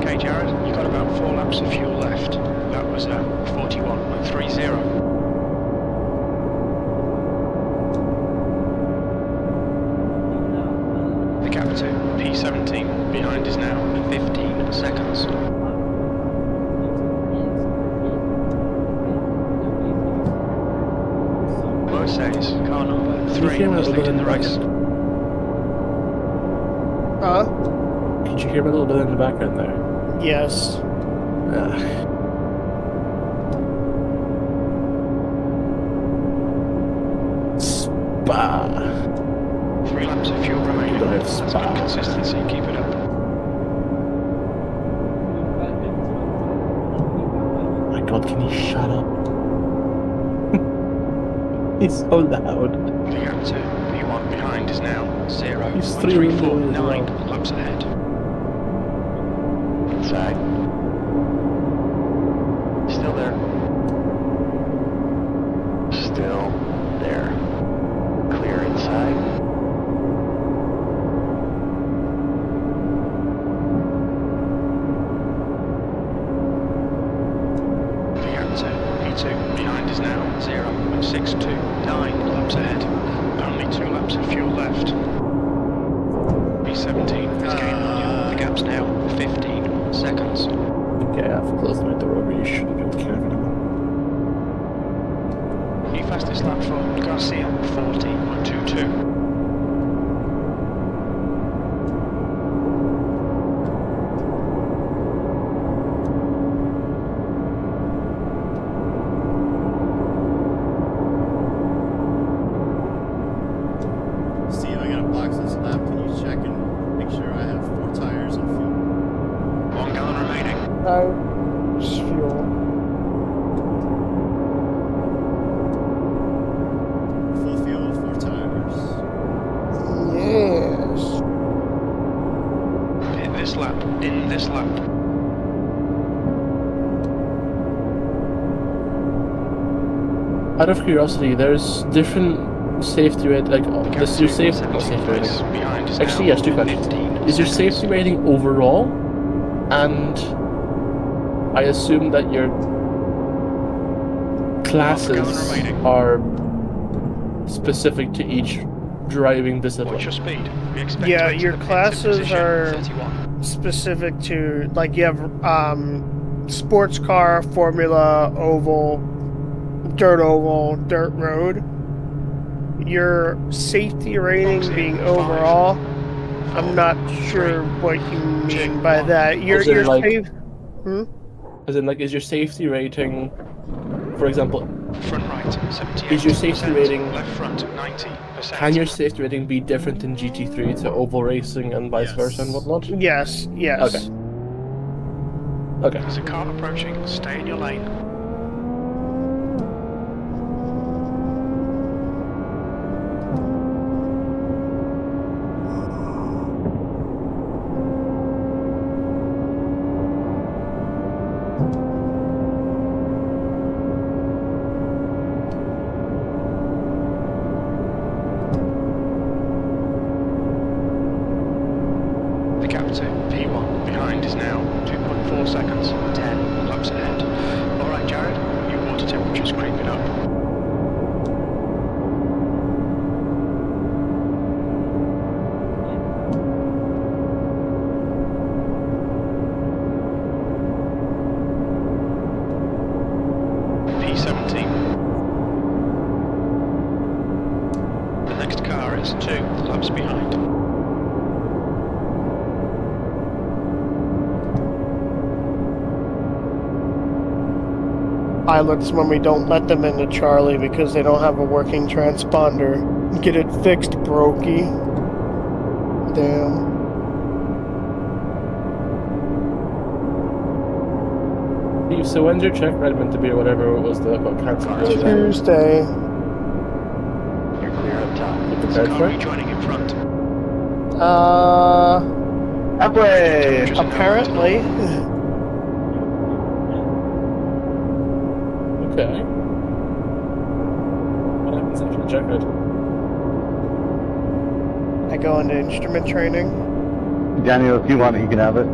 C: Okay, Jared, you got about 4 laps of fuel left. That was 41.30. The gap to P17 behind is now 15 seconds. Mo says car number 3 is leading the race.
I: Huh?
G: Could you hear me a little bit in the background there?
I: Yes.
G: Spa.
C: 3 laps of fuel remaining.
G: Don't have
C: That's
G: spa.
C: good consistency, keep it up.
G: Oh my god, can you shut up? He's so loud.
C: The gap to P1 behind is now 0.
G: He's 3
C: 9 laps ahead.
F: Inside. Still there. Still there. Clear inside.
C: The gap to P2 behind is now 0.62. 9 laps ahead. Only 2 laps of fuel left. P17 is gaining on you. The gap's now 15 seconds.
G: Okay, I've closed my door over. You shouldn't be able to hear me anymore.
C: New fastest lap for Garcia, 40.22.
H: Steve, I got a box this lap. Can you check and make sure I have 4 tires and fuel?
C: 1 gallon remaining.
I: Just fuel.
H: Full fuel, 4 tires.
I: Yes.
C: In this lap. In this lap.
G: Out of curiosity, there's different safety rate, like, this your safety, not safety rating.
C: Behind is
G: Actually,
C: now
G: yes, 2 questions.
C: 15
G: Is your
C: seconds.
G: safety rating overall? And I assume that your classes are specific to each driving discipline.
C: What's your speed? We expect
I: Yeah,
C: to enter
I: your
C: the pits in
I: classes
C: position
I: are
C: 31.
I: specific to, like, you have sports car, formula, oval, dirt road. Your safety rating being overall, I'm not sure what you mean by that. Your
G: like,
I: safe.
G: As in, like, is your safety rating, for example,
C: Front right, 78%.
G: is your safety rating,
C: Left front, 90%.
G: can your safety rating be different in GT3 to oval racing and vice versa and whatnot?
I: Yes.
G: Okay. Okay.
C: There's a car approaching. Stay in your lane. The gap to P1 behind is now 2.4 seconds, 10 laps ahead. Alright Jared, your water temperature's creeping up.
I: pilots when we don't let them into Charlie because they don't have a working transponder. Get it fixed, brokey. Damn.
G: So when's your check ride meant to be, or whatever it was that got cancelled?
I: Tuesday.
F: You're clear up top.
G: You prepared for it?
C: Joining in front.
E: Halfway!
I: Apparently.
G: Okay. What happens after the check ride?
I: I go into instrument training.
D: Daniel, if you want it, you can have it.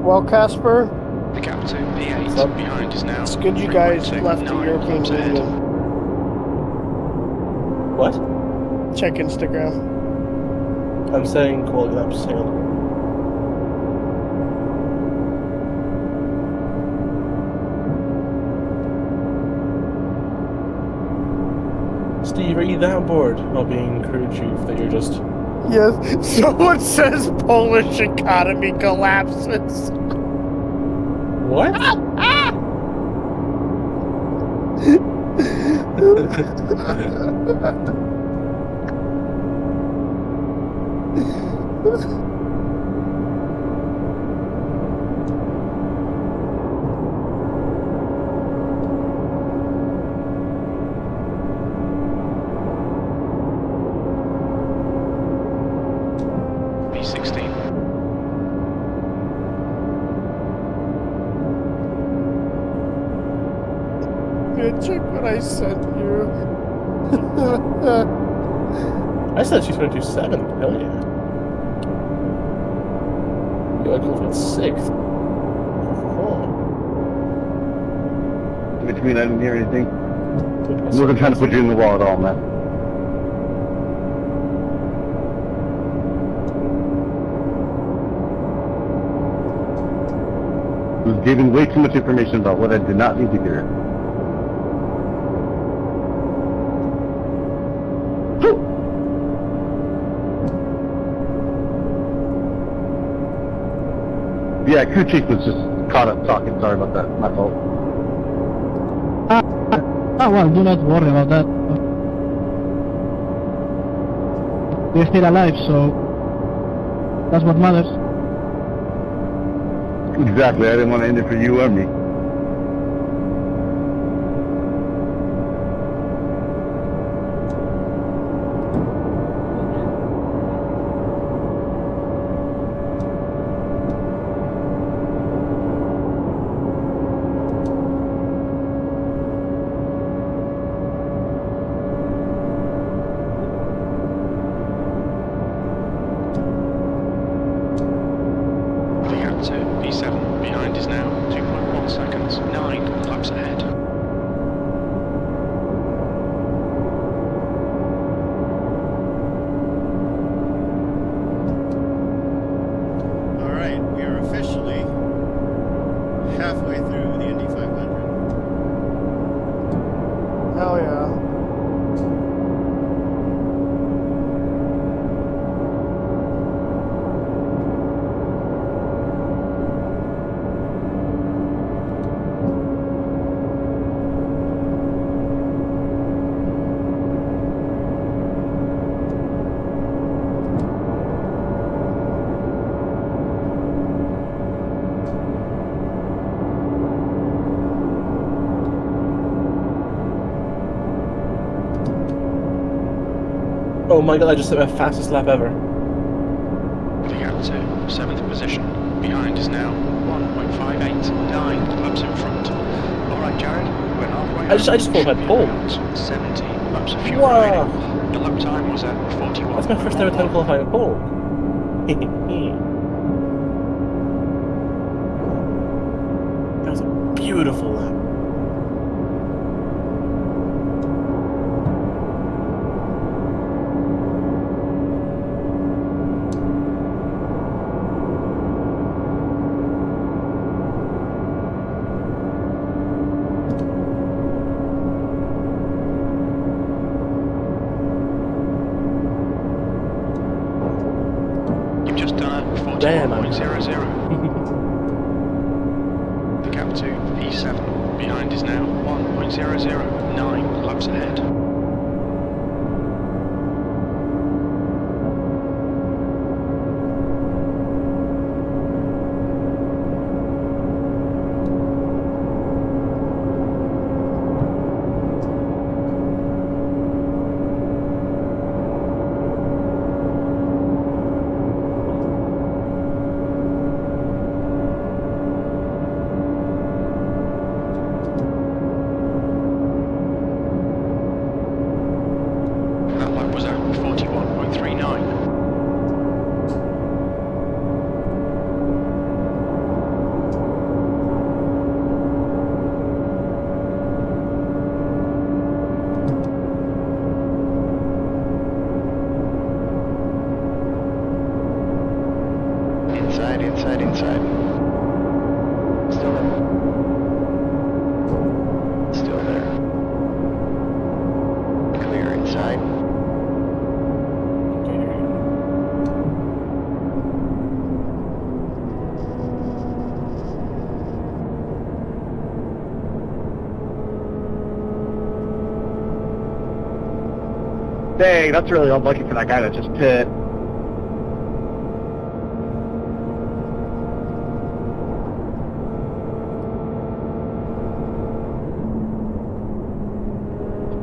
I: Well, Casper,
C: the captain, P8 behind is now.
I: It's good you guys left the European Union.
G: What?
I: Check Instagram.
G: I'm saying quality laps sail. Steve, are you that bored of being crew chief that you're just...
I: Yes, someone says Polish economy collapses.
G: What?
I: Check what I sent you.
G: I said she's going to do 7. Hell yeah. You're going to go for 6th. Oh.
D: What do you mean I didn't hear anything? I wasn't trying to put you in the wall at all, man. I was giving way too much information about what I did not need to hear. Yeah, crew chief was just caught up talking. Sorry about that. My fault.
L: Oh well, do not worry about that.
E: They're still alive, so that's what matters.
D: Exactly. I didn't want to end it for you or me.
C: P7 behind is now 2.1 seconds, 9 laps ahead.
H: Alright, we are officially halfway through the Indy 500.
I: Hell yeah.
G: Oh my god, I just hit my fastest lap ever.
C: The gap to 7th position. Behind is now 1.58, 9 laps in front. Alright Jared, we're halfway.
G: I just pulled my pole.
C: 70 laps of fuel
G: Wow.
C: remaining. Your lap time was at 41.
G: That's my first ever time qualifying a pole. That was a beautiful lap. Damn,
C: 41.00. The gap to P7 behind is now 1.00, 9 laps ahead. Was at 41.39.
F: Inside, inside, inside. Still there. Still there. Clear inside.
E: Dang, that's really unlucky for that guy that just pit.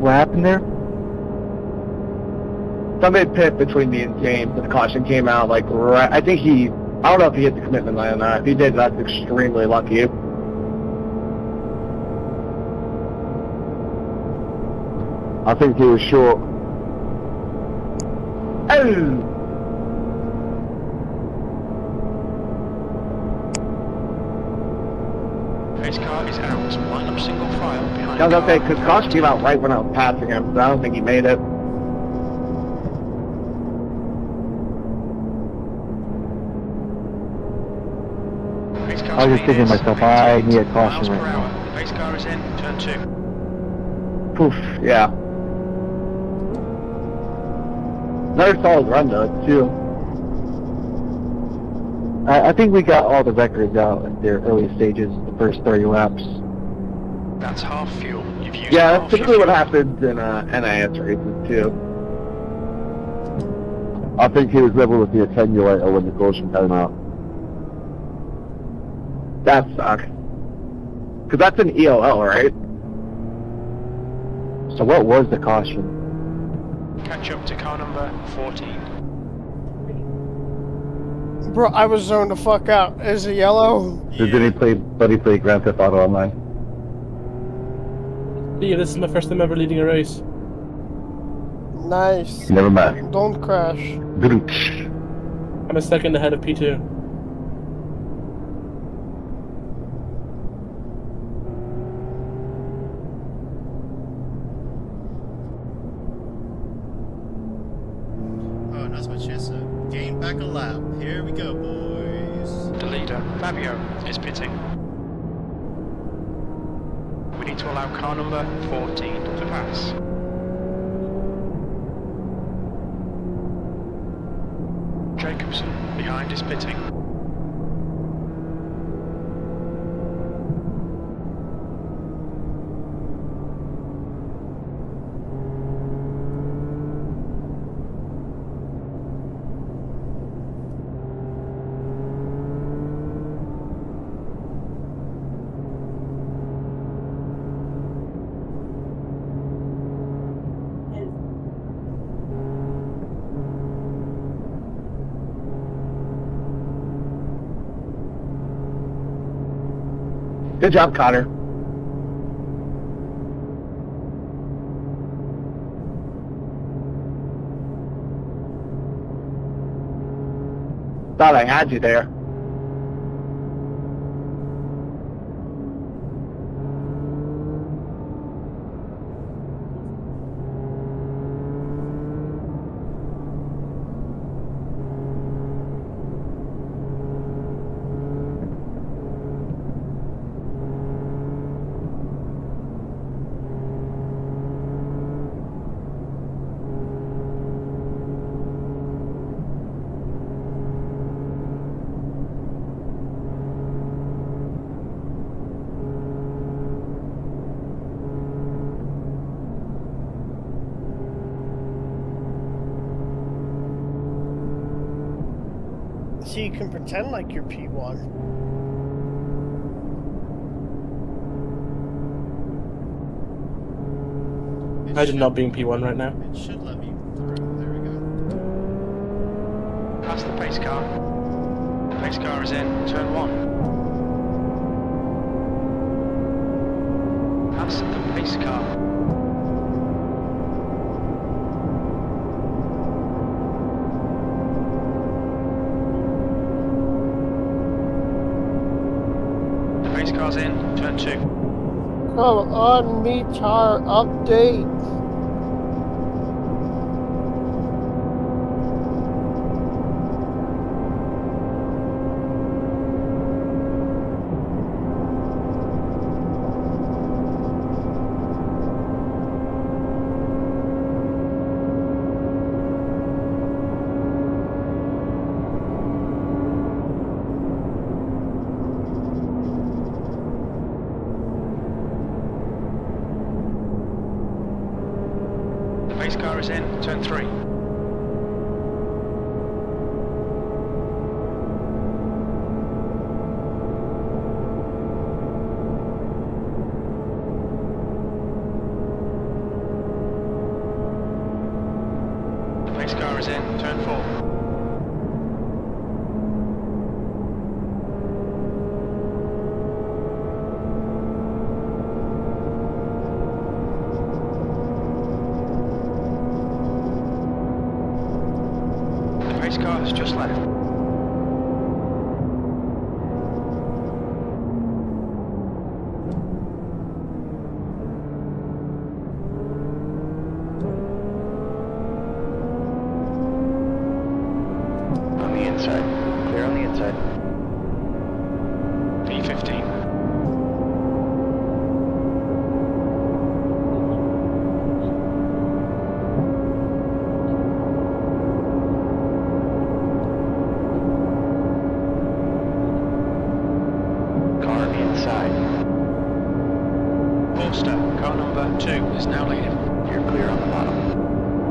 E: What happened there? Somebody pit between me and James, and the caution came out like right. I think I don't know if he hit the commitment line or not. If he did, that's extremely lucky.
K: I think he was short.
E: Oh!
C: Pace car is out. Line up single file behind.
E: I was gonna say, because caution came out right when I was passing him, so I don't think he made it.
K: I was just thinking to myself, I need a caution right now.
C: Pace car is in, turn 2.
E: Poof, yeah. Another solid run though, too.
K: I think we got all the records out at their early stages, the first 30 laps.
C: That's half fuel. You've used
E: Yeah,
C: half
E: that's typically
C: your
E: what
C: fuel.
E: happens in NIS races too.
K: I think he was level with the attenuator when the caution came out.
E: That sucks. Because that's an EOL, right?
K: So what was the caution?
C: Catch up to car number 14.
I: Bro, I was zoned the fuck out. Is it yellow?
D: Did anybody play Grand Theft Auto Online?
G: Yeah, this is my first time ever leading a race.
I: Nice.
D: Never mind.
I: Don't crash.
G: I'm a second ahead of P2.
H: Oh, that's what she said. Gain back a lap. Here we go, boys.
C: The leader, Fabio, is pitting. We need to allow car number 14 to pass. Jacobson, behind, is pitting.
E: Good job, Connor. Thought I had you there.
I: So you can pretend like you're P1.
G: Imagine not being P1 right now.
H: It should let me through. There we go.
C: Pass the pace car. The pace car is in turn 1. Pass the pace car. The pace car's in turn 2.
I: Come on, meter update.
C: The pace car is in turn 3. The pace car is in turn 4. The pace car has just left.
F: On the inside. Clear on the inside.
C: P15.
F: Car inside.
C: Forster, car number 2 is now leading.
F: You're clear on the bottom.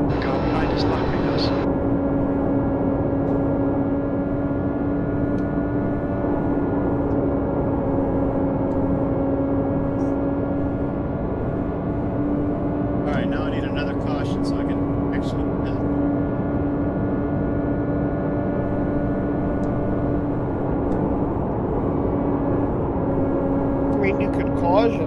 C: The car behind is lapping us.
I: pause it.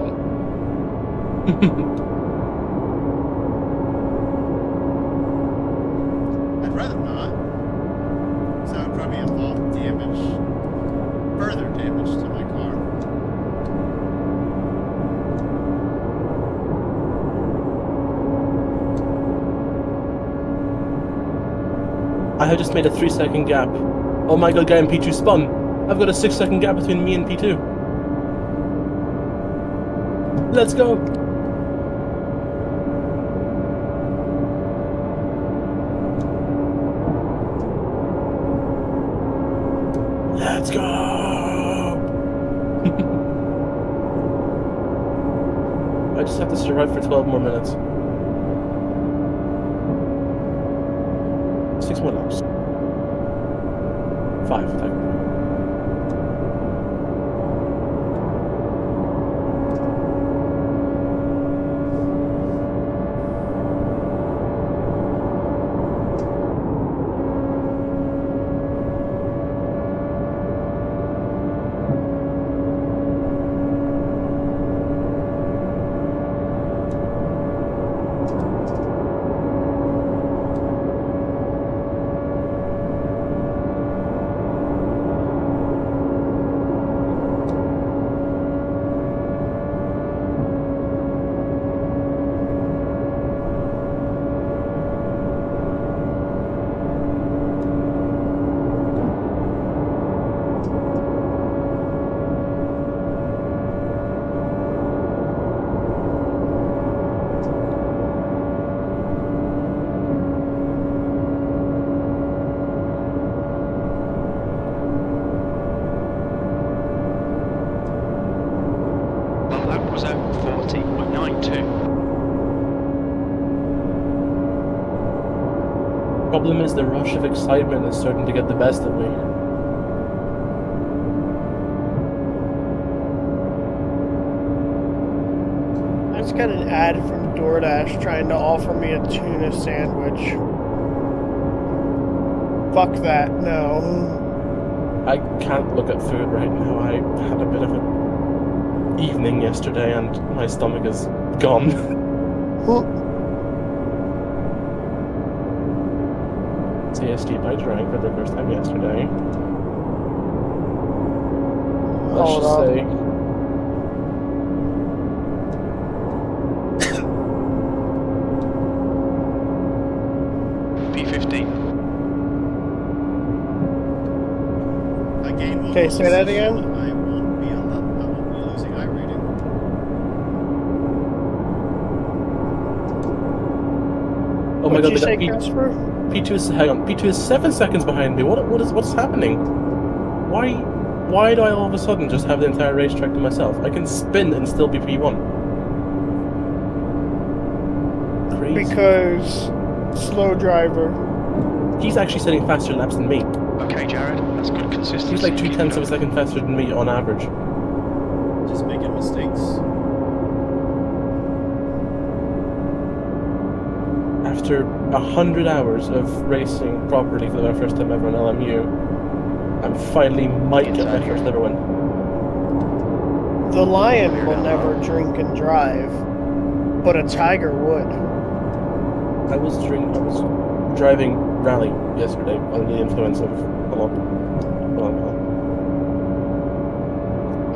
H: I'd rather not. So that would probably involve further damage to my car.
G: I have just made a 3-second gap. Oh my god, guy in P2 spun. I've got a 6-second gap between me and P2. Let's go. Let's go. I just have to survive for 12 more minutes. 6 more laps. 5, technically. Problem is the rush of excitement is starting to get the best of me.
I: I just got an ad from DoorDash trying to offer me a tuna sandwich. Fuck that, no.
G: I can't look at food right now. I had a bit of an evening yesterday and my stomach is gone. CST I drank for the first time yesterday. Let's just say...
C: P15.
I: Okay, say that again?
H: I won't be losing iRating.
G: Oh my god,
I: What'd you say,
G: Casper? P2 is, hang on, P2 is 7 seconds behind me. What's happening? Why do I all of a sudden just have the entire racetrack to myself? I can spin and still be P1. Crazy.
I: Because slow driver.
G: He's actually setting faster laps than me.
C: Okay, Jared, that's good consistency.
G: He's like 0.2 of a second faster than me on average.
H: Just making mistakes.
G: After 100 hours of racing properly for the first time ever on LMU, I finally might get my first ever win.
I: The lion will never drink and drive, but a tiger would.
G: I was driving rally yesterday under the influence of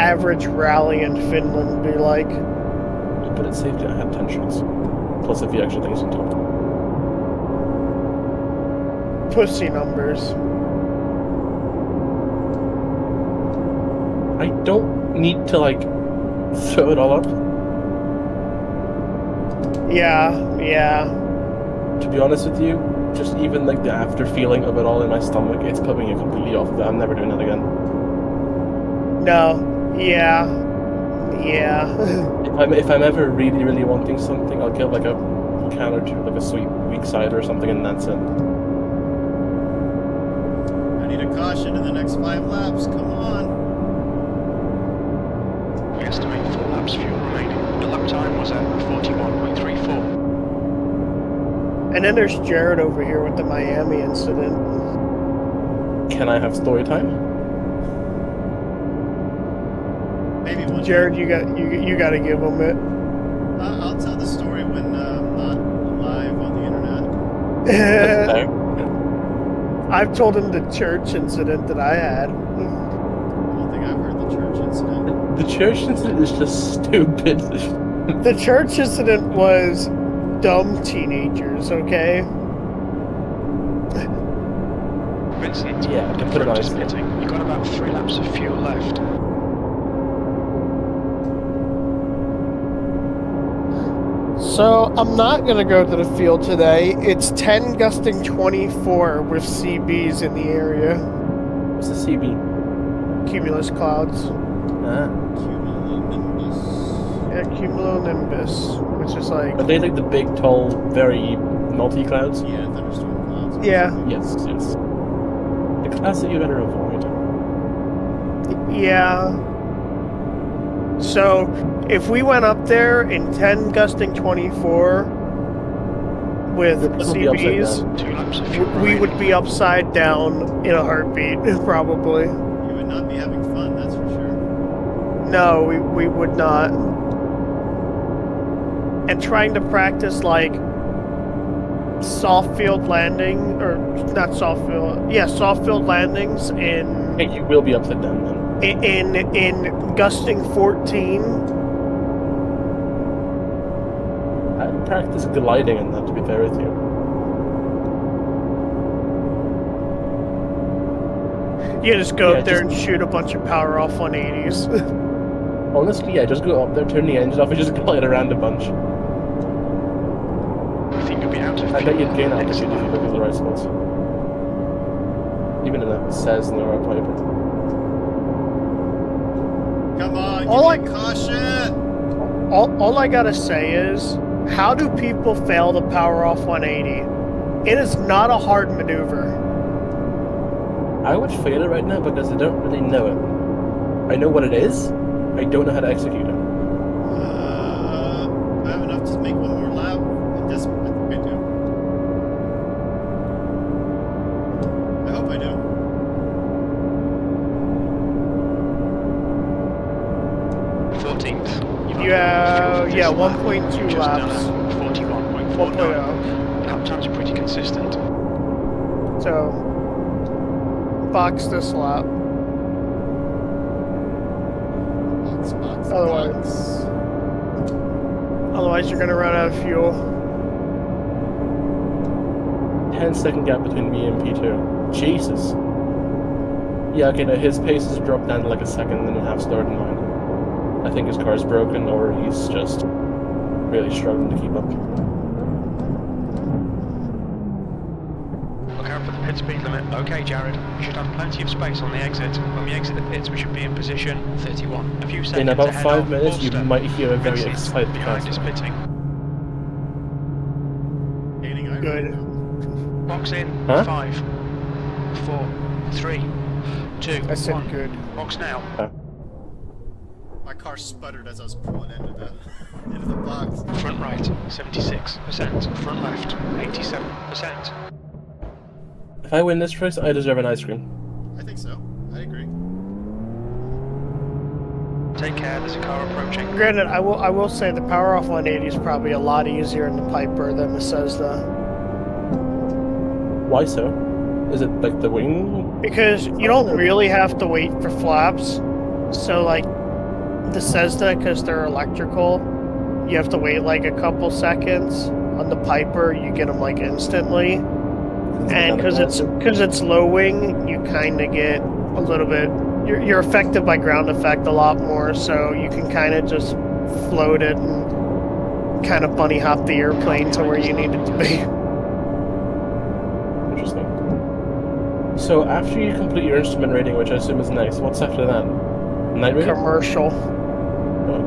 I: average rally in Finland be like.
G: But it's safety, I had 10 shots. Plus a few extra things on top.
I: Pussy numbers.
G: I don't need to, like, throw it all up.
I: Yeah.
G: To be honest with you, just even, like, the after feeling of it all in my stomach, it's putting me completely off of it. I'm never doing that again.
I: No. Yeah.
G: If I'm ever really, really wanting something, I'll get, like, a can or two, like a sweet weak cider or something, and that's it.
H: I need a caution in the next 5 laps. Come on.
C: We estimate 4 laps fuel remaining. The lap time was at 41.34.
I: And then there's Jared over here with the Miami incident.
G: Can I have story time?
H: Maybe one.
I: Jared, you got to give him it.
H: I'll tell the story when I'm not live on the internet.
I: I've told him the church incident that I had.
H: I don't think I've heard the church incident.
G: The church incident is just stupid.
I: The church incident was dumb teenagers, okay?
C: Vincent,
G: Yeah, I can put it on his
C: splitting. You've got about 3 laps of fuel left.
I: So, I'm not going to go to the field today. It's 10 gusting 24 with CBs in the area.
G: What's the CB?
I: Cumulus clouds.
H: Cumulonimbus.
I: Yeah, cumulonimbus, which is like...
G: Are they like the big, tall, very multi clouds?
H: Yeah, thunderstorm clouds.
I: Yeah.
G: Yes. The clouds that you better avoid.
I: Yeah. So, if we went up there in 10 gusting 24 with CBs, we would be upside down in a heartbeat, probably.
H: You would not be having fun, that's for sure.
I: No, we would not. And trying to practice, like, soft field landing, or not soft field, yeah, soft field landings in...
G: Hey, you will be upside down then.
I: In gusting 14.
G: I'd practice gliding in that, to be fair with you.
I: You just go up there and shoot a bunch of power off 180s.
G: Honestly, yeah, just go up there, turn the engine off, and just glide around a bunch.
C: I think you'll be out of
G: I bet you'd gain altitude if you look at the right spots. Even in a Cessna or a Piper.
H: Come on, give me caution!
I: All I gotta say is, how do people fail to power off 180? It is not a hard maneuver.
G: I would fail it right now because I don't really know it. I know what it is, I don't know how to execute it.
H: Do I have enough to make one more lap? I think I do. I hope I do.
C: 14th.
I: Yeah, 1.2 laps.
C: 41.49. Lap times are pretty consistent.
I: So, box this lap. Otherwise you're gonna run out of fuel.
G: 10-second gap between me and P2. Jesus. Yeah, okay, now his pace has dropped down to like a second and a half slower than mine. I think his car's broken or he's just really struggling to keep up.
C: Look out for the pit speed limit. Okay, Jared. We should have plenty of space on the exit. When we exit the pits, we should be in position 31. A few seconds
G: in about
C: ahead
G: 5 minutes, you
C: Forster.
G: might hear a very
C: Vincent
G: excited
C: behind is
G: caster.
C: pitting.
I: Good.
C: Box in.
G: Huh?
C: 5, 4, 3, 2,
I: I said
C: 1.
I: good.
C: Box now.
H: My car sputtered as I was pulling into the box.
C: Front right, 76%. Front left, 87%.
G: If I win this race, I deserve an ice cream.
H: I think so. I agree.
C: Take care, there's a car approaching.
I: Granted, I will say the power off 180 is probably a lot easier in the Piper than the Cessna.
G: Why so? Is it like the wing?
I: Because you don't really have to wait for flaps. So like the Cessna, because they're electrical, you have to wait like a couple seconds. On the Piper, you get them like instantly. And because it's low wing, you kind of get a little bit. You're affected by ground effect a lot more, so you can kind of just float it and kind of bunny hop the airplane to where you need it to be.
G: Interesting. So after you complete your instrument rating, which I assume is nice, what's after that? Night rating?
I: Commercial.
G: Oh.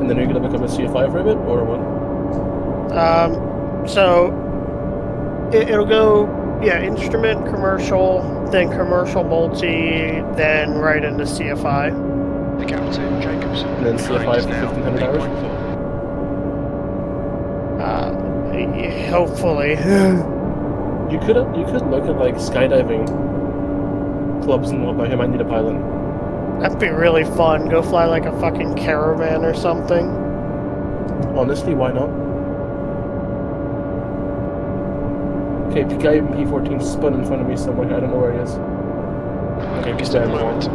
G: And then you're going to become a CFI for a bit, or what?
I: So it'll go, yeah, instrument, commercial, then commercial multi, then right into CFI.
C: The captain, Jacobson.
G: And then CFI for 1,500 hours?
I: Hopefully.
G: You could look at like skydiving clubs and whatnot. You might need a pilot.
I: That'd be really fun. Go fly like a fucking caravan or something.
G: Honestly, why not? Okay, the guy in P14 spun in front of me somewhere. I don't know where he is. Okay, he's down the moment.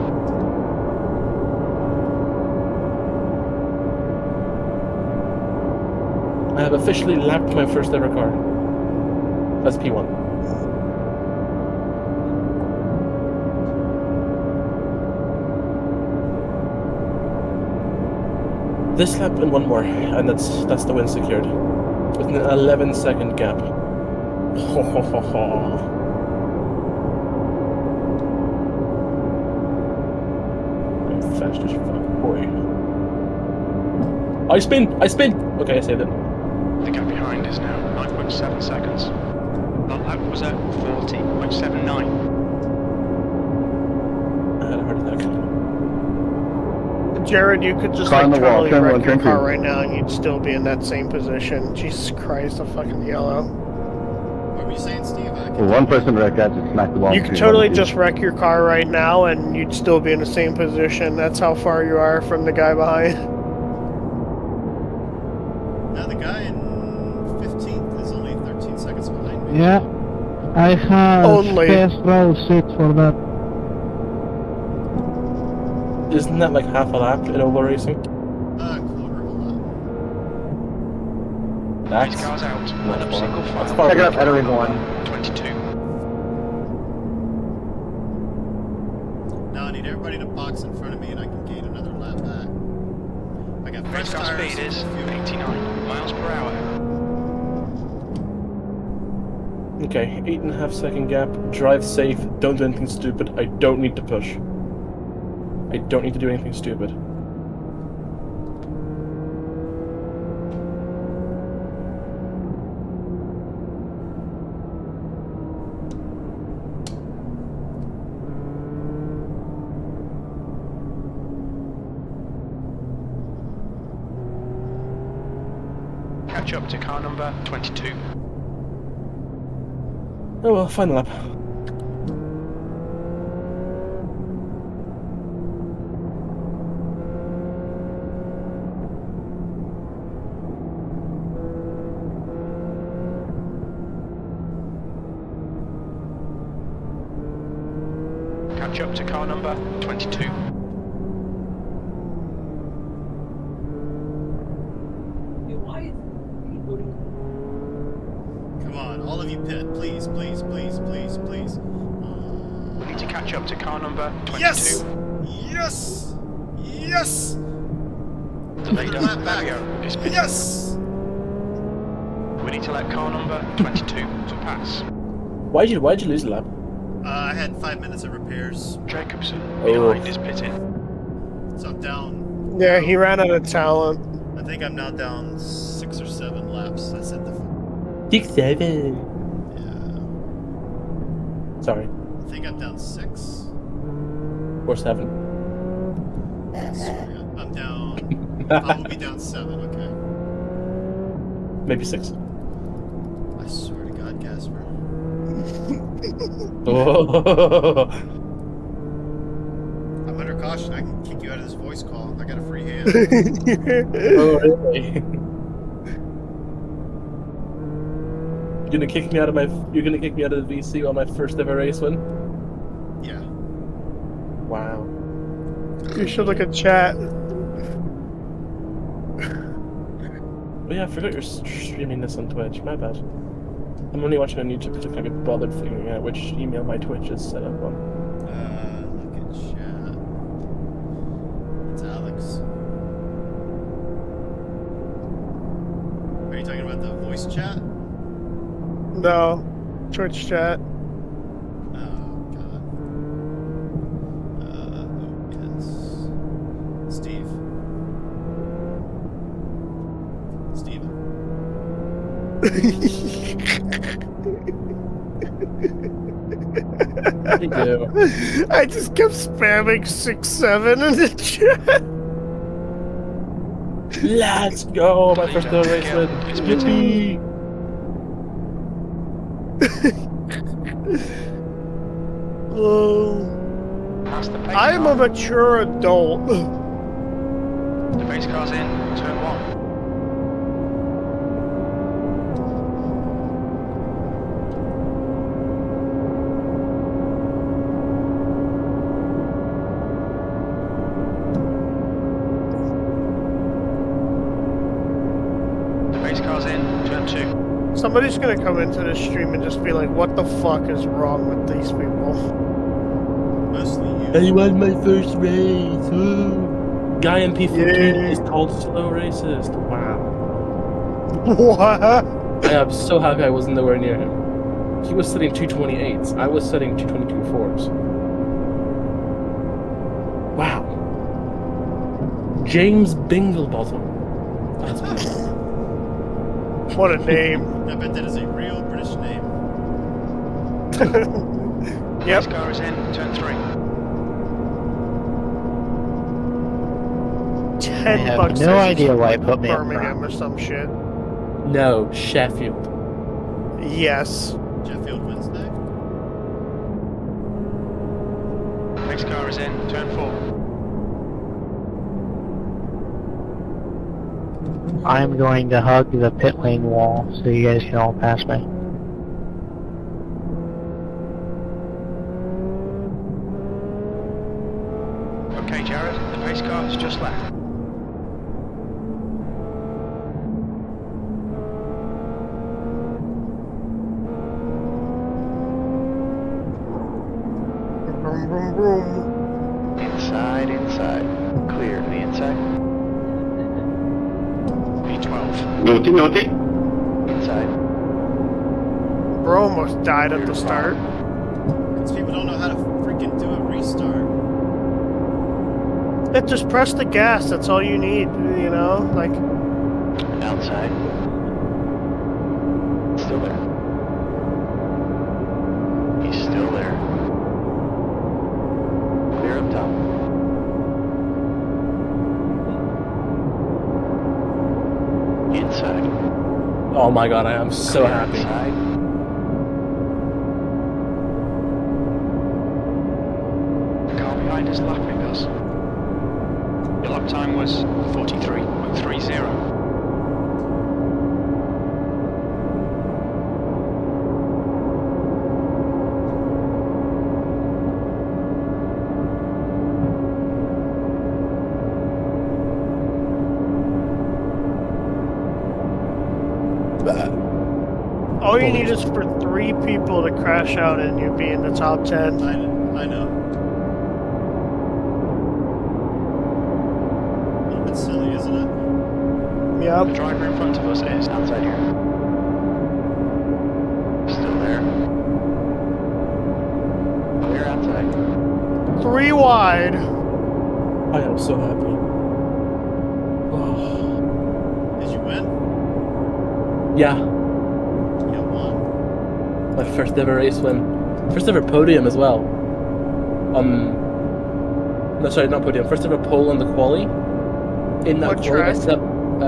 G: I have officially lapped my first ever car. That's P1. This lap and one more, and that's the win secured. With an 11-second gap. I'm fast as fuck, boy. I spin! Okay, I saved it.
C: The gap behind is now 9.7 seconds. That lap was at 40.79.
G: I had a heart attack.
I: Jared, you could just
D: Car on
I: like
D: the wall.
I: totally wreck your
D: Turn
I: car
D: two.
I: right now and you'd still be in that same position. Jesus Christ, a fucking yellow.
H: What were you saying, Steve?
D: Well, one person wrecked that just smacked the wall.
I: You could
D: between
I: totally
D: one and two.
I: just wreck your car right now and you'd still be in the same position. That's how far you are from the guy behind.
H: Now the guy in 15th is only 13 seconds behind me.
L: Yeah, I have
I: Only.
L: space row 6 for that.
G: Isn't that like half a lap in oval racing?
H: Quarter of a lap.
G: That's
C: These cars out.
G: not
C: Line up
G: far.
C: single file.
G: That's far.
E: Check it up, entering one.
C: 22.
H: Now I need everybody to box in front of me and I can gain another lap back. I got fresh
C: Race car
H: tires.
C: speed is 89 miles per hour.
G: Okay, 8.5-second gap. Drive safe. Don't do anything stupid. I don't need to push. I don't need to do anything stupid.
C: Catch up to car number 22.
G: Oh well, final lap.
C: Catch up to car number 22.
H: Come on, all of you pit. Please, please, please, please, please.
C: We need to catch up to car number 22.
H: Yes! Yes! Yes!
C: The leader,
H: Lap back.
C: Mario, is pitting.
H: Yes!
C: We need to let car number 22 to pass.
G: Why'd you lose the lap?
H: I had 5 minutes of repairs,
C: Jacobson
G: Oh.
C: behind is pitting.
H: so I'm down.
I: Yeah, he ran out of talent.
H: I think I'm now down 6 or 7 laps. That's it.
G: 6-7.
H: Yeah.
G: Sorry,
H: I think I'm down 6.
G: or 7.
H: Yeah, I'm down. I will be down 7. Okay.
G: Maybe 6.
H: I swear to God, Casper.
G: Oh.
H: I'm under caution. I can kick you out of this voice call. I got a free hand.
G: Oh, really? You're gonna kick me out of the VC on my first ever race win?
H: Yeah.
G: Wow.
I: You should look at chat.
G: Oh yeah, I forgot you're streaming this on Twitch. My bad. I'm only watching on YouTube because I can't be bothered figuring out which email my Twitch is set up on.
H: Look at chat. It's Alex. Are you talking about the voice chat?
I: No. Twitch chat.
H: Oh, God. Yes. Steve. Steven.
G: What do you do?
I: I just kept spamming 6-7 in the chat.
G: Let's go! My first ever race win. Yippee!
I: Oh.
C: Past the pace
I: I am a
C: car.
I: mature adult.
C: The pace car's in, turn 1. The pace car's in, turn 2.
I: Somebody's gonna come into this stream and just be like, what the fuck is wrong with these people?
H: Mostly you.
G: I won my first race. Woo. Guy in P14 is called slow racist. Wow.
I: What?
G: I am so happy I was nowhere near him. He was setting 228s. I was setting 222.4s. Wow. James Binglebottom. That's beautiful.
I: What a name.
H: I bet that is a real British name.
I: Yep.
C: Pace car is in, turn 3.
I: 10 bucks.
K: no idea why it put me up
I: Birmingham
K: front.
I: or some shit.
G: No, Sheffield.
I: Yes.
H: Sheffield Wednesday.
C: Pace car is in, turn 4.
K: I'm going to hug the pit lane wall so you guys can all pass me.
C: Okay, Jared, the pace car has just left.
I: Vroom, vroom, vroom.
F: Inside, inside. Clear to the inside.
C: P12.
J: Naughty, naughty.
F: Inside.
I: Bro almost died at the start.
H: Because people don't know how to freaking do a restart.
I: It just press the gas, that's all you need, you know? Like,
F: Outside. Still there. He's still there. Clear up top. Inside.
G: Oh my god, I am so
F: Clear
G: happy.
F: Inside.
C: The car behind is lapping us. Your lap time was 43.30.
I: all you need is for 3 people to crash out and you'd be in the top 10.
H: I know. A little bit silly, isn't it?
C: The
I: Yep.
C: driver in front of us is
F: Outside here. Still there. Clear outside.
I: 3 wide.
G: I am so happy. Oh.
H: Did you win?
G: Yeah,
H: You won.
G: my first ever race win. First ever podium as well. No, sorry, not podium. First ever pole on the quali. In that
I: What
G: quali, I
I: track?
G: set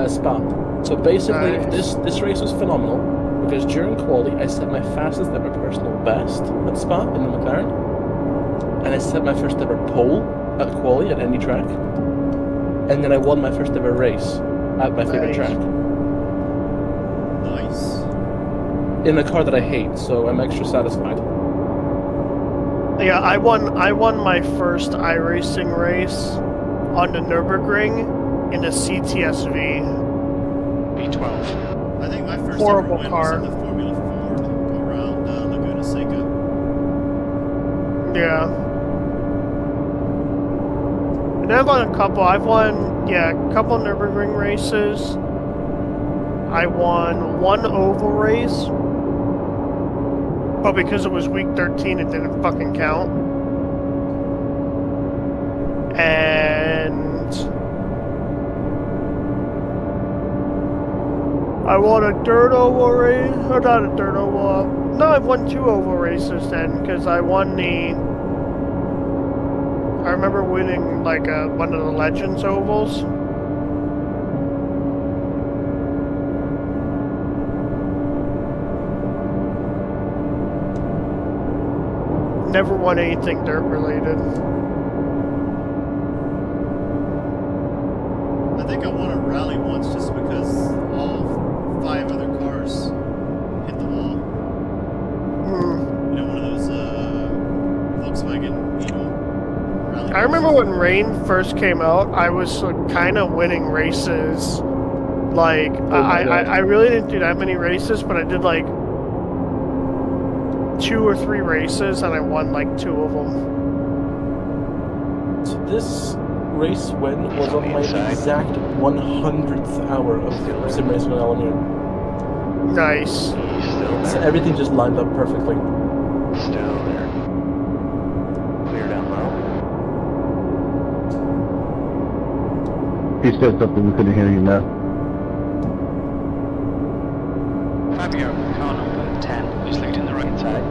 G: Spa. So basically,
I: Nice.
G: this race was phenomenal because during quali, I set my fastest ever personal best at Spa in the McLaren, and I set my first ever pole at quali at any track, and then I won my first ever race at my favorite
I: Nice.
G: track
H: Nice.
G: in a car that I hate. So I'm extra satisfied.
I: Yeah, I won my first iRacing race on the Nürburgring in a CTSV.
C: P12.
H: I think my first
I: Horrible
H: ever win
I: car.
H: was in the Formula Ford around Laguna Seca.
I: Yeah. And I've won a couple. I've won, a couple Nürburgring races. I won 1 oval race. But because it was week 13, it didn't fucking count. And I won a dirt oval race. Or not a dirt oval. No, I've won 2 oval races then, because I won the... I remember winning like one of the Legends ovals. Never won anything dirt related.
H: think I won a rally once just because all 5 other cars hit the wall. You know, one of those Volkswagen Beetle rally
I: I remember when Rain first came out, I was kind of winning races. Like, I really didn't do that many races, but I did like 2 or 3 races, and I won like 2 of them.
G: So this race win was on my exact 100th hour of sim racing on Alamir.
I: Nice.
G: So everything just lined up perfectly.
F: Still there. Clear down low.
D: He said something, we couldn't hear you now.
F: Fabio, car number 10, just looked in the right side.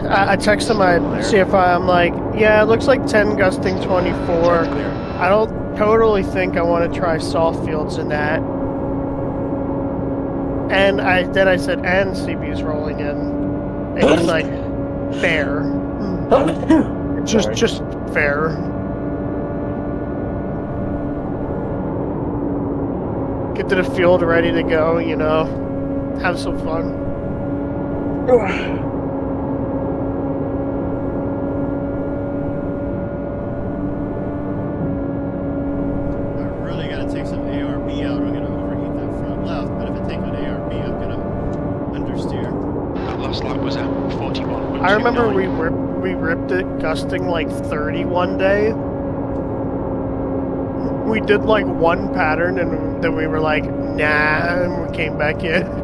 I: I texted my CFI, I'm like, yeah, it looks like 10 gusting 24. I don't totally think I want to try soft fields in that. And I said, and CB's rolling in. And he's like, fair. Just fair. Get to the field ready to go, you know. Have some fun.
H: Take some ARB out, I'm going to overheat that front left, but if I take an ARB, I'm going to understeer.
C: That last lap was at 41.
I: I remember we ripped it gusting like 30 one day. We did like one pattern and then we were like, nah, and we came back in.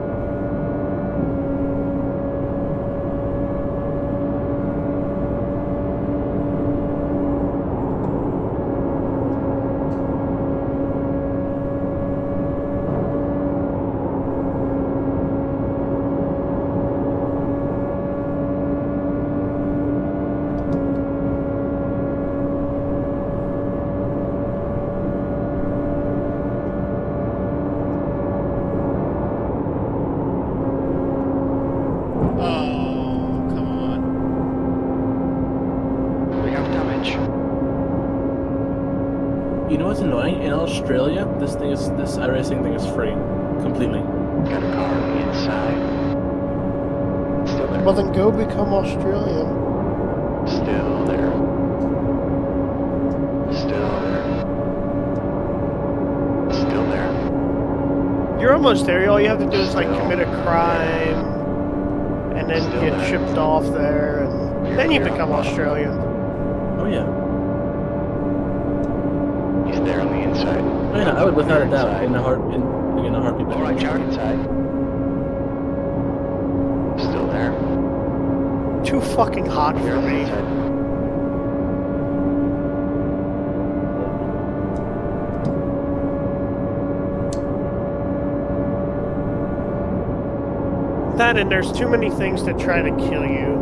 I: Australia, this iRacing thing is free, completely.
F: Got a car on the inside. Still there.
I: Well, then go become Australian.
F: Still there. Still there. Still there.
I: You're almost there. All you have to do is like commit a crime, and then get shipped off there, and then you become Australian.
G: Oh yeah.
F: He's there on the inside.
G: Oh yeah, I would without a doubt in a heartbeat.
F: All right, Jared, inside. Still there.
I: Too fucking hot for me. That and there's too many things that try to kill you.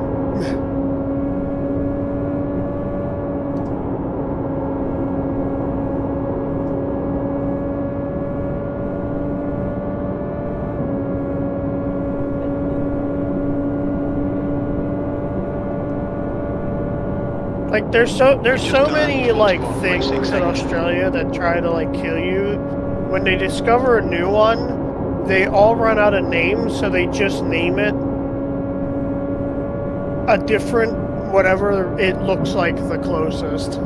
I: Like there's so many like things in Australia that try to like kill you. When they discover a new one, they all run out of names, so they just name it a different whatever it looks like the closest.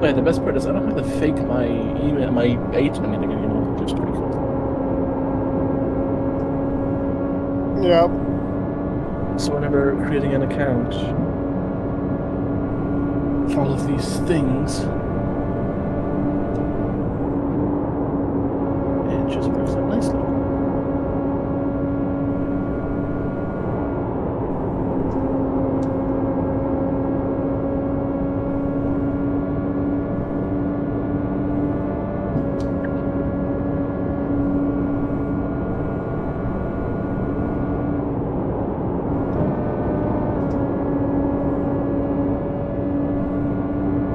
G: Wait, the best part is I don't have to fake my email, my age or anything anymore, which is pretty cool.
I: Yep.
G: So whenever creating an account for all of these things. It just works out nicely.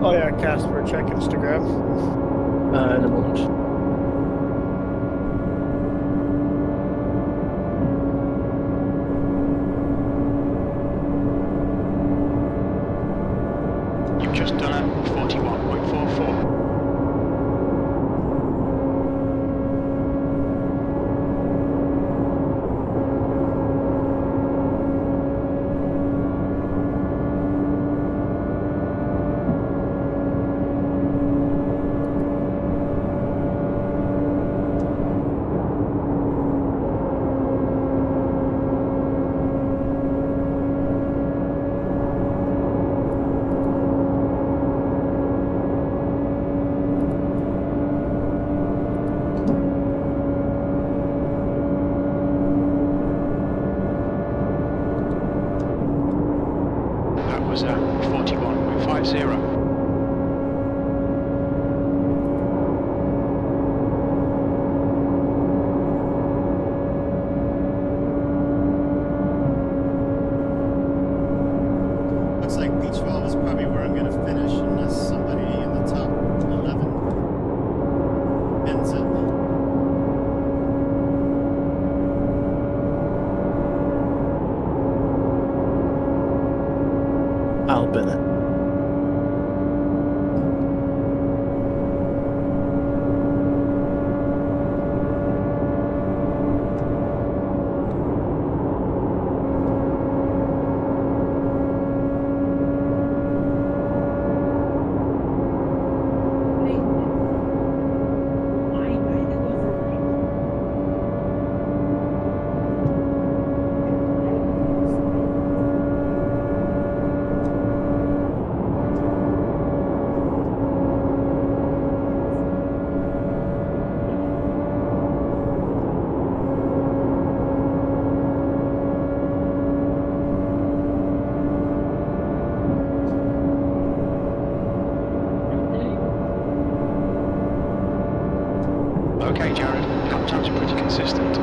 I: Oh yeah, Casper, check Instagram.
G: In a moment.
C: You've just done a 41.44. That was a 41.50.
H: Looks like B12 is probably where I'm going to finish unless somebody in the top 11 ends it.
G: I'll bin it.
C: Okay, Jared, lap times are pretty consistent.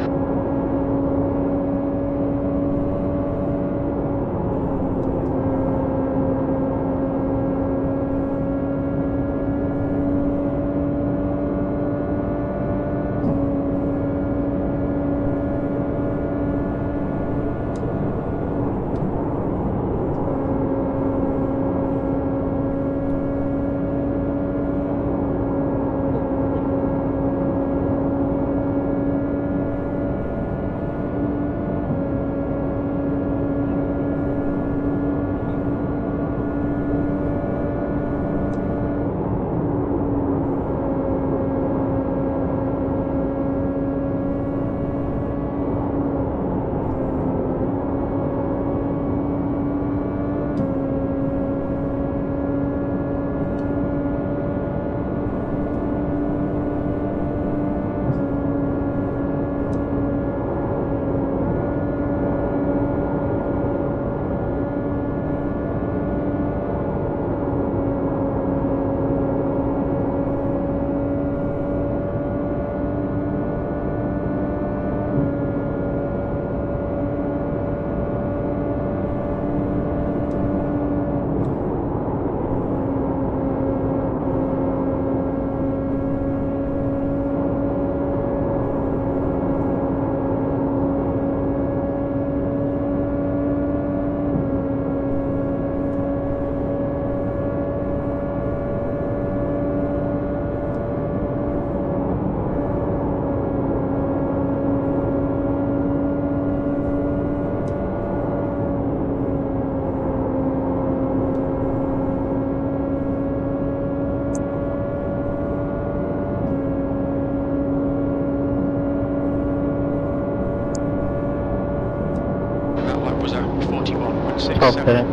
K: Okay.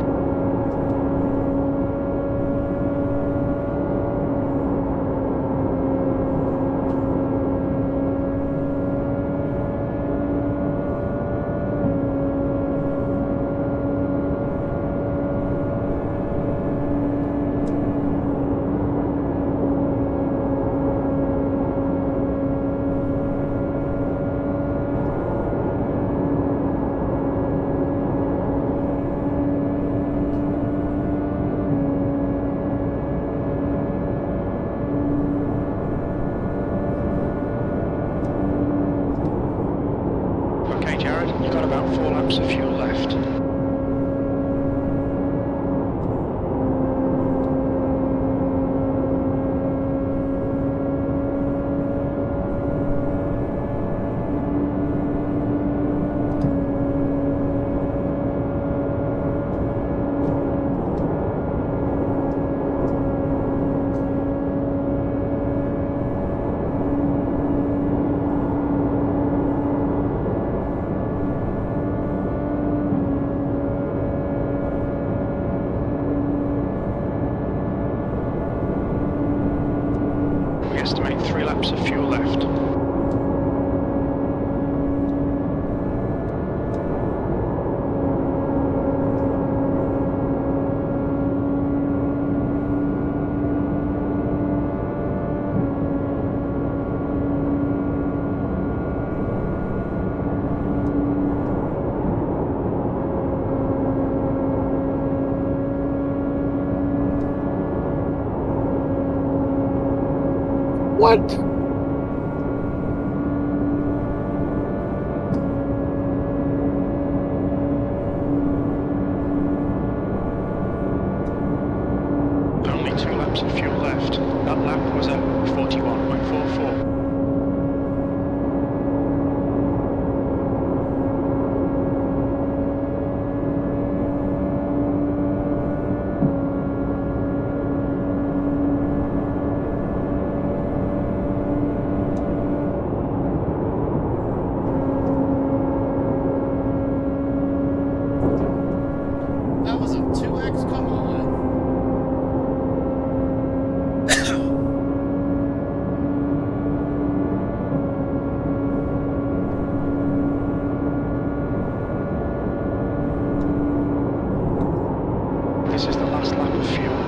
C: laps of fuel left. Estimate 3 laps of fuel left.
I: What?
C: Only 2 laps of fuel left. That lap was at 41.44.
H: That was a 2x, come on.
C: This is the last lap of fuel.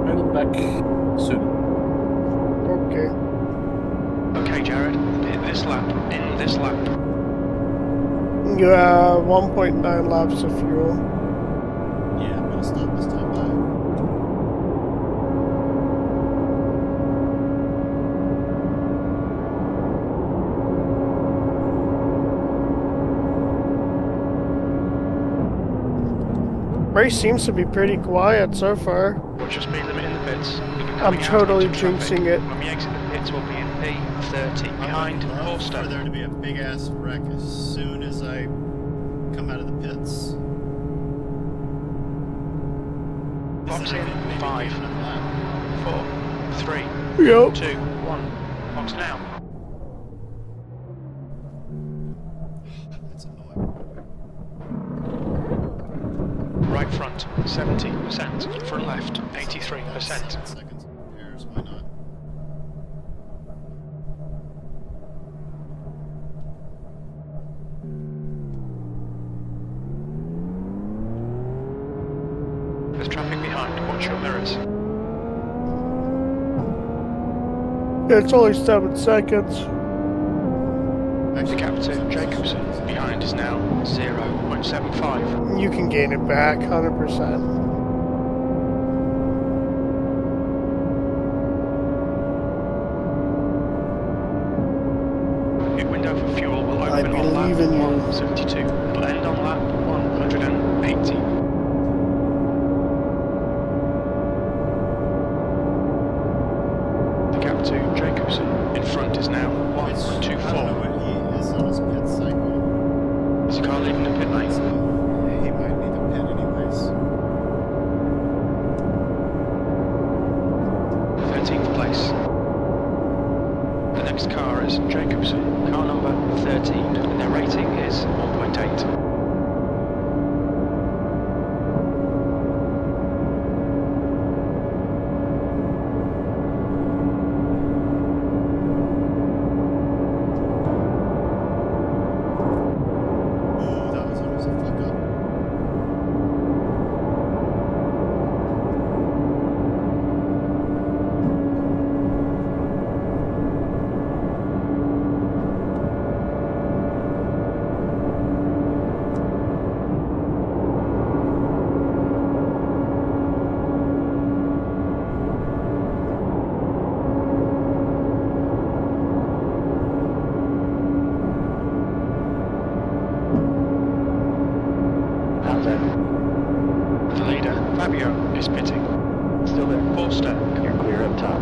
G: I'll be back soon.
I: Okay.
C: Okay, Jared, in this lap.
I: You have 1.9 laps of fuel.
H: Yeah, I'm gonna stop this time by.
I: Race seems to be pretty quiet so far.
C: Watch your speed limit in the pits. We'll be
I: I'm
C: coming out
I: totally
C: into traffic.
I: jinxing it.
C: When we exit the pits, we'll be in P30 behind
H: I'm for
C: Holster.
H: there to be a big ass wreck as soon as I come out of the pits.
C: Box in 5, 4, 3,
I: Yep.
C: 2, 1. Box now.
H: That's annoying.
C: Right front, 70%. Front left, 83%.
H: 7 seconds repairs, why not?
C: There's traffic behind. Watch your mirrors.
I: It's only 7 seconds.
C: The Captain Jacobson behind is now 0.75.
I: You can gain it back 100%.
C: Your window for fuel will
I: I
C: open on lap
I: believe in you.
C: 172. It'll end on lap 180. The Captain Jacobson in front is now
H: I don't know
C: 124.
H: where he is on his pit cycle.
C: Is the car leaving the pit lane?
H: So he might need to pit anyways.
C: 13th place. The next car is Jacobson, car number 13, and their rating is 1.8.
H: Ooh, that was almost a fuck up.
C: Forster.
F: You're clear up top.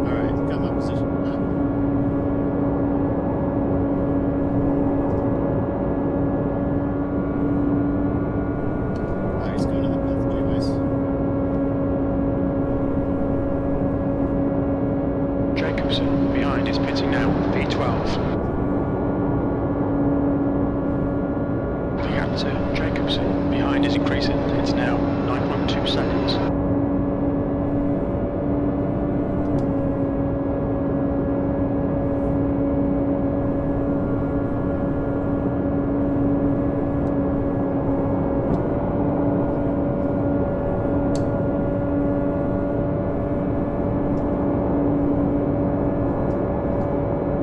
H: Alright, got my position. He's going to the pits anyways.
C: Jacobson behind is pitting now. P12. The gap to Jacobson behind is increasing. It's now 9.2 seconds.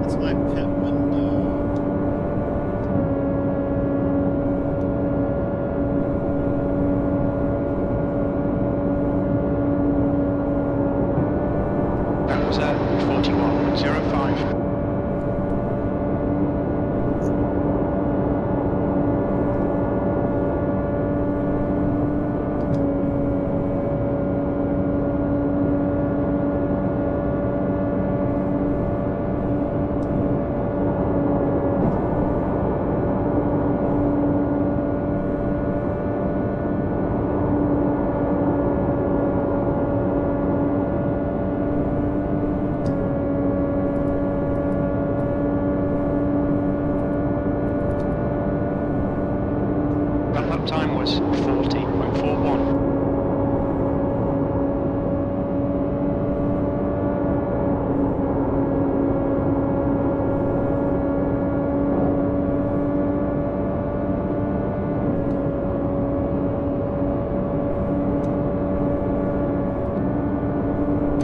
H: That's my pit window.
C: That was at 41.05. That lap time was 40.41.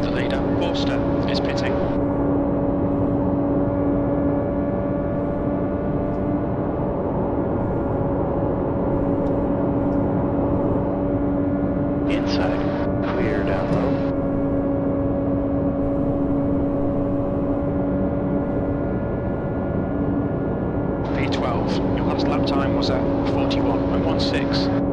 C: The leader, Forster, is pitting.
F: Inside. Clear down low.
C: P12. Your last lap time was at 41.16.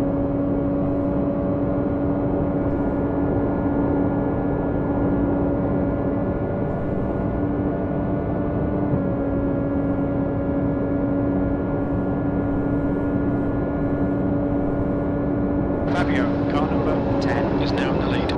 C: Fabio, car number 10, is now in the lead.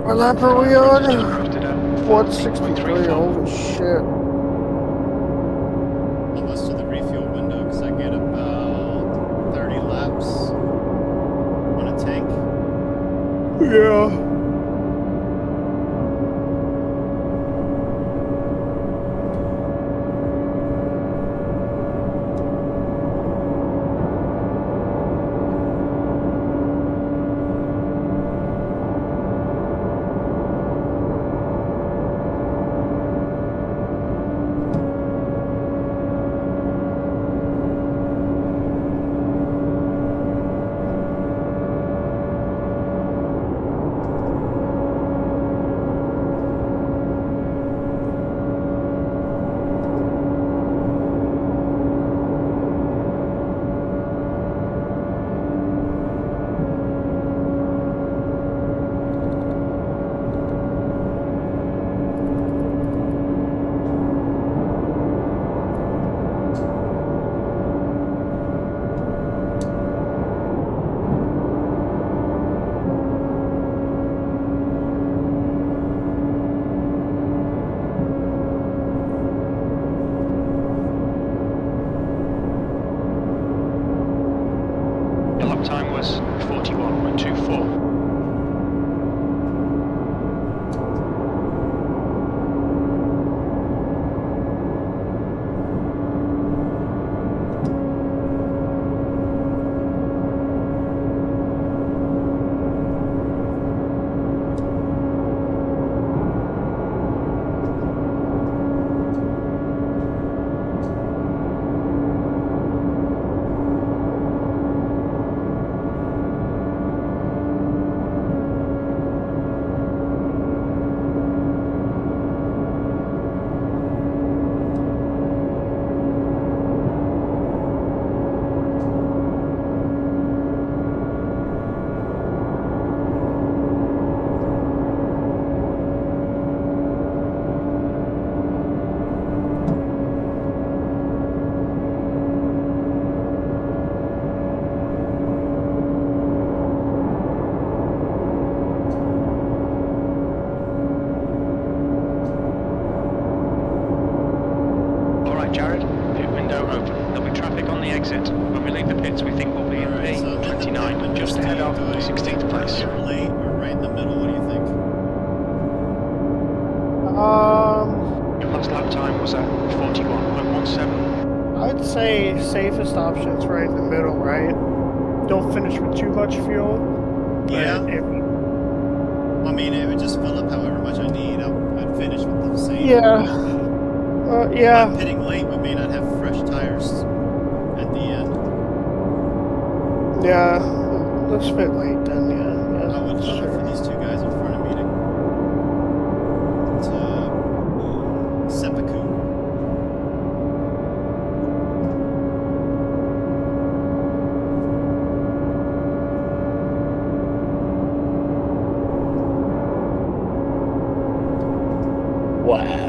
I: What lap are we on? 163, holy shit.
H: Almost to the refuel window because I get about 30 laps on a tank.
I: Yeah.
C: 1.24. Jared, pit window open. There'll be traffic on the exit. When we leave the pits, we think we'll be in P29, just ahead of 16th place.
H: Late or right in the middle, what do you think?
C: Your last lap time was at 41.17.
I: I'd say safest option's right in the middle, right? Don't finish with too much fuel.
H: Yeah. I mean, it would just fill up however much I need. I'd finish with the same.
I: Yeah. Yeah.
H: I'm pitting late, but may not have fresh tires at the end.
I: Yeah, let's fit late then, yeah.
H: I would love it for these two guys in front of me to seppuku.
G: Wow.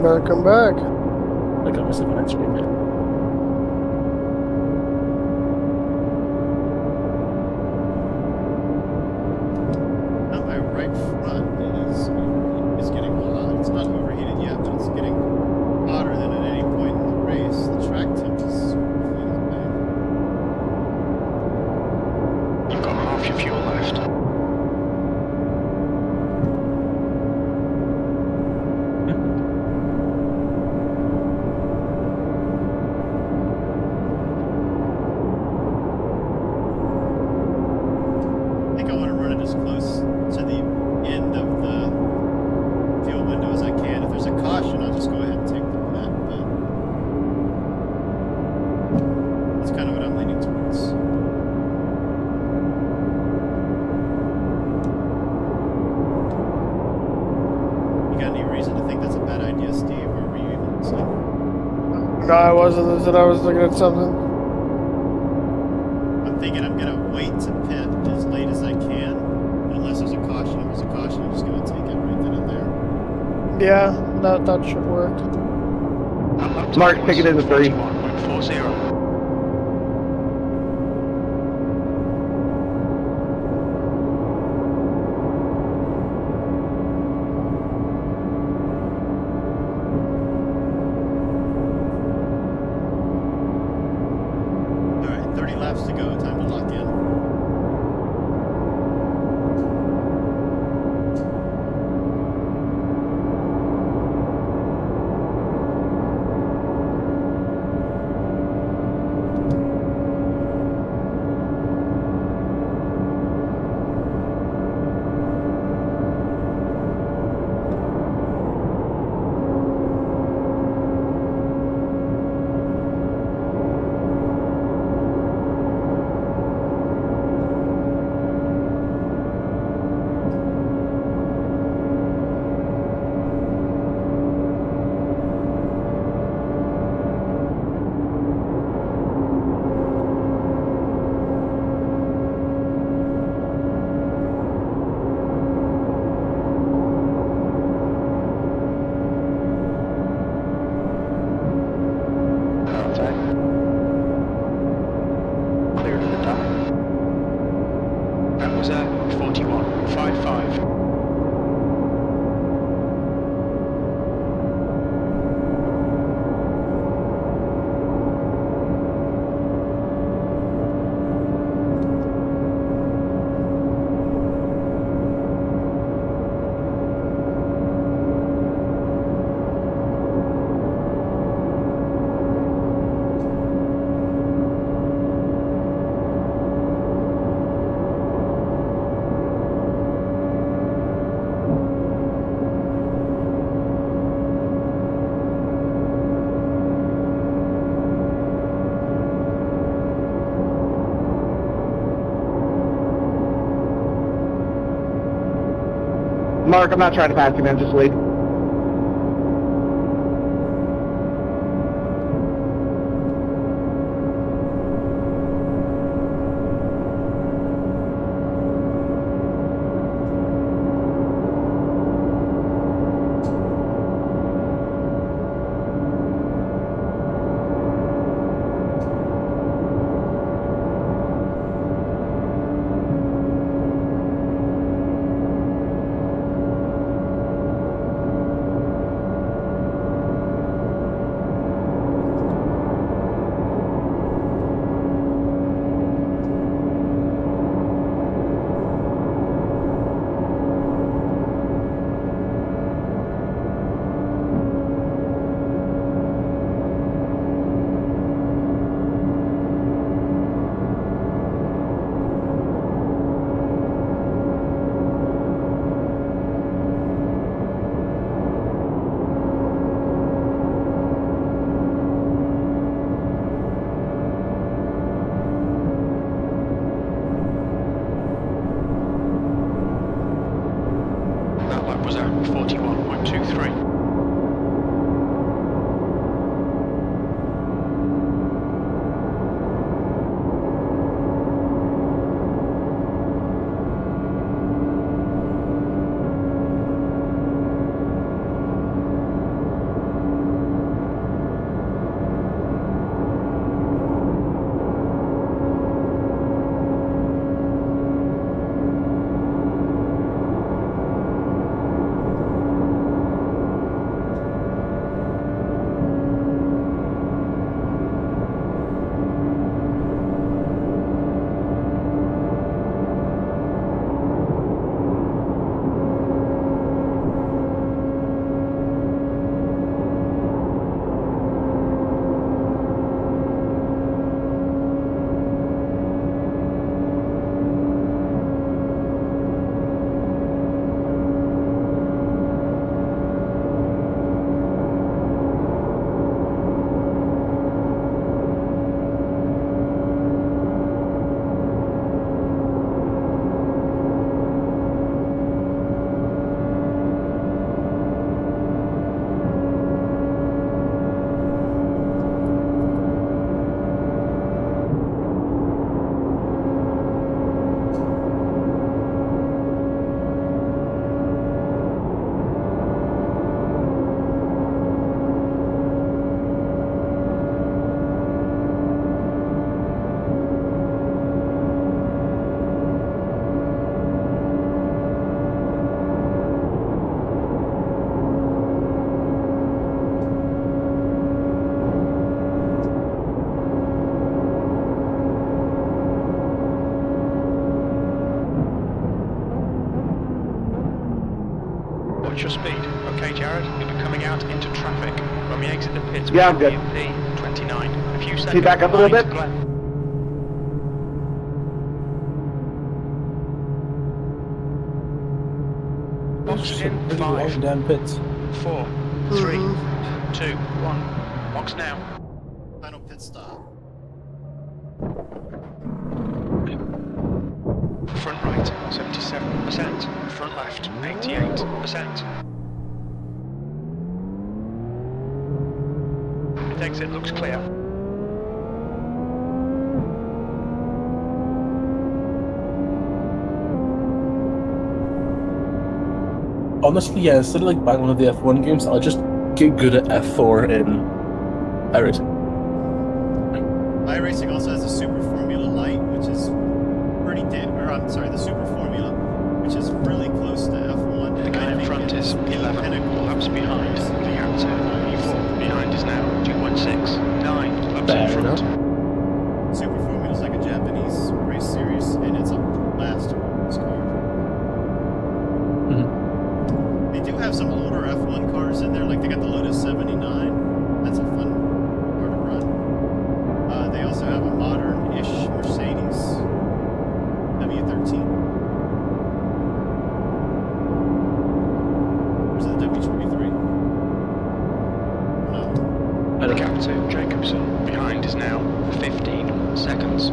I: Better come back.
G: I got myself an ice cream man.
H: My right front is getting hot. It's not overheated yet, but it's getting hotter than at any point in the race. The track temp is
C: You've got half your fuel left.
I: No, I wasn't. I said I was looking at something.
H: I'm thinking I'm going to wait to pit as late as I can, unless there's a caution. If there's a caution, I'm just going to take it right then and there.
I: Yeah, that should work.
E: Mark, pick it in the 3.
C: 1.40.
E: Mark, I'm not trying to pass you, man. Just lead.
C: Was at 41.23. Watch your speed. Okay, Jared, you'll be coming out into traffic. When we exit the pits,
E: yeah, I'm good.
C: 29. A few seconds.
E: Can you back up a little bit?
C: Box in 5,
G: down pits.
C: 4, 3, 2, 1. Box now.
H: Final pit stop.
C: Front right, 77%. Front left, 88%. Pit exit looks clear.
G: Honestly, yeah, instead of like buying one of the F1 games, I'll just get good at F4 in iRacing.
H: iRacing also has a Super Formula Light, which is pretty the Super Formula, which is really close to F1.
C: The guy in front is 11 laps behind. The answer, 4 behind is now 2.6. 9 laps in front.
H: Super Formula is like a Japanese race series, and it's a blast to run this car. They do have some older F1 cars in there, like they got the Lotus 79. That's a fun car to run. They also have a modern-ish Mercedes W13. Where's the W23? No.
C: The gap to Jacobson behind is now 15 seconds.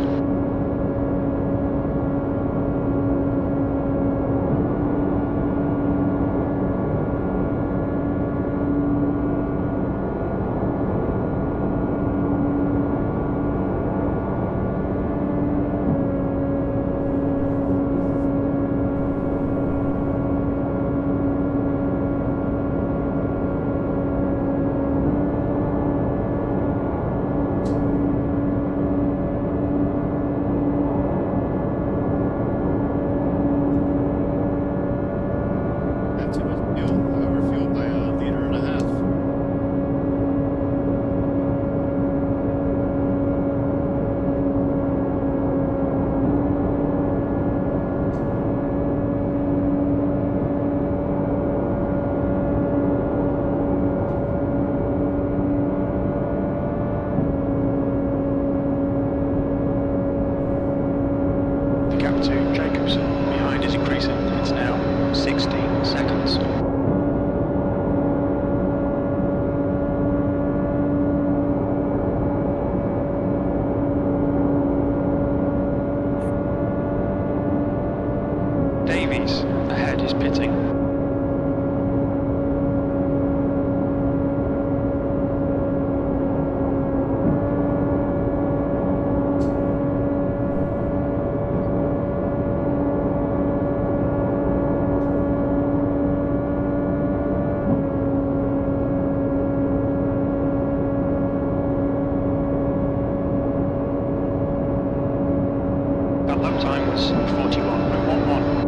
C: time was 41.11.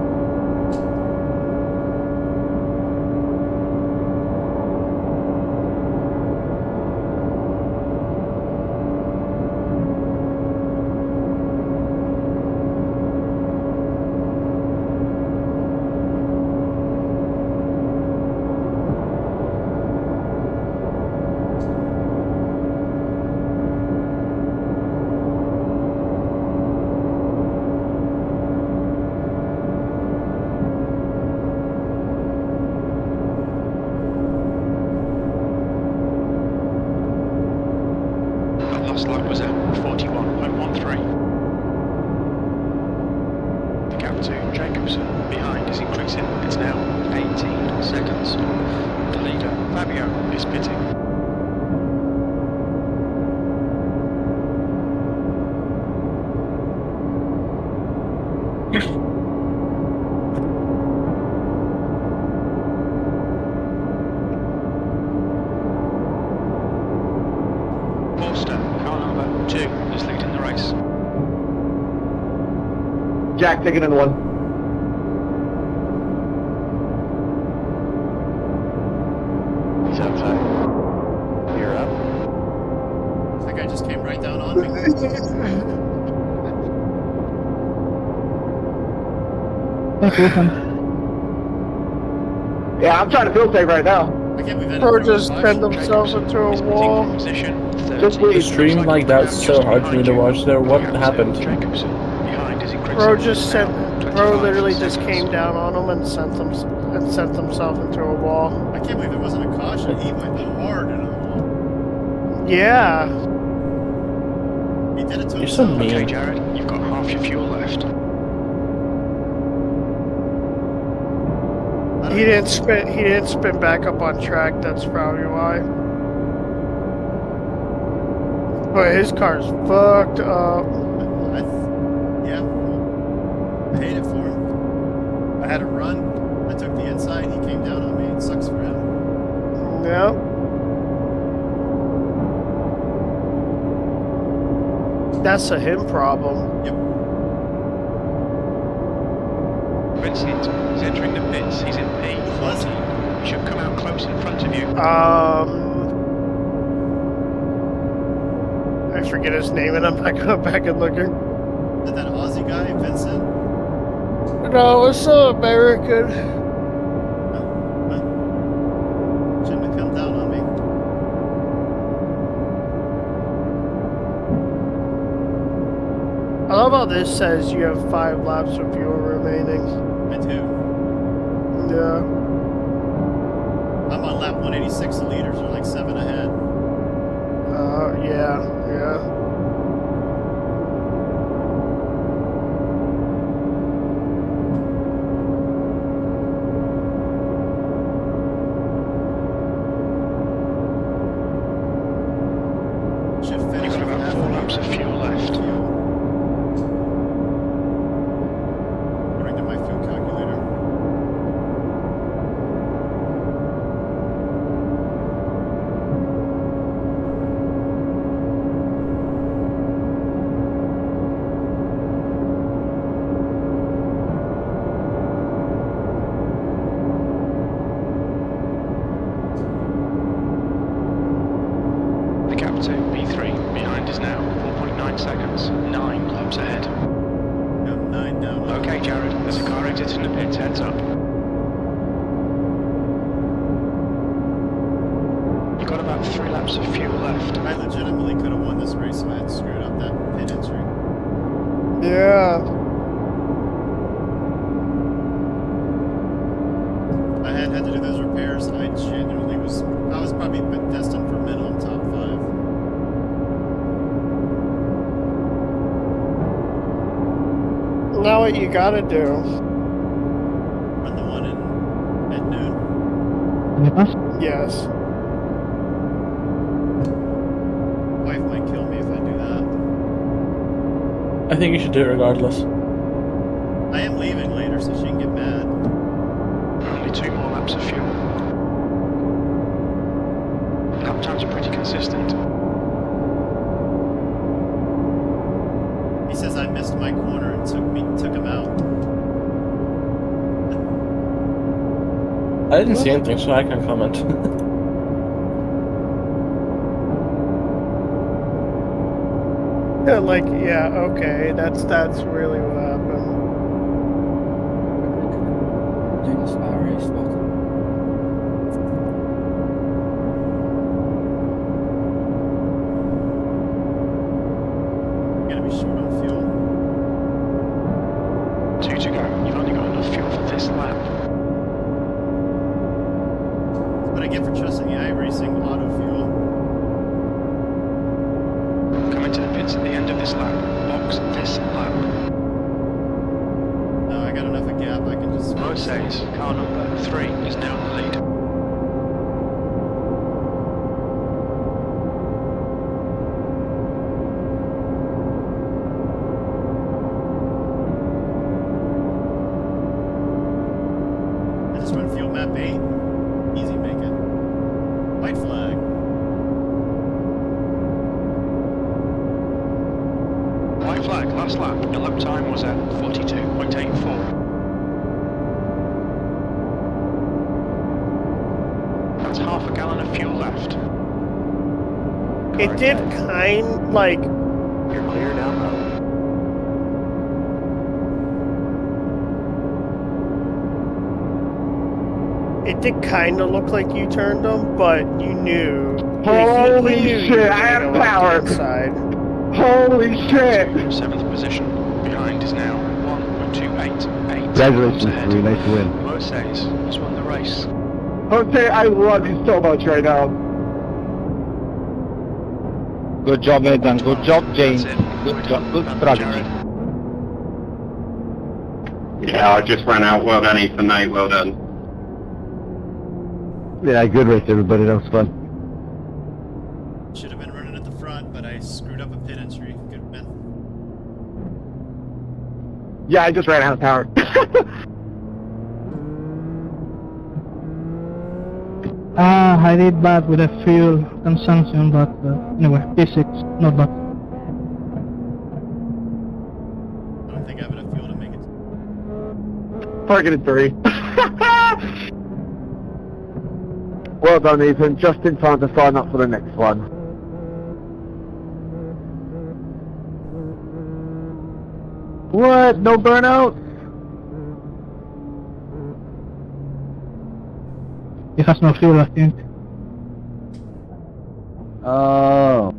C: Last lap was at 41.13. The gap to Jacobson behind is increasing. It's now 18 seconds. The leader, Fabio, is pitting.
E: Jack, take it in one.
F: He's outside. You're up.
H: That guy just came right down on me.
E: Yeah, I'm trying to feel safe right now.
H: I can't believe that.
I: Or just bend themselves into a wall.
E: Just
G: The stream like that's so hard for me to watch there. What happened?
I: Bro literally just came down on them and sent themselves into a wall.
H: I can't believe there wasn't a caution. He went hard into the wall.
I: Yeah.
H: He did it to
G: You're so
H: himself.
G: mean.
C: Okay, Jared, you've got half your fuel left.
I: He didn't spin back up on track, that's probably why. But his car's fucked up.
H: Yeah. I hate it for him. I had a run. I took the inside. He came down on me. It sucks for him.
I: Yep. That's a him problem.
H: Yep.
C: Vincent, he's entering the pits. He's in P14. He should come out close in front of you.
I: I forget his name and I'm not going back and looking.
H: Is that Aussie guy, Vincent?
I: No, it's so American.
H: Shouldn't have come down on me.
I: I love how this says you have 5 laps of fuel remaining.
H: I do.
I: Yeah.
H: I'm on lap 186. The leaders are like 7 ahead.
I: Yeah.
H: Should
C: You've
H: finish
C: got
H: with
C: about
H: half
C: 4
H: a
C: laps of fuel left.
H: According to my fuel calculator.
C: The gap to P3 behind is now 4.9 seconds. 9 laps ahead.
H: Got 9 down.
C: Okay, Jared, there's a car exiting the pits. Heads up. You've got about 3 laps of fuel left.
H: I legitimately could have won this race if I had screwed up that pit entry.
I: Yeah.
H: I had to do those repairs. I genuinely was probably destined for minimum top 5.
I: Now what you gotta do?
H: Run the one at noon.
I: Yes.
H: Wife might kill me if I do that.
G: I think you should do it regardless.
H: I am leaving later, so she can get mad.
C: Only 2 more laps of fuel. Lap times are pretty consistent.
H: He says I'm missed my corner and took him out.
G: I didn't see anything, so I can't comment.
I: Like, yeah, okay, that's really what happened.
H: Gonna be short on fuel.
C: 2 to go. You've only got enough fuel for this lap.
H: That's what I get for trusting the iRacing auto fuel.
C: Coming to the pits at the end of this lap. Box this lap.
H: No, I got enough of a gap. I can just.
C: Mercedes, car number 3, is now in the lead.
H: I just went fuel map 8. Easy make it. White flag.
C: White flag, last lap. Your lap time was at 42.84. That's half a gallon of fuel left.
I: It did kind, like...
F: You're clear down low.
I: It did kind of look like you turned them, but you knew.
E: Holy shit, I have power! Holy shit!
C: 7th position. Behind is now 1.288.
D: Congratulations, Marie. Nice to win.
C: Mercedes has won the race.
E: Jose, I love you so much right now.
L: Good job, Nathan. Good job, James. Good job. Good strategy.
J: Yeah, I just ran out. Well done, Ethan. Mate. Well done.
D: Yeah, good race, everybody. That was fun.
H: Should have been running at the front, but I screwed up a pit entry. Good win.
E: Yeah, I just ran out of power.
L: I did bad with the fuel consumption, but anyway, P6, not bad.
H: I don't think I have enough fuel to make it.
E: Targeted 3. Well done, Ethan. Just in time to sign up for the next one. What? No burnout?
L: He has no fuel, I think.
D: Oh.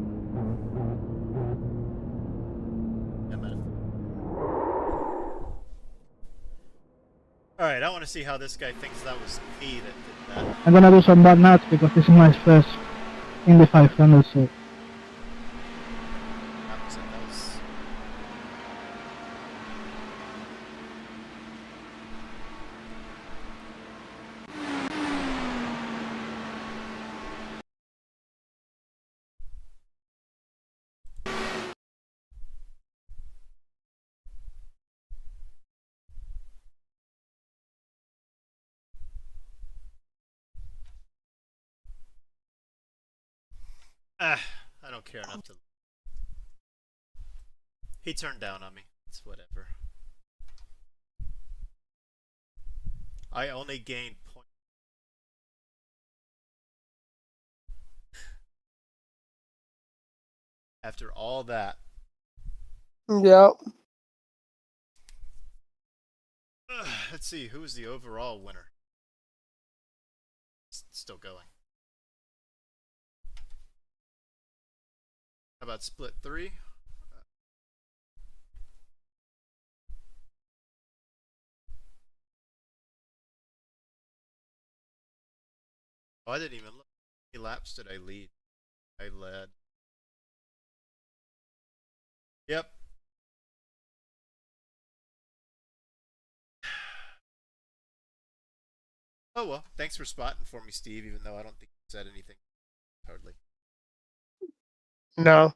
H: Alright, I want to see how this guy thinks that was me that did that.
L: I'm gonna do some bad nuts because this is my first Indy 500, so...
H: I don't care enough to... He turned down on me. It's whatever. I only gained point. After all that.
I: Yep.
H: Let's see, who is the overall winner? Still going. How about split 3? Oh, I didn't even look. How many laps did I lead? I led. Yep. Oh well, thanks for spotting for me, Steve, even though I don't think you said anything. Hardly.
I: No.